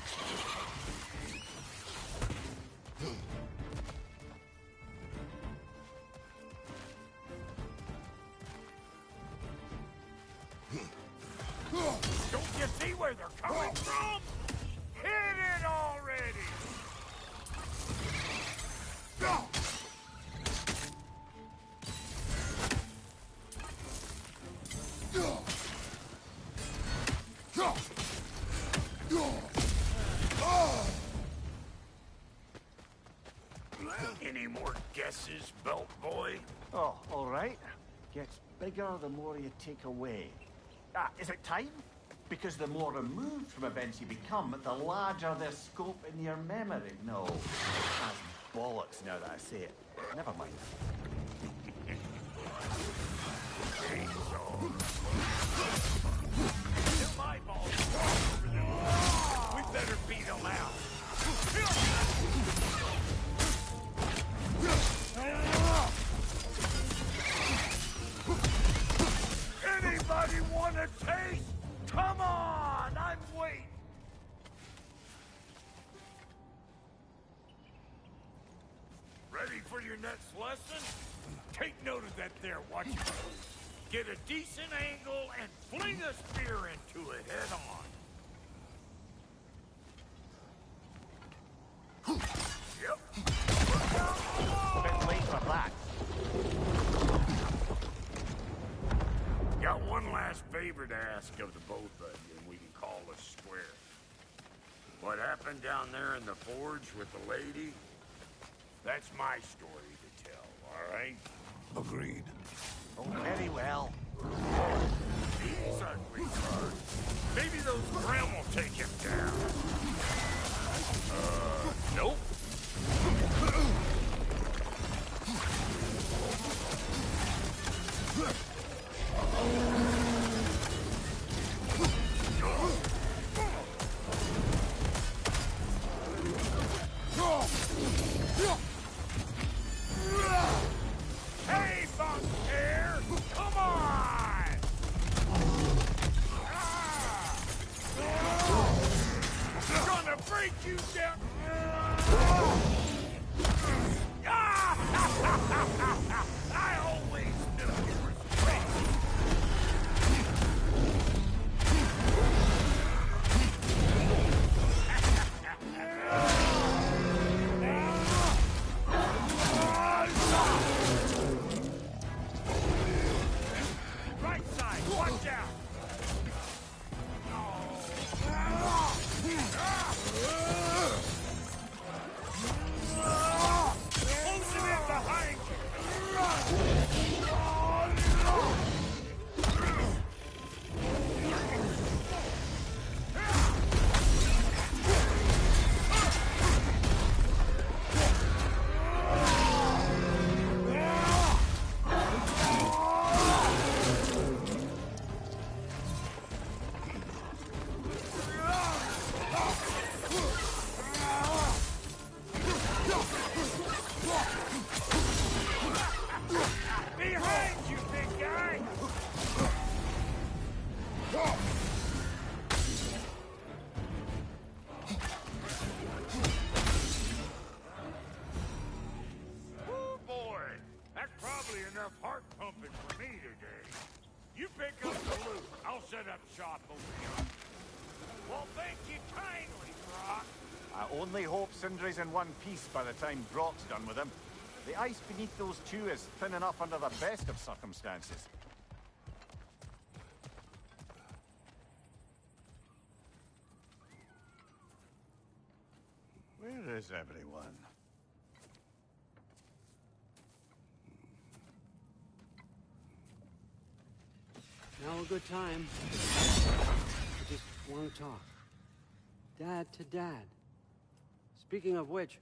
Don't you see where they're coming from? Hit it already! Any more guesses, Belt Boy? Oh, all right. Gets bigger the more you take away. Ah, is it time? Because the more removed from events you become, the larger the scope in your memory. No, that's bollocks now that I say it. Never mind. Them eyeballs over them. We better beat them out. Anybody want a taste? Come on, I'm waiting. Ready for your next lesson? Take note of that there, watch it. Get a decent angle and fling a spear into it head on. Yep. Bit late for that. Got one last favor to ask of the both of you, and we can call us square. What happened down there in the forge with the lady? That's my story to tell, all right? Agreed. Oh, very well. He's ugly, bud. Maybe those Grim will take him down. Nope. Hey, Buckbear! Come on! Gonna break you down! I always knew you were crazy! Right side, watch out! Closing in behind you! Behind you, big guy! Oh boy, that's probably enough heart pumping for me today. You pick up the loot. I'll set up shop over here. Well, thank you kindly, Brock. I only hope Sindri's in one piece by the time Brock's done with him. The ice beneath those two is thin enough under the best of circumstances. Where is everyone? Now a good time. I just want to talk. Dad to Dad. Speaking of which,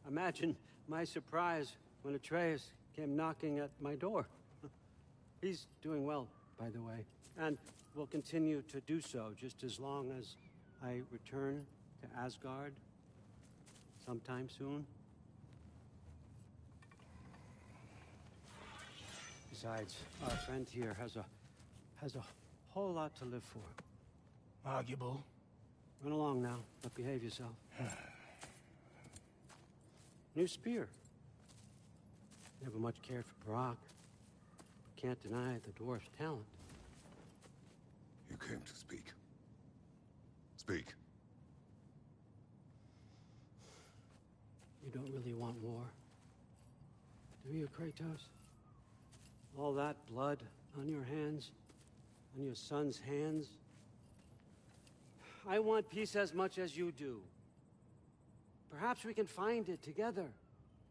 imagine my surprise when Atreus came knocking at my door. He's doing well, by the way, and will continue to do so just as long as I return to Asgard sometime soon. Besides, our friend here has a whole lot to live for. Arguable. Run along now, but behave yourself. New spear. Never much cared for Brock. Can't deny the dwarf's talent. You came to speak. Speak. You don't really want war, do you, Kratos? All that blood on your hands, on your son's hands. I want peace as much as you do. Perhaps we can find it together.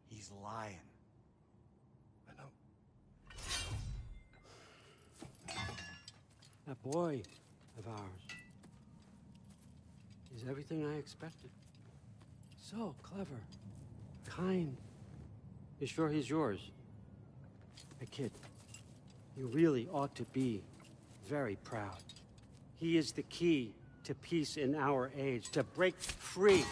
He's lying. I know. That boy of ours is everything I expected. So clever, kind. You sure he's yours? Hey, kid, you really ought to be very proud. He is the key to peace in our age, to break free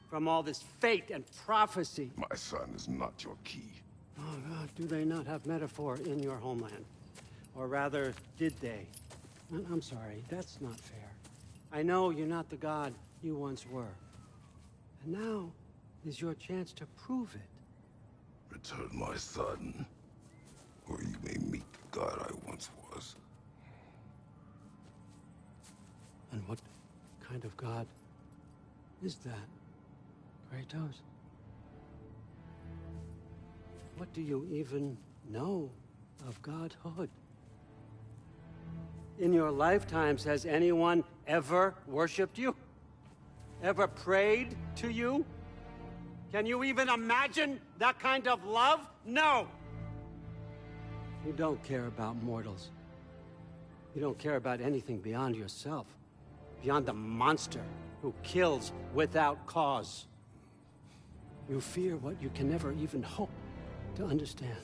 from all this fate and prophecy. My son is not your key. Oh, God, do they not have metaphor in your homeland? Or rather, did they? I'm sorry, that's not fair. I know you're not the god you once were. And now is your chance to prove it. Return my son, or you may meet the god I once was. And what kind of god is that, Kratos? What do you even know of godhood? In your lifetimes, has anyone ever worshipped you? Ever prayed to you? Can you even imagine that kind of love? No! You don't care about mortals. You don't care about anything beyond yourself. Beyond the monster who kills without cause. You fear what you can never even hope to understand.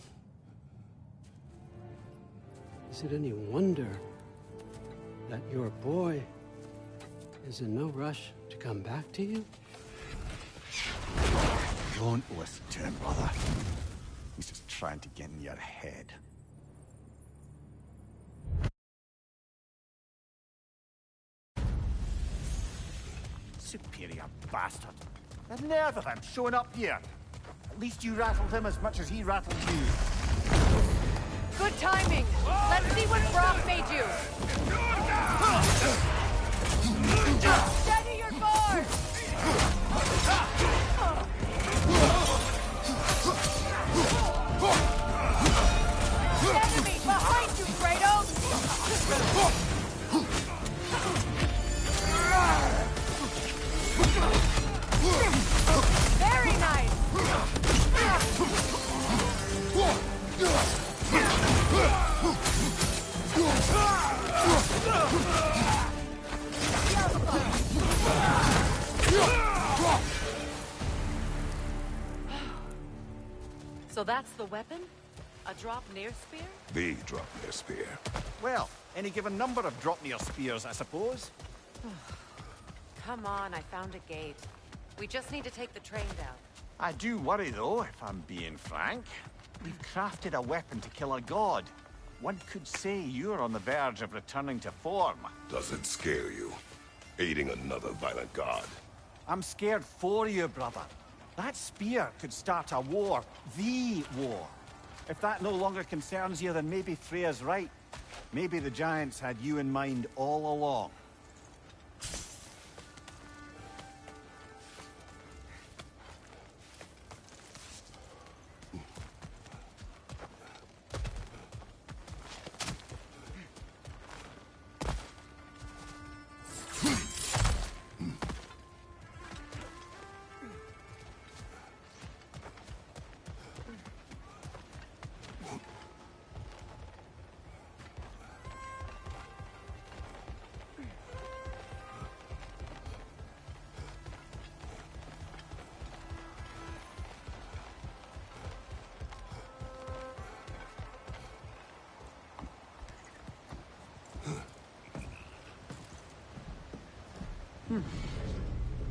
Is it any wonder that your boy is in no rush to come back to you? Don't listen to him, brother. He's just trying to get in your head. Superior bastard. The nerve of him showing up here. At least you rattled him as much as he rattled you. Good timing! Let's see what Brock made you! Steady your board! Enemy behind you, Kratos! Very nice! So that's the weapon? A Draupnir spear? The Draupnir spear. Well, any given number of Draupnir spears, I suppose. Come on, I found a gate. We just need to take the train down. I do worry, though, if I'm being frank. We've crafted a weapon to kill a god. One could say you're on the verge of returning to form. Does it scare you? Aiding another violent god? I'm scared for you, brother. That spear could start a war. The war. If that no longer concerns you, then maybe Freya's right. Maybe the Giants had you in mind all along.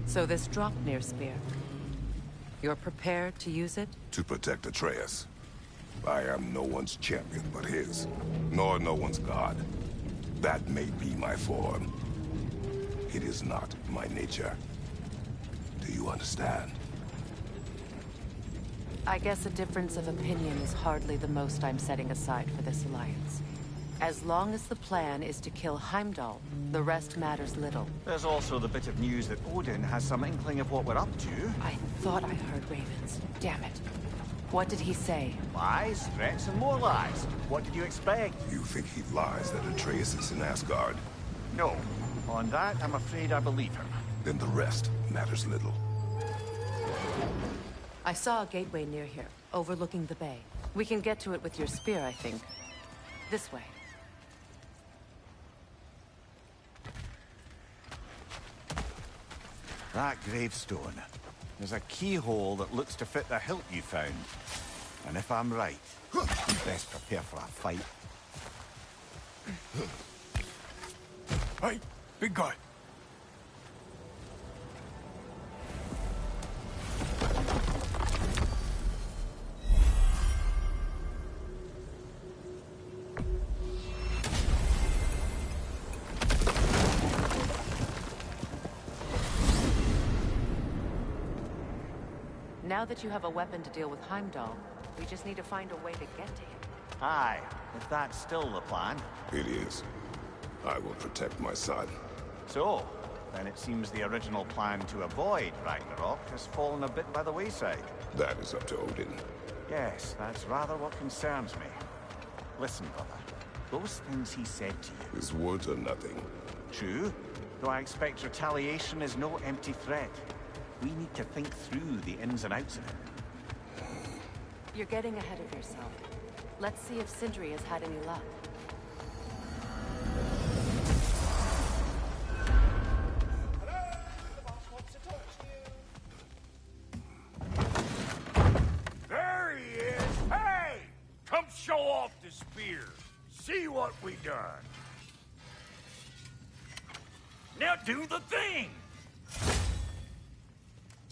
So this Draupnir spear, you're prepared to use it? To protect Atreus. I am no one's champion but his, nor no one's god. That may be my form. It is not my nature. Do you understand? I guess a difference of opinion is hardly the most I'm setting aside for this alliance. As long as the plan is to kill Heimdall, the rest matters little. There's also the bit of news that Odin has some inkling of what we're up to. I thought I heard ravens. Damn it. What did he say? Lies, threats, and more lies. What did you expect? You think he lies that Atreus is in Asgard? No. On that, I'm afraid I believe him. Then the rest matters little. I saw a gateway near here, overlooking the bay. We can get to it with your spear, I think. This way. That gravestone. There's a keyhole that looks to fit the hilt you found. And if I'm right, you best prepare for a fight. Hey, big guy. Now that you have a weapon to deal with Heimdall, we just need to find a way to get to him. Aye, if that's still the plan. It is. I will protect my son. So, then it seems the original plan to avoid Ragnarok has fallen a bit by the wayside. That is up to Odin. Yes, that's rather what concerns me. Listen, brother. Those things he said to you... His words are nothing. True, though I expect retaliation is no empty threat. We need to think through the ins and outs of it. You're getting ahead of yourself. Let's see if Sindri has had any luck. There he is! Hey! Come show off the spear. See what we done. Now do the thing!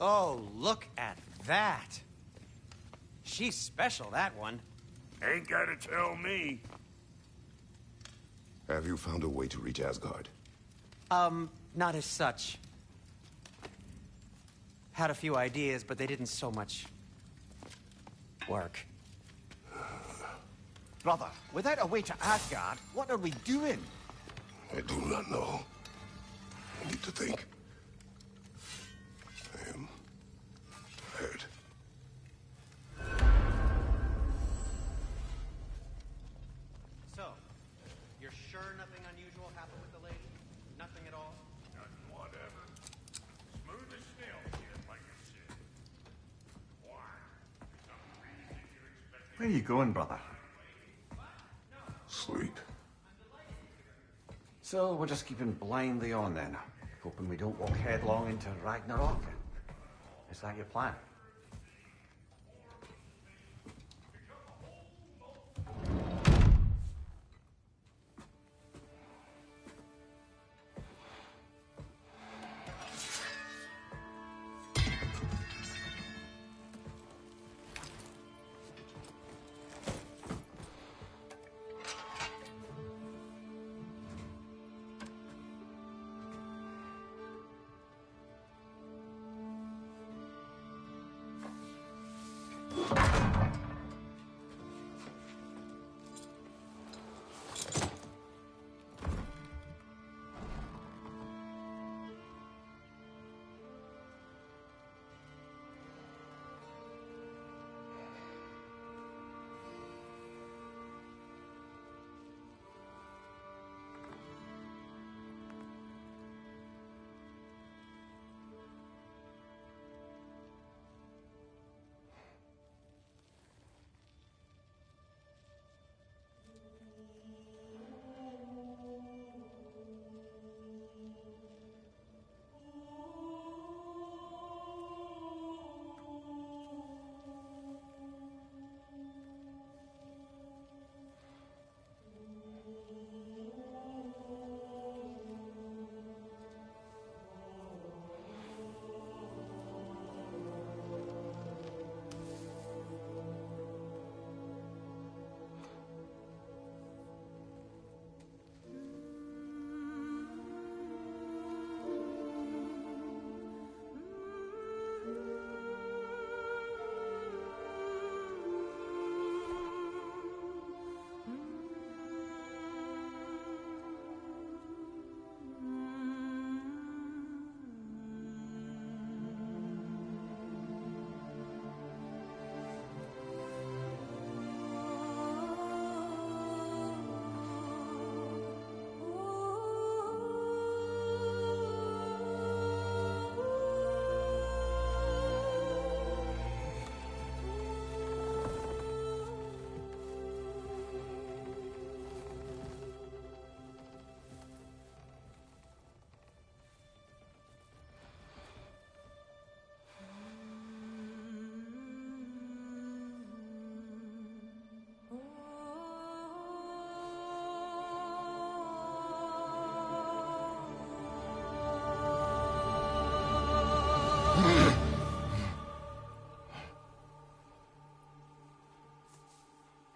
Oh, look at that. She's special, that one. Ain't gotta tell me. Have you found a way to reach Asgard? Not as such. Had a few ideas, but they didn't so much work. Brother, without a way to Asgard, what are we doing? I do not know. I need to think. I am tired. So, you're sure nothing unusual happened with the lady? Nothing at all? Nothing whatever. Smooth as snail, kid, like I said. Why? Some reason you expect... Where are you going, brother? Sleep. So we're just keeping blindly on then, hoping we don't walk headlong into Ragnarok. Is that your plan?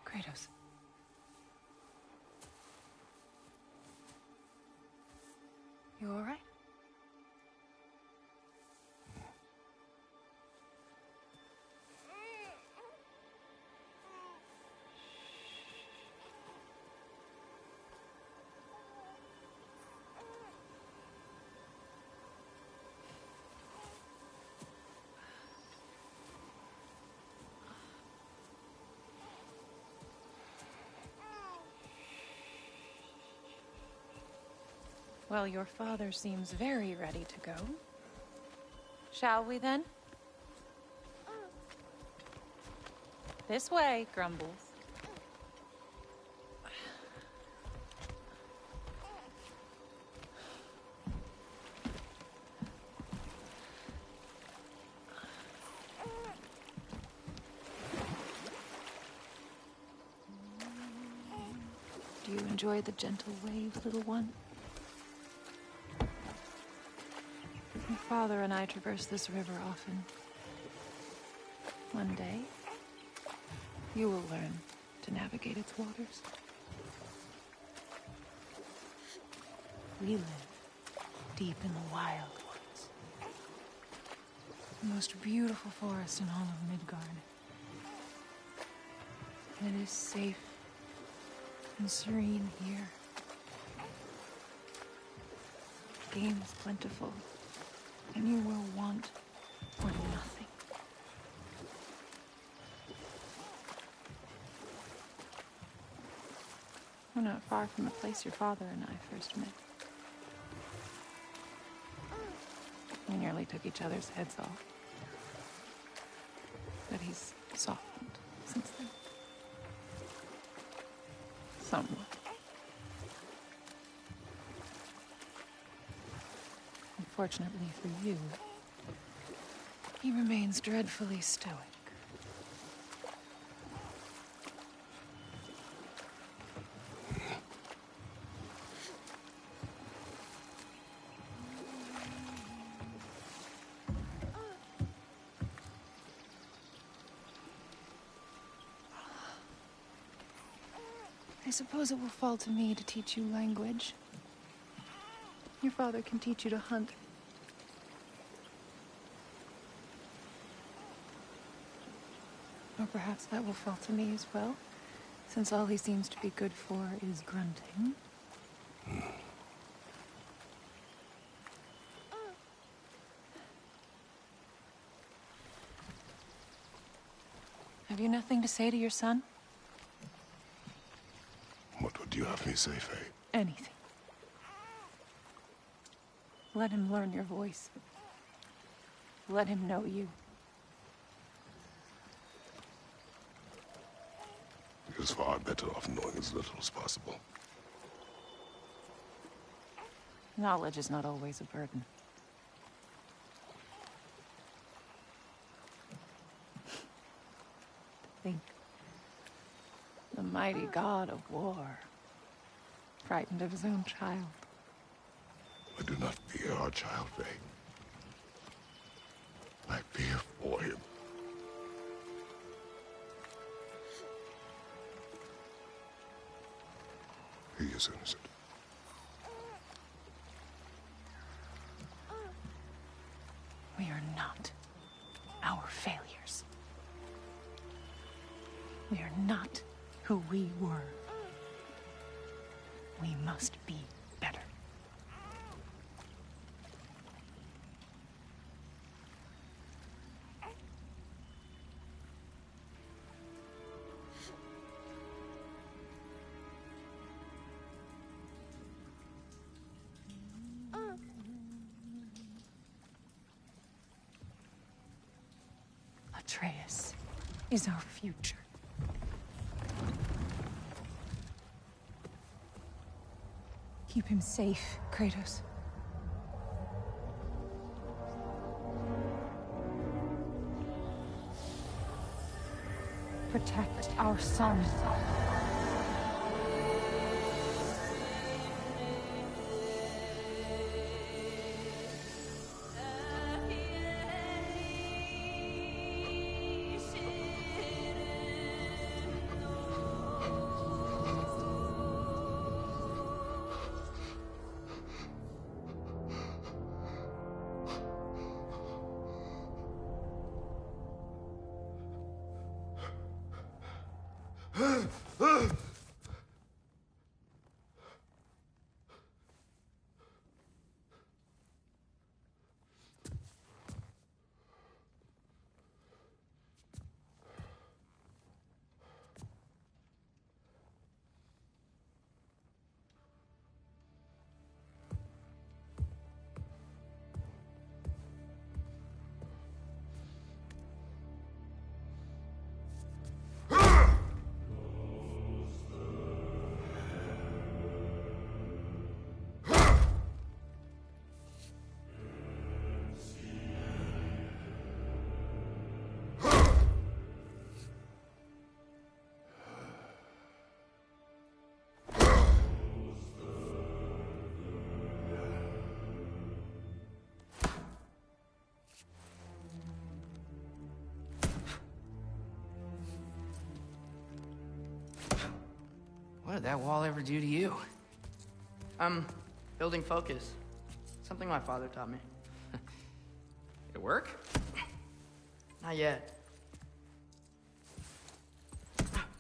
Kratos. You all right? Well, your father seems very ready to go. Shall we then? This way, Grumbles. Do you enjoy the gentle wave, little one? Your father and I traverse this river often. One day, you will learn to navigate its waters. We live deep in the wild woods. The most beautiful forest in all of Midgard. And it is safe and serene here. Game is plentiful, and you will want for nothing. We're not far from the place your father and I first met. We nearly took each other's heads off. But he's softened since then. Somewhat. Unfortunately for you, he remains dreadfully stoic. I suppose it will fall to me to teach you language. Your father can teach you to hunt. Or perhaps that will fall to me as well, since all he seems to be good for is grunting. Have you nothing to say to your son? What would you have me say, Faye? Anything. Let him learn your voice. Let him know you. He is far better off knowing as little as possible. Knowledge is not always a burden. Think. The mighty god of war, frightened of his own child. I do not fear our child, Faye. I fear for him. He is innocent. We are not our failures. We are not who we were. We must be better. Atreus is our future. Keep him safe, Kratos. Protect our son. What did that wall ever do to you? Building focus. Something my father taught me. Did it work? Not yet.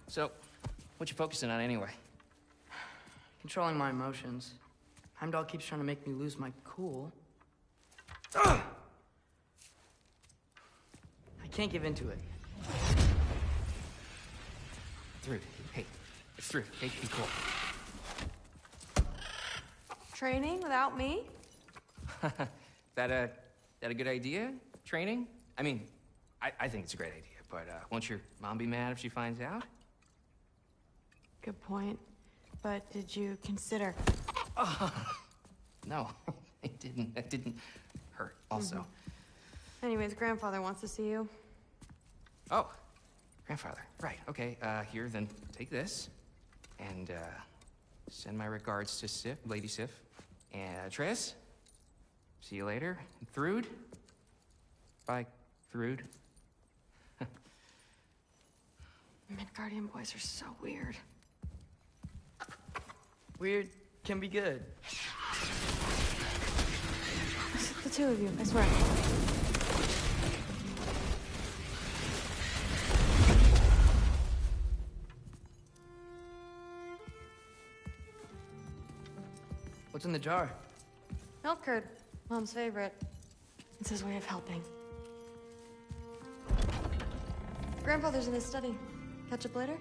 So, what you focusing on anyway? Controlling my emotions. Heimdall keeps trying to make me lose my cool. I can't give into it. Thrud, hey, it's Thrud. Hey, be cool. Training without me? that a good idea? Training? I mean, I think it's a great idea, but won't your mom be mad if she finds out? Good point. But did you consider... No, it didn't. It didn't hurt, also. Anyways, grandfather wants to see you. Oh, grandfather. Right, okay. Here, then take this. And, send my regards to Sif, Lady Sif. And, Triss. See you later. And Thrud. Bye, Thrud. Midgardian boys are so weird. Weird can be good. The two of you, I swear. What's in the jar? Milk curd, Mom's favorite. It's his way of helping. Grandfather's in his study. Catch up later?